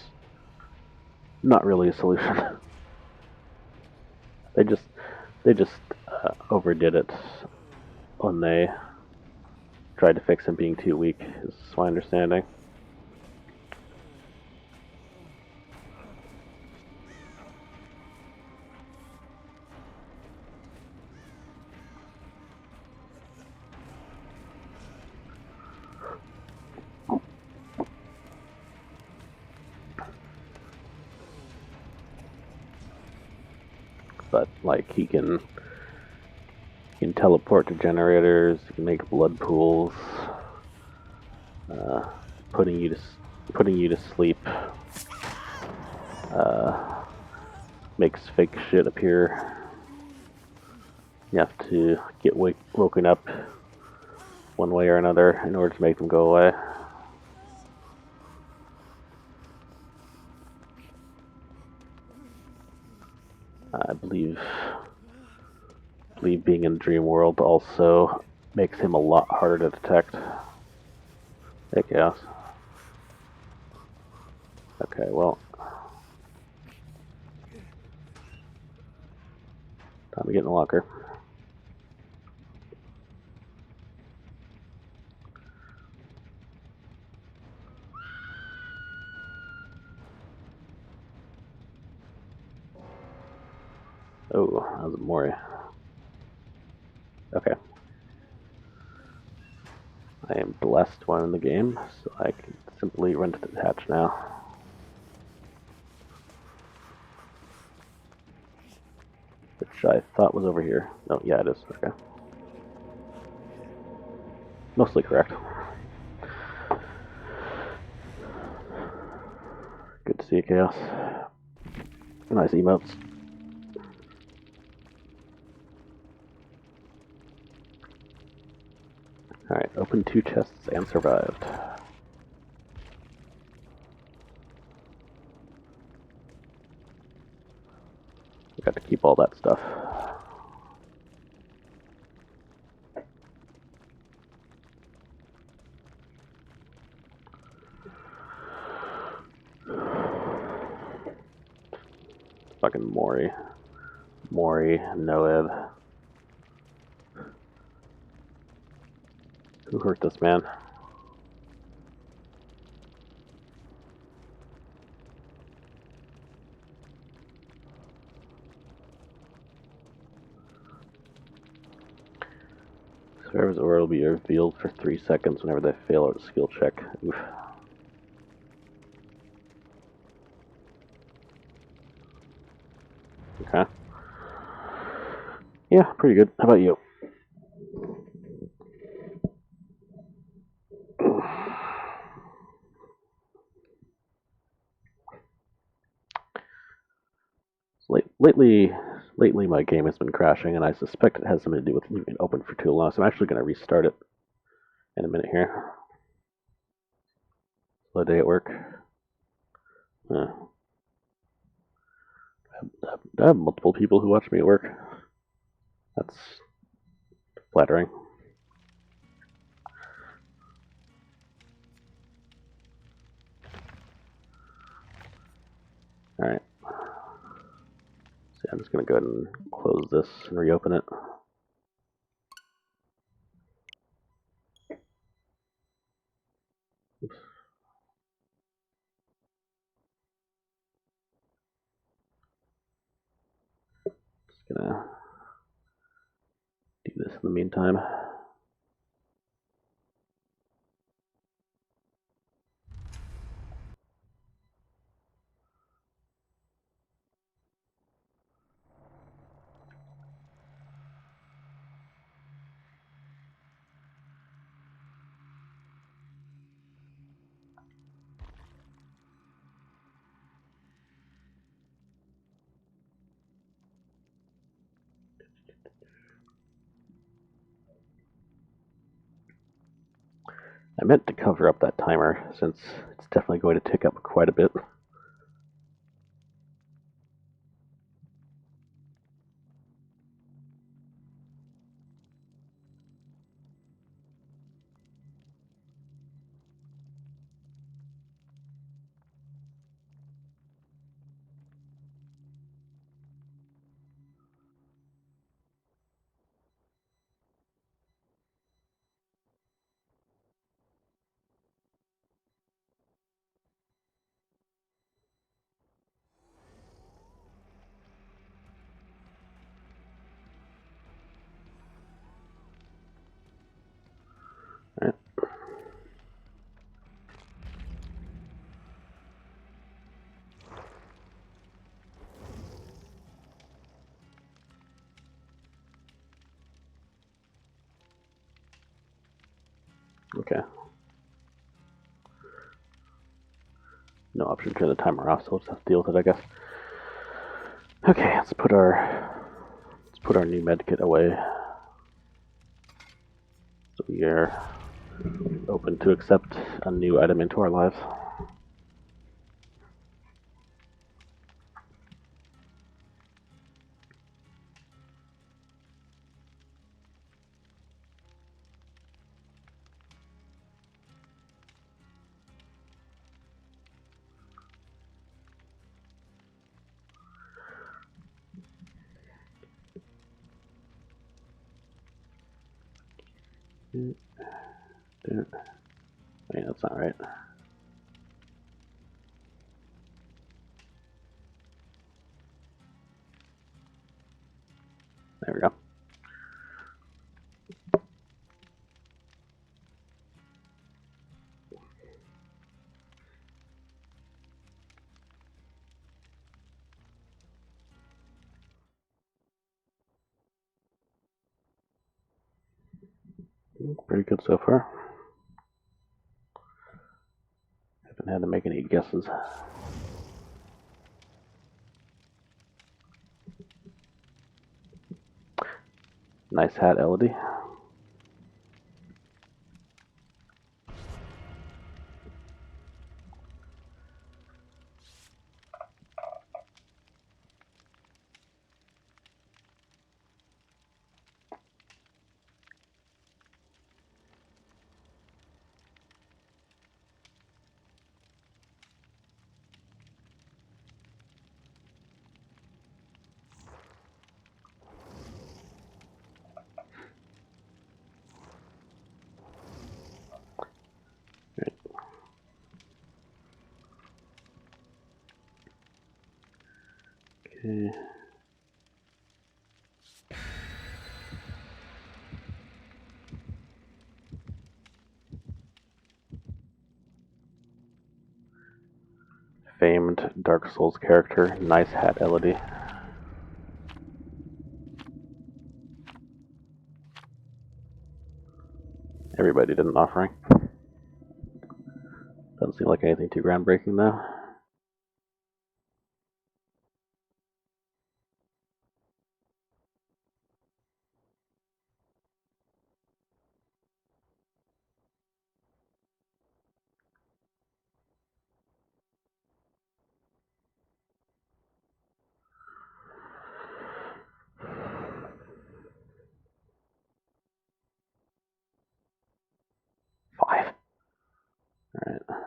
Speaker 1: not really a solution. They just overdid it when they tried to fix him being too weak, is my understanding. But like he can teleport to generators, he can make blood pools, putting you to sleep, makes fake shit appear. You have to get woken up one way or another in order to make them go away. I believe being in the dream world also makes him a lot harder to detect. Hey, Chaos. Okay, well. Time to get in the locker. Oh, that was Mori. Okay. I am blessed while in the game, so I can simply run to the hatch now. Which I thought was over here. No, yeah, it is. Okay. Mostly correct. Good to see you, Chaos. Nice emotes. Alright, opened 2 chests and survived. Got to keep all that stuff. Fucking Mori, Noeb. Who hurt this man? Survivor's aura will be revealed for 3 seconds whenever they fail a skill check. Oof. Okay. Yeah, pretty good. How about you? Lately, lately my game has been crashing, and I suspect it has something to do with leaving it open for too long. So I'm actually going to restart it in a minute here. Slow day at work. I have multiple people who watch me at work. That's flattering. Alright. So I'm just going to go ahead and close this and reopen it. Oops. Just going to do this in the meantime. I meant to cover up that timer since it's definitely going to tick up quite a bit. Alright. Okay. No option to turn the timer off, so we'll just have to deal with it, I guess. Okay, let's put our new medkit away. So we are open to accept a new item into our lives. Wait, that's not right. There we go. Pretty good so far. Haven't had to make any guesses. Nice hat, Elodie. Right. Okay. Famed Dark Souls character. Nice hat, Elodie. Everybody did an offering. Doesn't seem like anything too groundbreaking, though. Alright.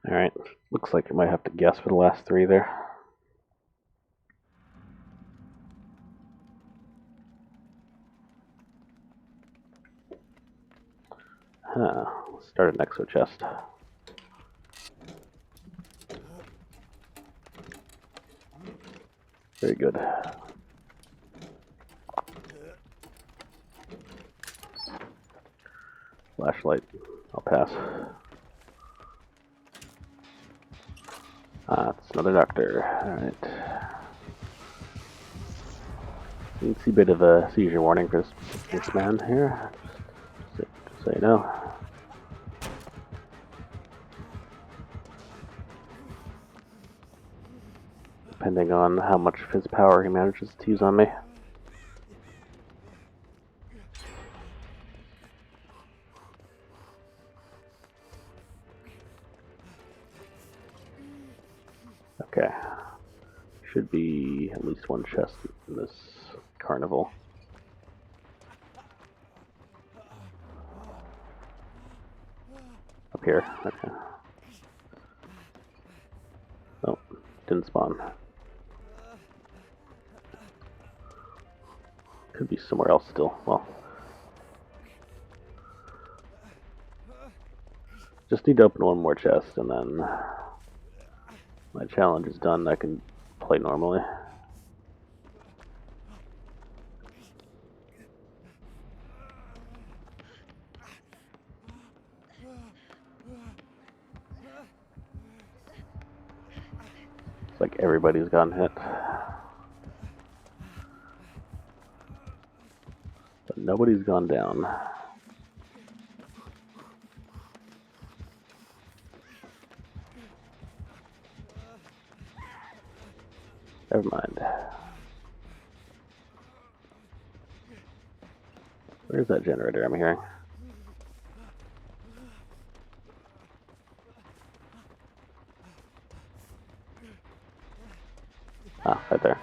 Speaker 1: Alright, looks like I might have to guess for the last three there. Let's start an exo chest. Very good. Flashlight, I'll pass. It's another doctor. Alright. You can see a bit of a seizure warning for this man here. Just so you know. Depending on how much of his power he manages to use on me. Okay. Should be at least one chest in this carnival. Up here. Okay. Oh, didn't spawn. Could be somewhere else still. Well, just need to open one more chest and then my challenge is done. I can play normally. It's like everybody's gotten hit. But nobody's gone down. Never mind. Where's that generator I'm hearing? Ah, right there.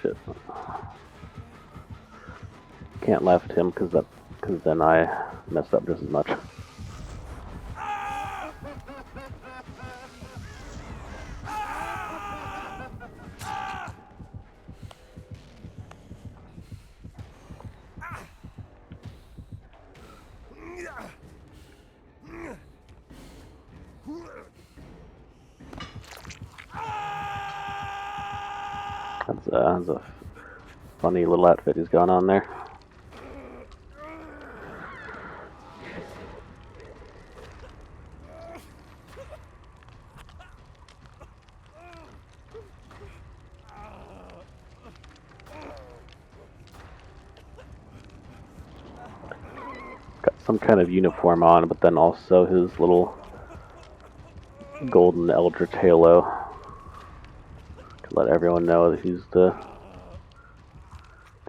Speaker 1: Shit. Can't laugh at him because then I messed up just as much. That's a funny little outfit he's got on there. Got some kind of uniform on, but then also his little golden eldritch halo to let everyone know that he's the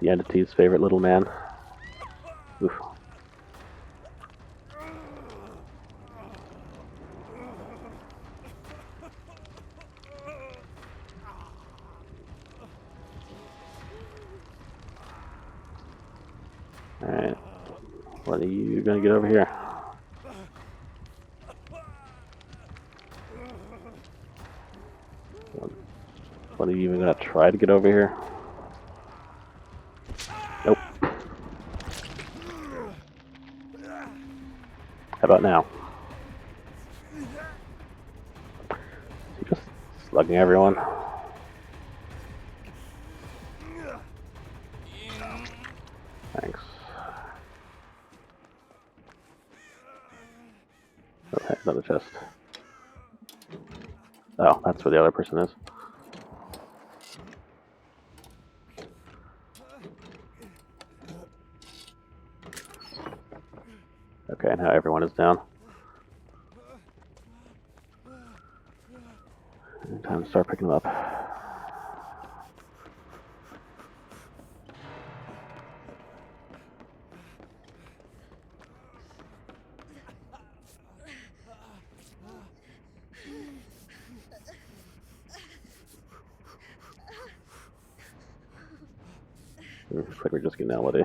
Speaker 1: entity's favorite little man. Oof. Alright. When are you gonna get over here? When are you even gonna try to get over here? Nope. How about now? Is he just slugging everyone? Thanks. Okay, another chest. Oh, that's where the other person is. Okay, now everyone is down. Time to start picking them up. Looks like we're just getting Elodie.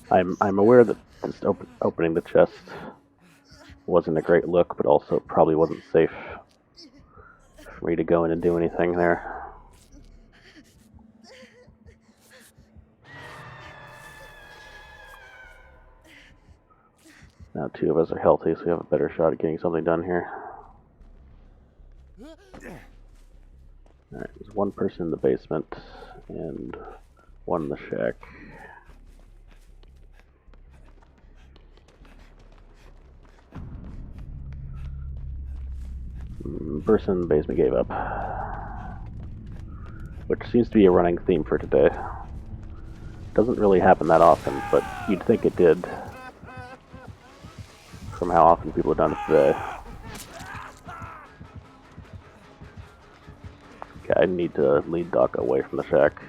Speaker 1: I'm aware that just opening the chest wasn't a great look, but also probably wasn't safe for me to go in and do anything there. Now 2 of us are healthy, so we have a better shot at getting something done here. Alright, there's 1 person in the basement and 1 in the shack. Person in the basement gave up, which seems to be a running theme for today. Doesn't really happen that often, but you'd think it did from how often people have done it today. Okay, I need to lead Doc away from the shack.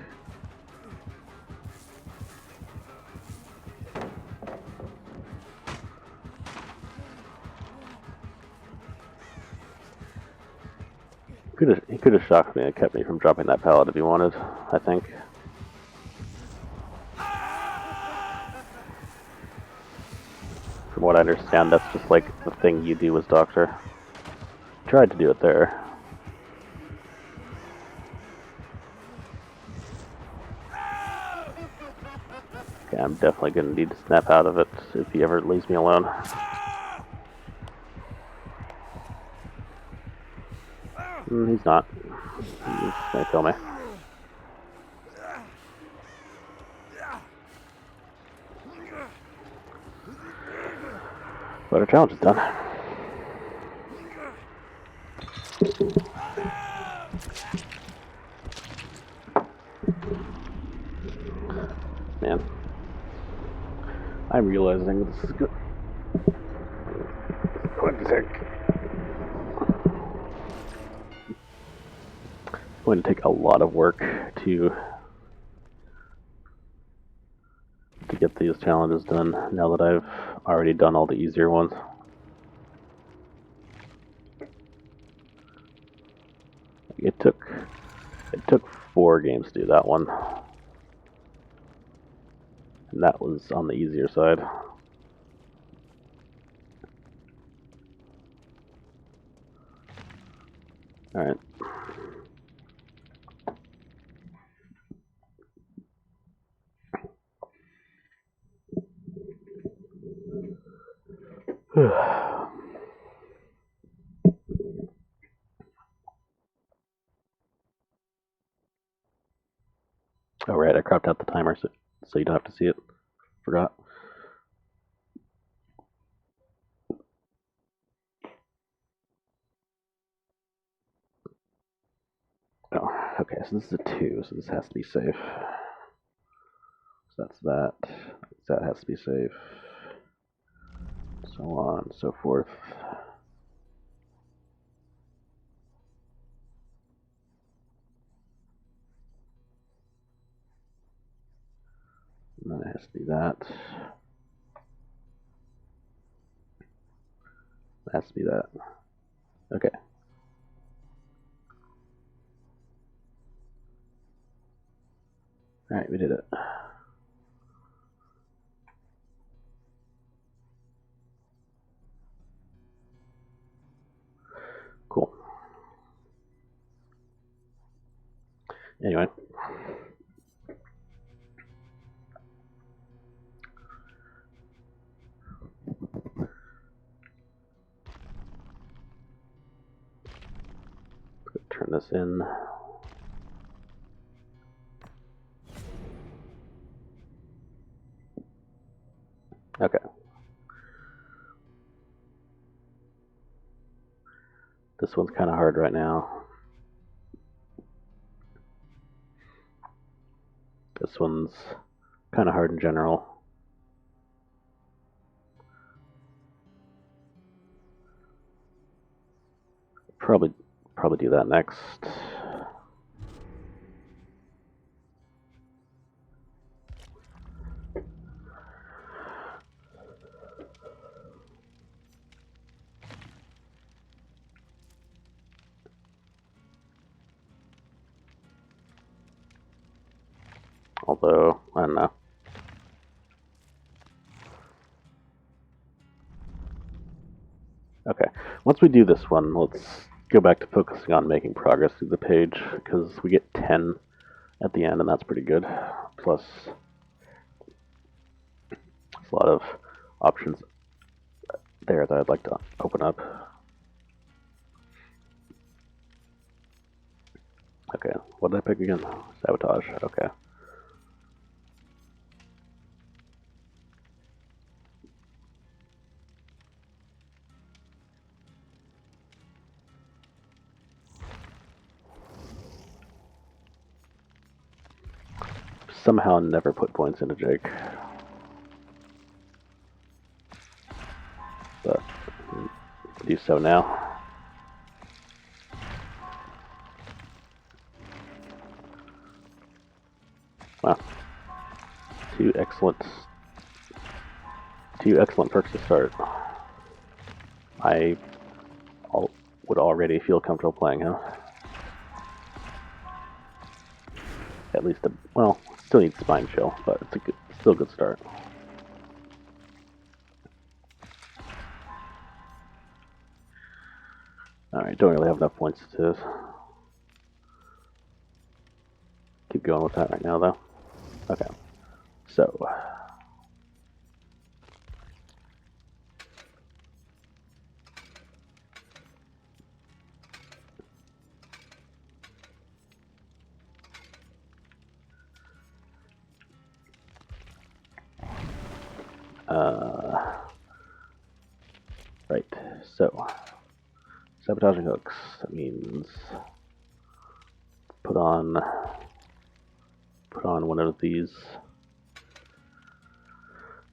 Speaker 1: He could have shocked me and kept me from dropping that pallet if he wanted, I think. From what I understand, that's just like the thing you do as Doctor. Tried to do it there. Okay, I'm definitely going to need to snap out of it if he ever leaves me alone. He's not. He's going to kill me. But our challenge is done. Man. I'm realizing this is good. Going to take a lot of work to get these challenges done now that I've already done all the easier ones. It took 4 games to do that one, and that was on the easier side. All right. Oh right, I cropped out the timer so you don't have to see it. Forgot. Oh, okay, so this is a 2, so this has to be safe. So that's that. That has to be safe. So on and so forth. And then it has to be that. It has to be that. Okay. Alright, we did it. Cool. Anyway. Turn this in. Okay. This one's kind of hard right now. This one's kind of hard in general. Probably do that next. Although, I don't know. Okay, once we do this one, let's go back to focusing on making progress through the page, because we get 10 at the end, and that's pretty good. Plus, there's a lot of options there that I'd like to open up. Okay, what did I pick again? Sabotage, okay. Somehow never put points into Jake. But do so now. Wow. Two excellent perks to start. I would already feel comfortable playing him. At least, well, still need Spine Chill, but it's still a good start. Alright, don't really have enough points to keep going with that right now, though. Okay, so right, so sabotaging hooks, that means put on one of these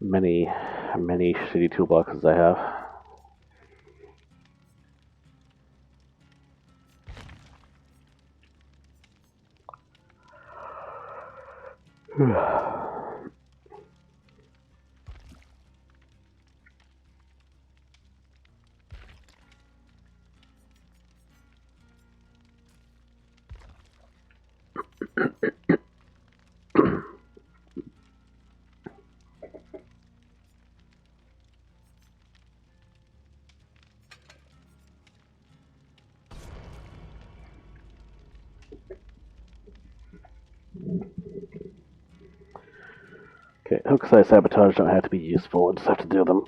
Speaker 1: many shitty toolboxes I have. Okay, hooks I sabotage don't have to be useful, I just have to do them.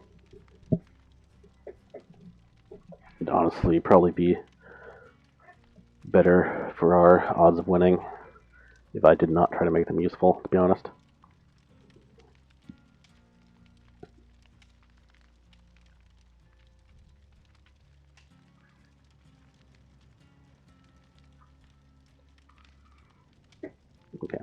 Speaker 1: It'd honestly probably be better for our odds of winning if I did not try to make them useful, to be honest. Okay.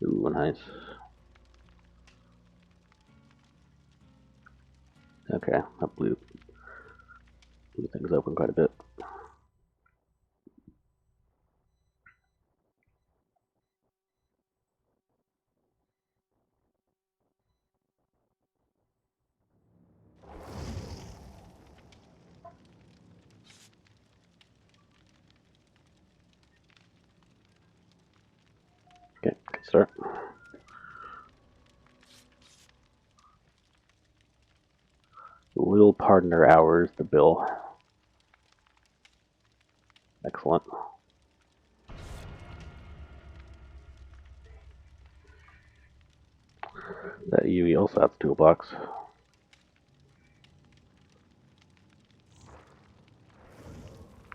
Speaker 1: Ooh, nice. Okay, that blew things open quite a bit. Okay, good start. Little partner hours, the bill. Excellent. That UV also has toolbox.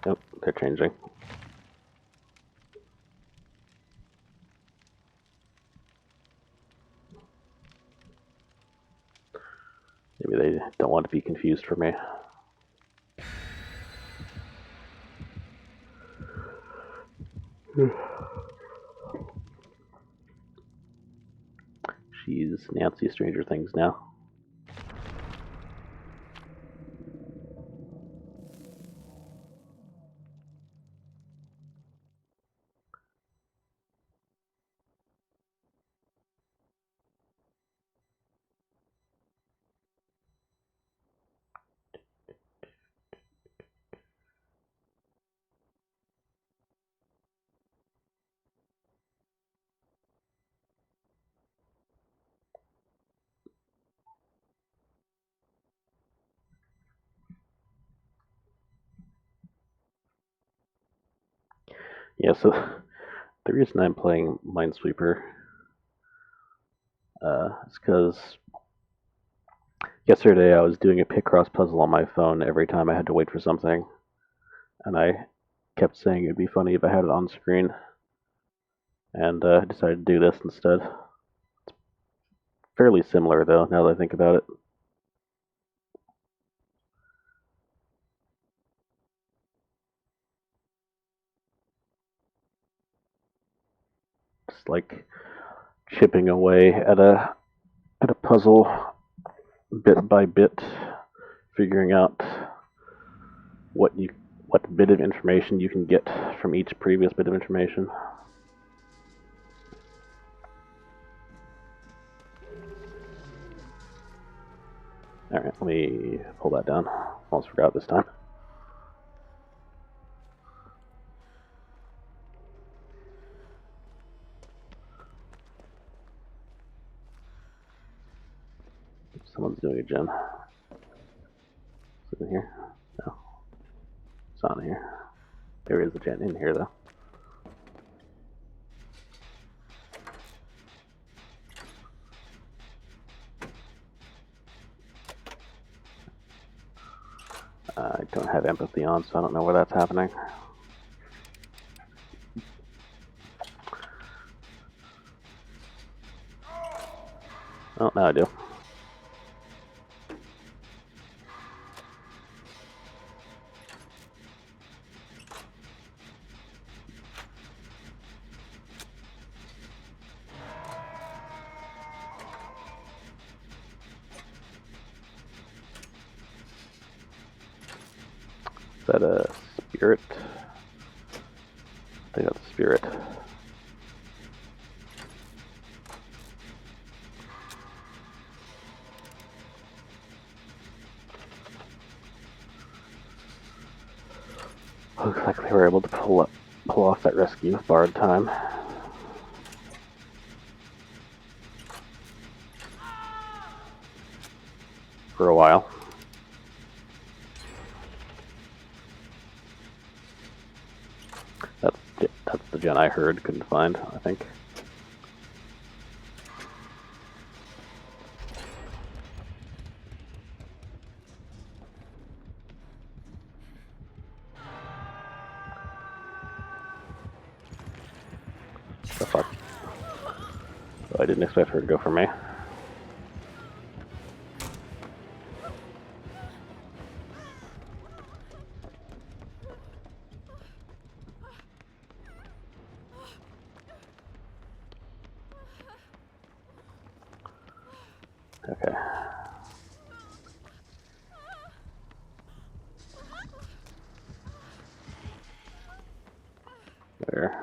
Speaker 1: Nope, they're changing. Maybe they don't want to be confused for me. She's Nancy Stranger Things now. Yeah, so the reason I'm playing Minesweeper is because yesterday I was doing a Picross puzzle on my phone every time I had to wait for something, and I kept saying it'd be funny if I had it on screen, and decided to do this instead. It's fairly similar though, now that I think about it. Just like chipping away at a puzzle bit by bit, figuring out what bit of information you can get from each previous bit of information. Alright, let me pull that down. Almost forgot this time. Someone's doing a gen. Is it in here? No. It's not in here. There is a gen in here though. I don't have empathy on, so I don't know where that's happening. Oh, now I do. Is that a spirit? I think that's a spirit. Looks like they were able to pull off that rescue with borrowed time. For a while. That's the gen I heard, couldn't find, I think. The fuck? Oh, I didn't expect her to go for me. Okay. Where?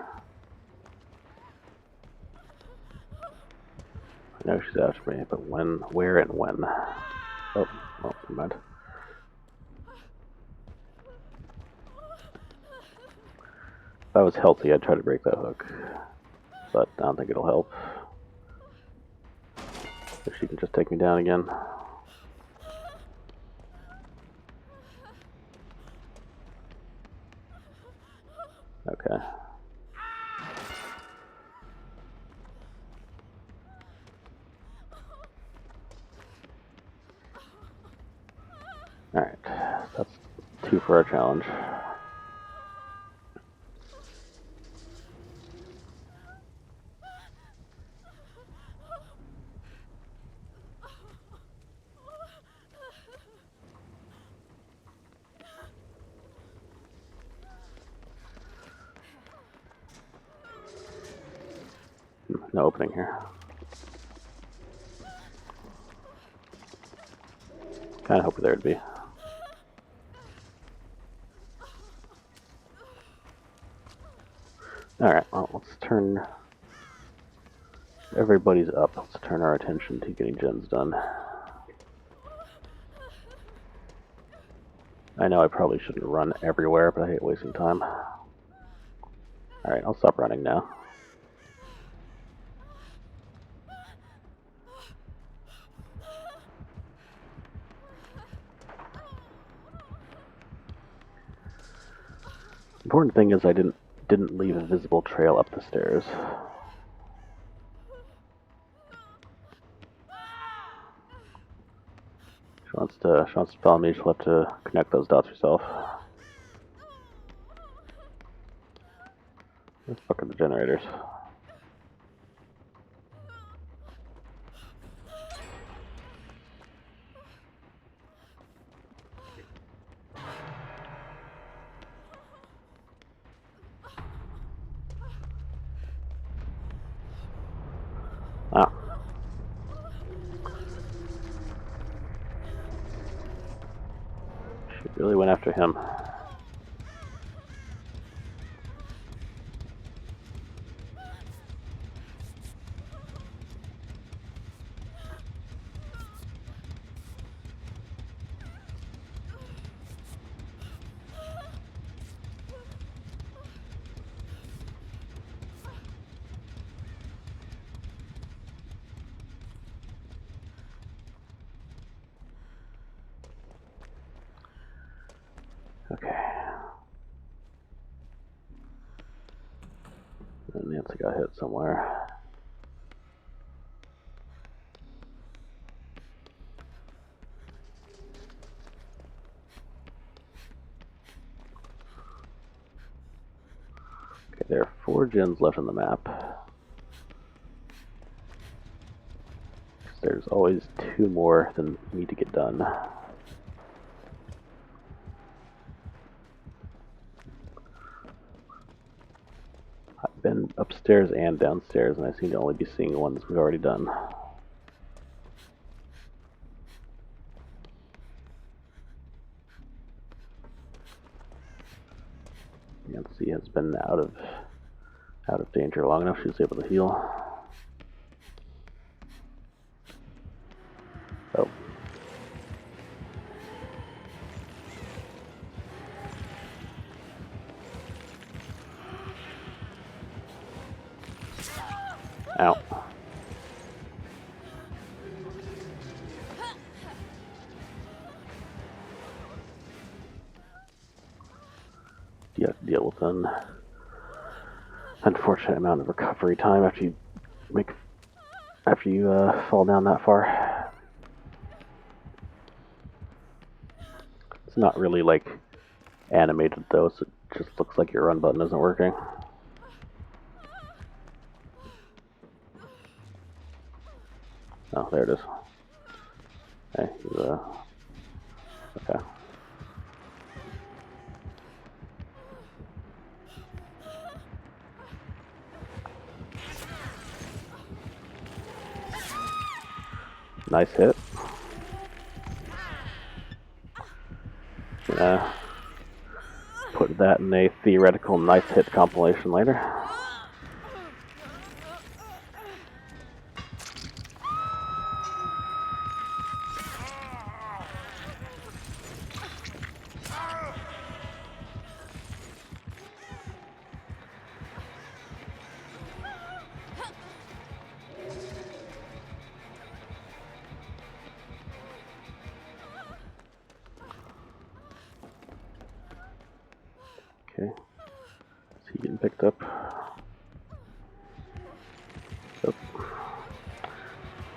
Speaker 1: I know she's after me, but when, where, and when? Oh, well, never mind. If I was healthy, I'd try to break that hook, but I don't think it'll help. If she can just take me down again. Okay. Alright, so that's 2 for our challenge. No opening here. Kinda hoped there would be. Alright, well, let's turn... Everybody's up. Let's turn our attention to getting gens done. I know I probably shouldn't run everywhere, but I hate wasting time. Alright, I'll stop running now. Important thing is I didn't leave a visible trail up the stairs. She wants to follow me, she'll have to connect those dots herself. Where the fuck are the generators? Ah. She really went after him. Okay. And Nancy got hit somewhere. Okay, there are 4 gens left on the map. There's always 2 more than need to get done. I've been upstairs and downstairs, and I seem to only be seeing ones we've already done. Nancy has been out of danger long enough. She's able to heal. Oh. Ow. You have to deal with an unfortunate amount of recovery time after you fall down that far. It's not really like animated though, so it just looks like your run button isn't working. Oh, there it is. Hey, okay. Nice hit. Put that in a theoretical nice hit compilation later. Okay. Is he picked up. Oh.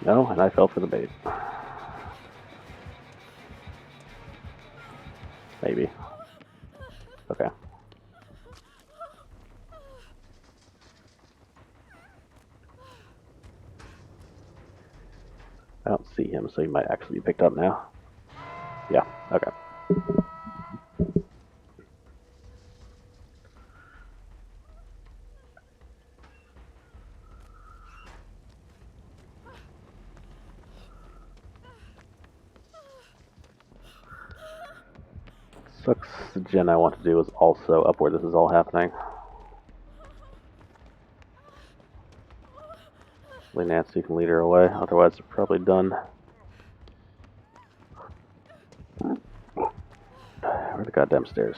Speaker 1: No, and I fell for the bait. Maybe. Okay. I don't see him, so he might actually be picked up now. Yeah, okay. Sucks the gen I want to do is also up where this is all happening. Hopefully Nancy can lead her away, otherwise they're probably done. Where are the goddamn stairs?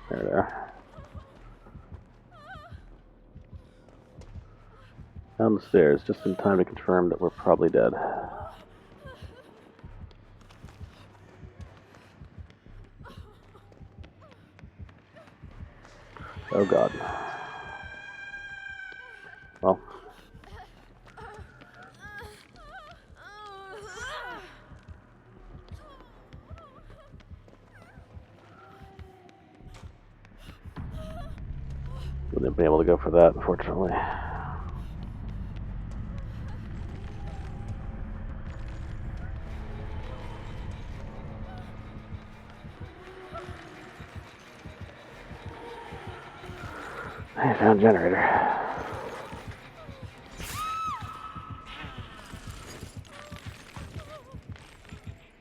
Speaker 1: There they are. Down the stairs, just in time to confirm that we're probably dead. Oh god. Well. Wouldn't have been able to go for that, unfortunately. I found a generator.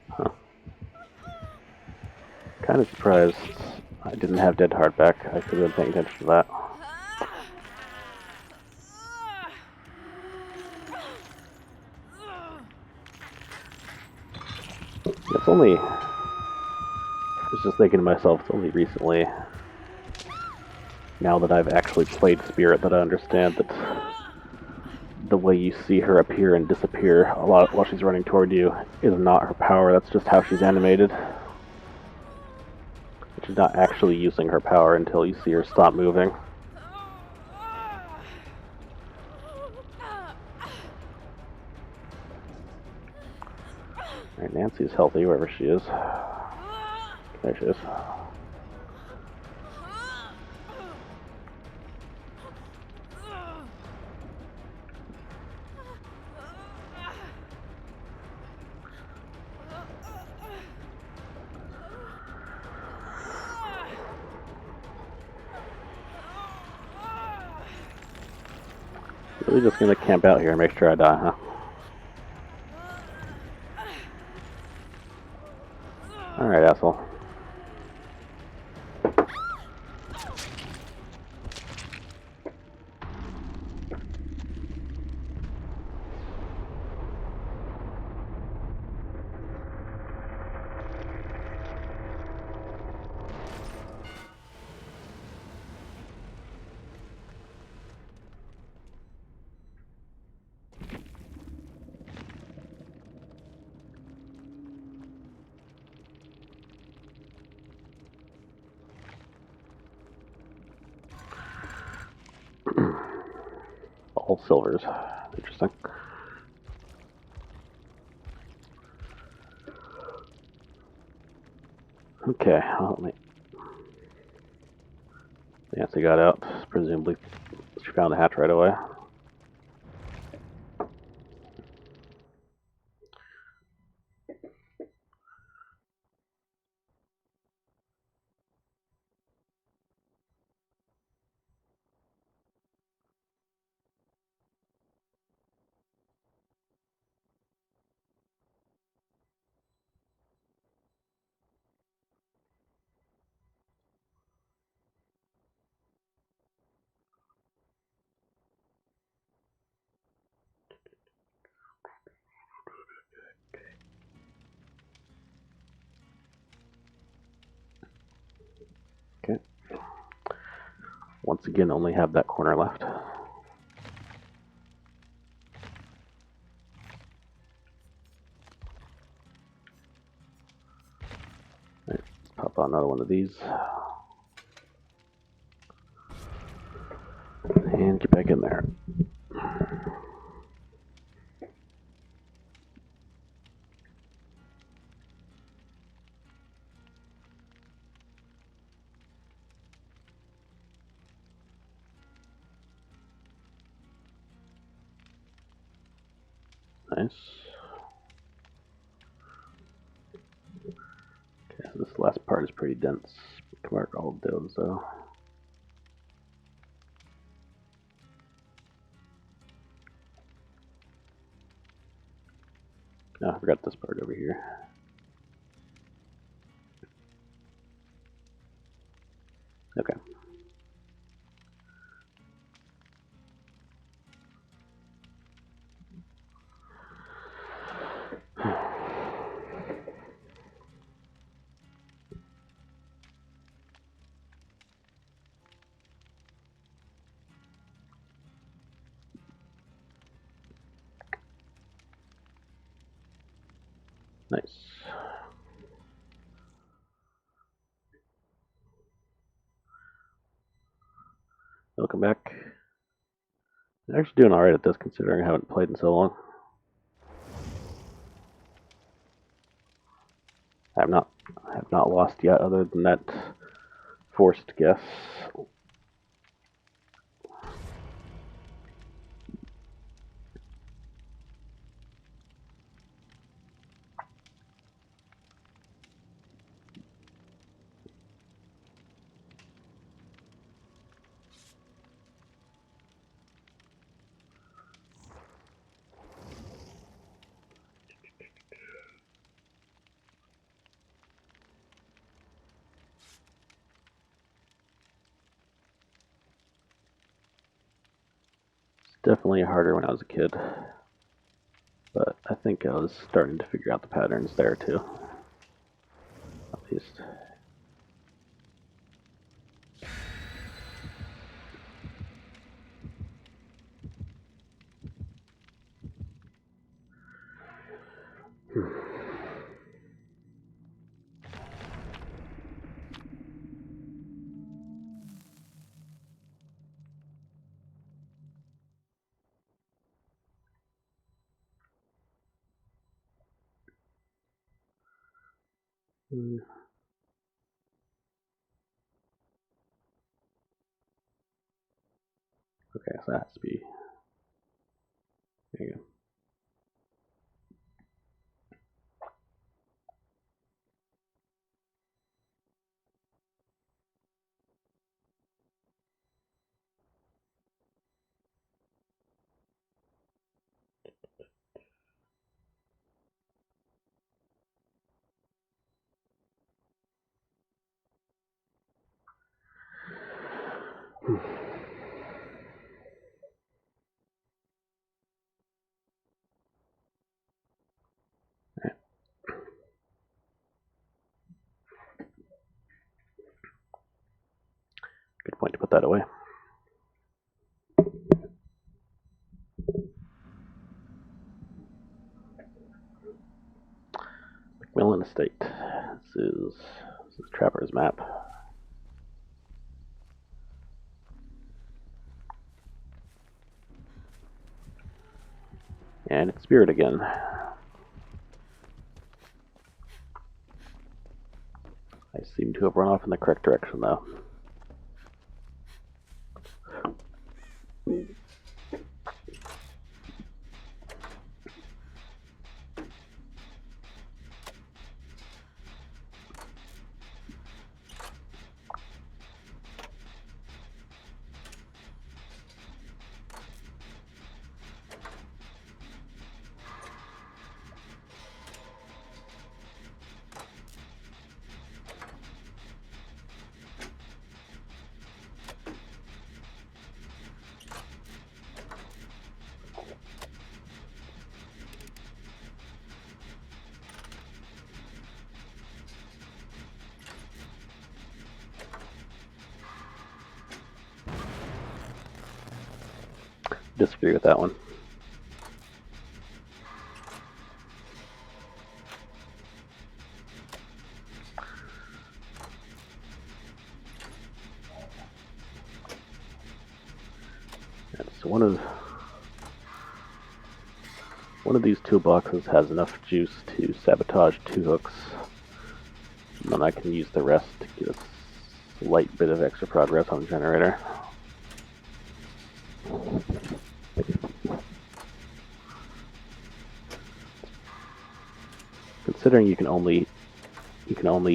Speaker 1: Huh. Kind of surprised I didn't have Dead Hard back. I could have been paying attention to that. It's only... I was just thinking to myself, it's only recently, now that I've actually played Spirit, that I understand that the way you see her appear and disappear a lot while she's running toward you is not her power, that's just how she's animated. She's not actually using her power until you see her stop moving. Alright, Nancy's healthy wherever she is. There she is. Really just gonna camp out here and make sure I die, huh? Alright, asshole. All silvers. Interesting. Okay, well, Nancy got out. Presumably she found the hatch right away. Okay. Once again, only have that corner left. Let's pop on another one of these. And get back in there. Nice. Okay, so this last part is pretty dense. We can mark all of those though. Oh, I forgot this part over here. Okay. Nice. Welcome back. I'm actually doing alright at this considering I haven't played in so long. I have not lost yet other than that forced guess. Definitely harder when I was a kid, but I think I was starting to figure out the patterns there too, at least. Okay, so that has to be, there you go. Alright. Good point to put that away. Macmillan Estate. This is Trapper's map. And it's Spirit again. I seem to have run off in the correct direction though. Disagree with that one. one of these toolboxes has enough juice to sabotage 2 hooks, and then I can use the rest to get a slight bit of extra progress on the generator. Considering you can only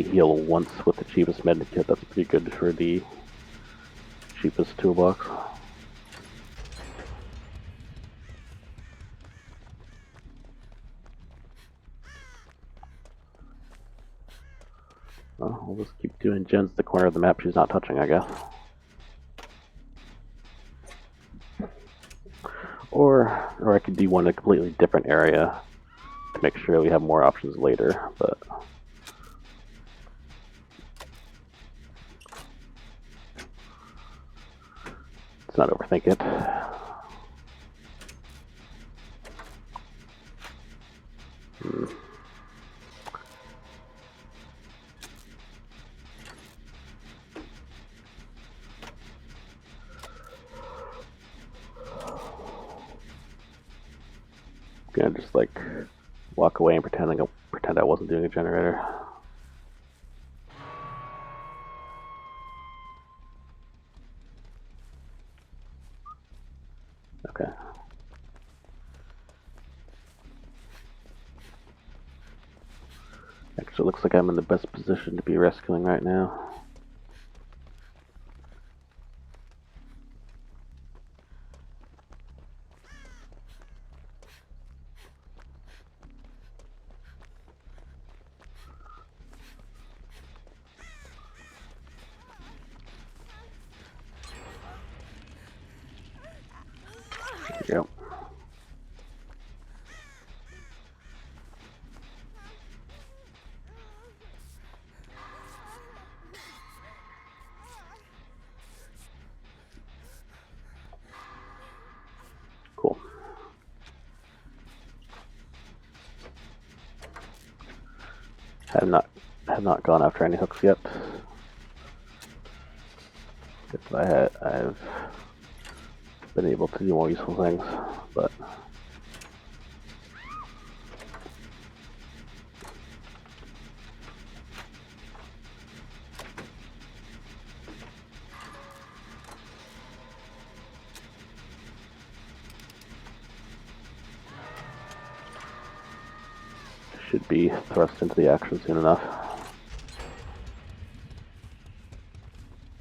Speaker 1: heal once with the cheapest medikit, that's pretty good for the cheapest toolbox. Well, we'll just keep doing gens the corner of the map she's not touching, I guess. Or I could do one in a completely different area to make sure we have more options later, but let's not overthink it. Gonna just like walk away and pretend I wasn't doing a generator. Okay. Actually, it looks like I'm in the best position to be rescuing right now. There we go. Cool. Have not gone after any hooks yet. I've been able to do more useful things, but should be thrust into the action soon enough.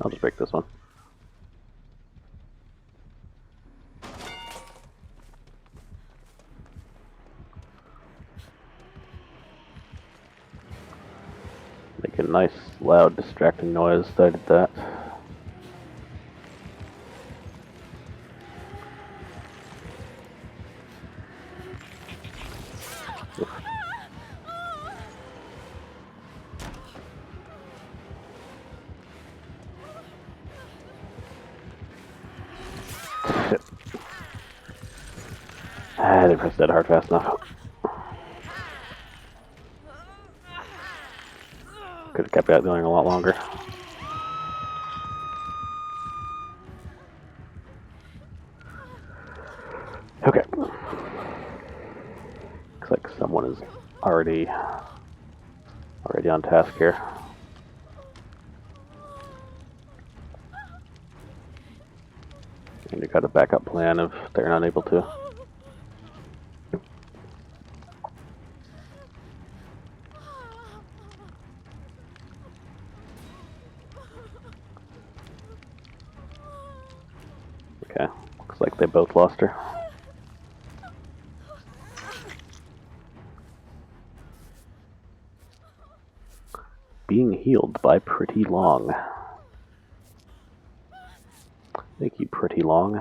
Speaker 1: I'll just break this one. Make a nice, loud, distracting noise. I did that. Shit. I didn't press that hard fast enough. Could have kept that going a lot longer. Okay. Looks like someone is already on task here. And you got a backup plan if they're not able to. Okay, looks like they both lost her. Being healed by Pretty Long. Thank you, Pretty Long.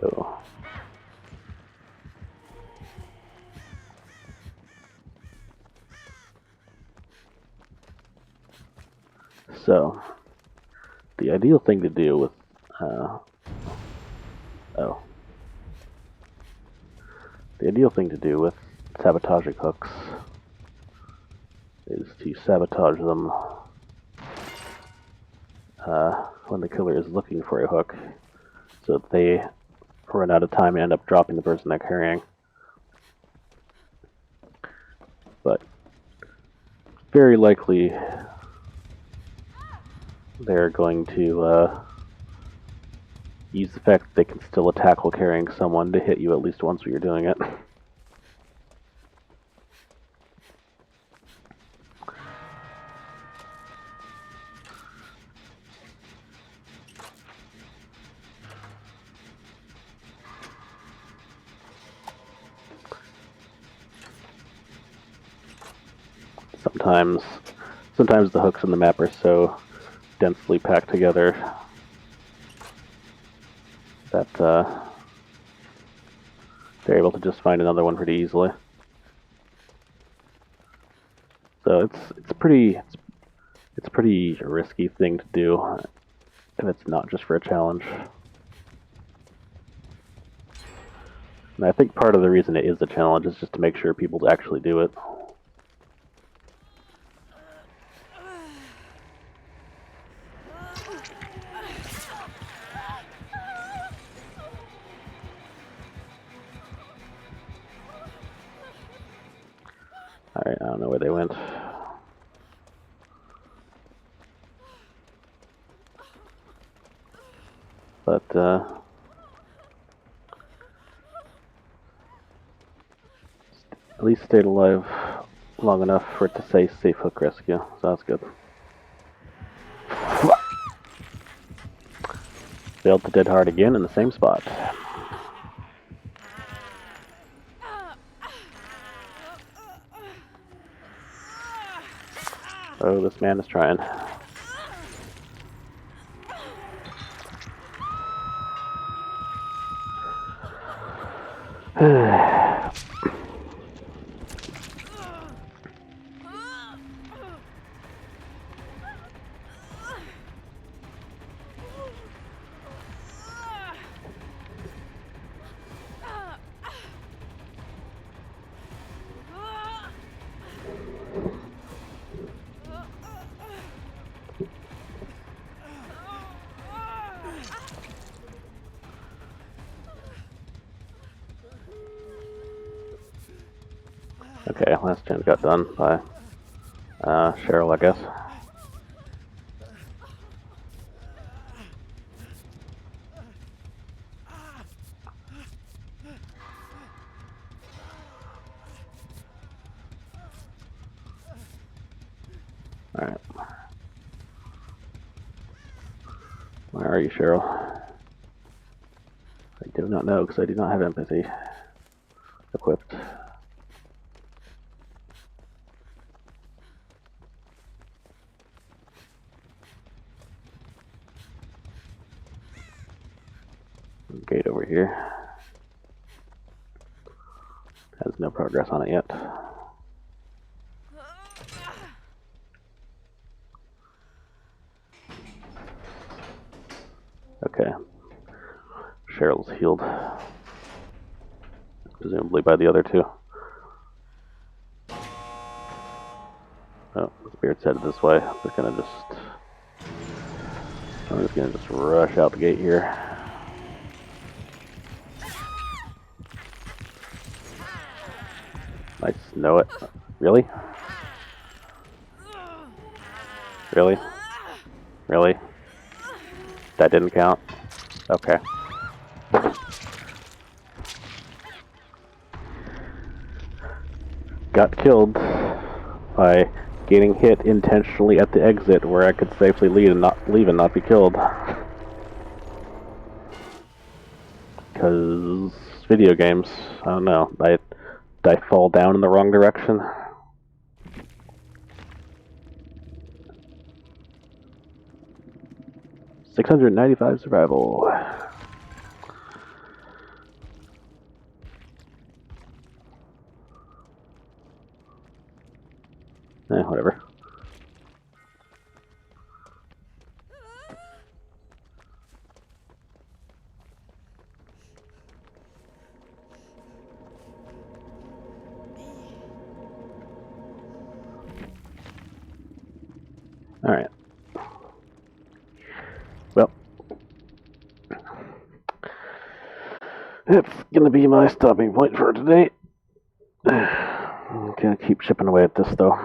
Speaker 1: Oh. So, the ideal thing to do with, oh, The ideal thing to do with sabotaging hooks is to sabotage them when the killer is looking for a hook, so that they run out of time and end up dropping the person they're carrying. But very likely they're going to use the fact that they can still attack while carrying someone to hit you at least once while you're doing it. Sometimes the hooks in the map are so densely packed together that they're able to just find another one pretty easily. So it's a pretty risky thing to do if it's not just for a challenge. And I think part of the reason it is a challenge is just to make sure people actually do it. Alright, I don't know where they went. But, at least stayed alive long enough for it to say safe hook rescue, so that's good. Failed to dead hard again in the same spot. Oh, this man is trying. Okay, last gen got done by Cheryl, I guess. Alright. Where are you, Cheryl? I do not know, because I do not have empathy equipped. Gate over here. Has no progress on it yet. Okay. Cheryl's healed. Presumably by the other two. Oh, the Spirit's headed this way. I'm just gonna rush out the gate here. Nice, know it. Really? Really? Really? That didn't count? Okay. Got killed by getting hit intentionally at the exit where I could safely leave and not be killed. Because video games, I don't know, did I fall down in the wrong direction? $695 survival. Whatever. Alright. Well, that's gonna be my stopping point for today. I'm gonna keep chipping away at this, though.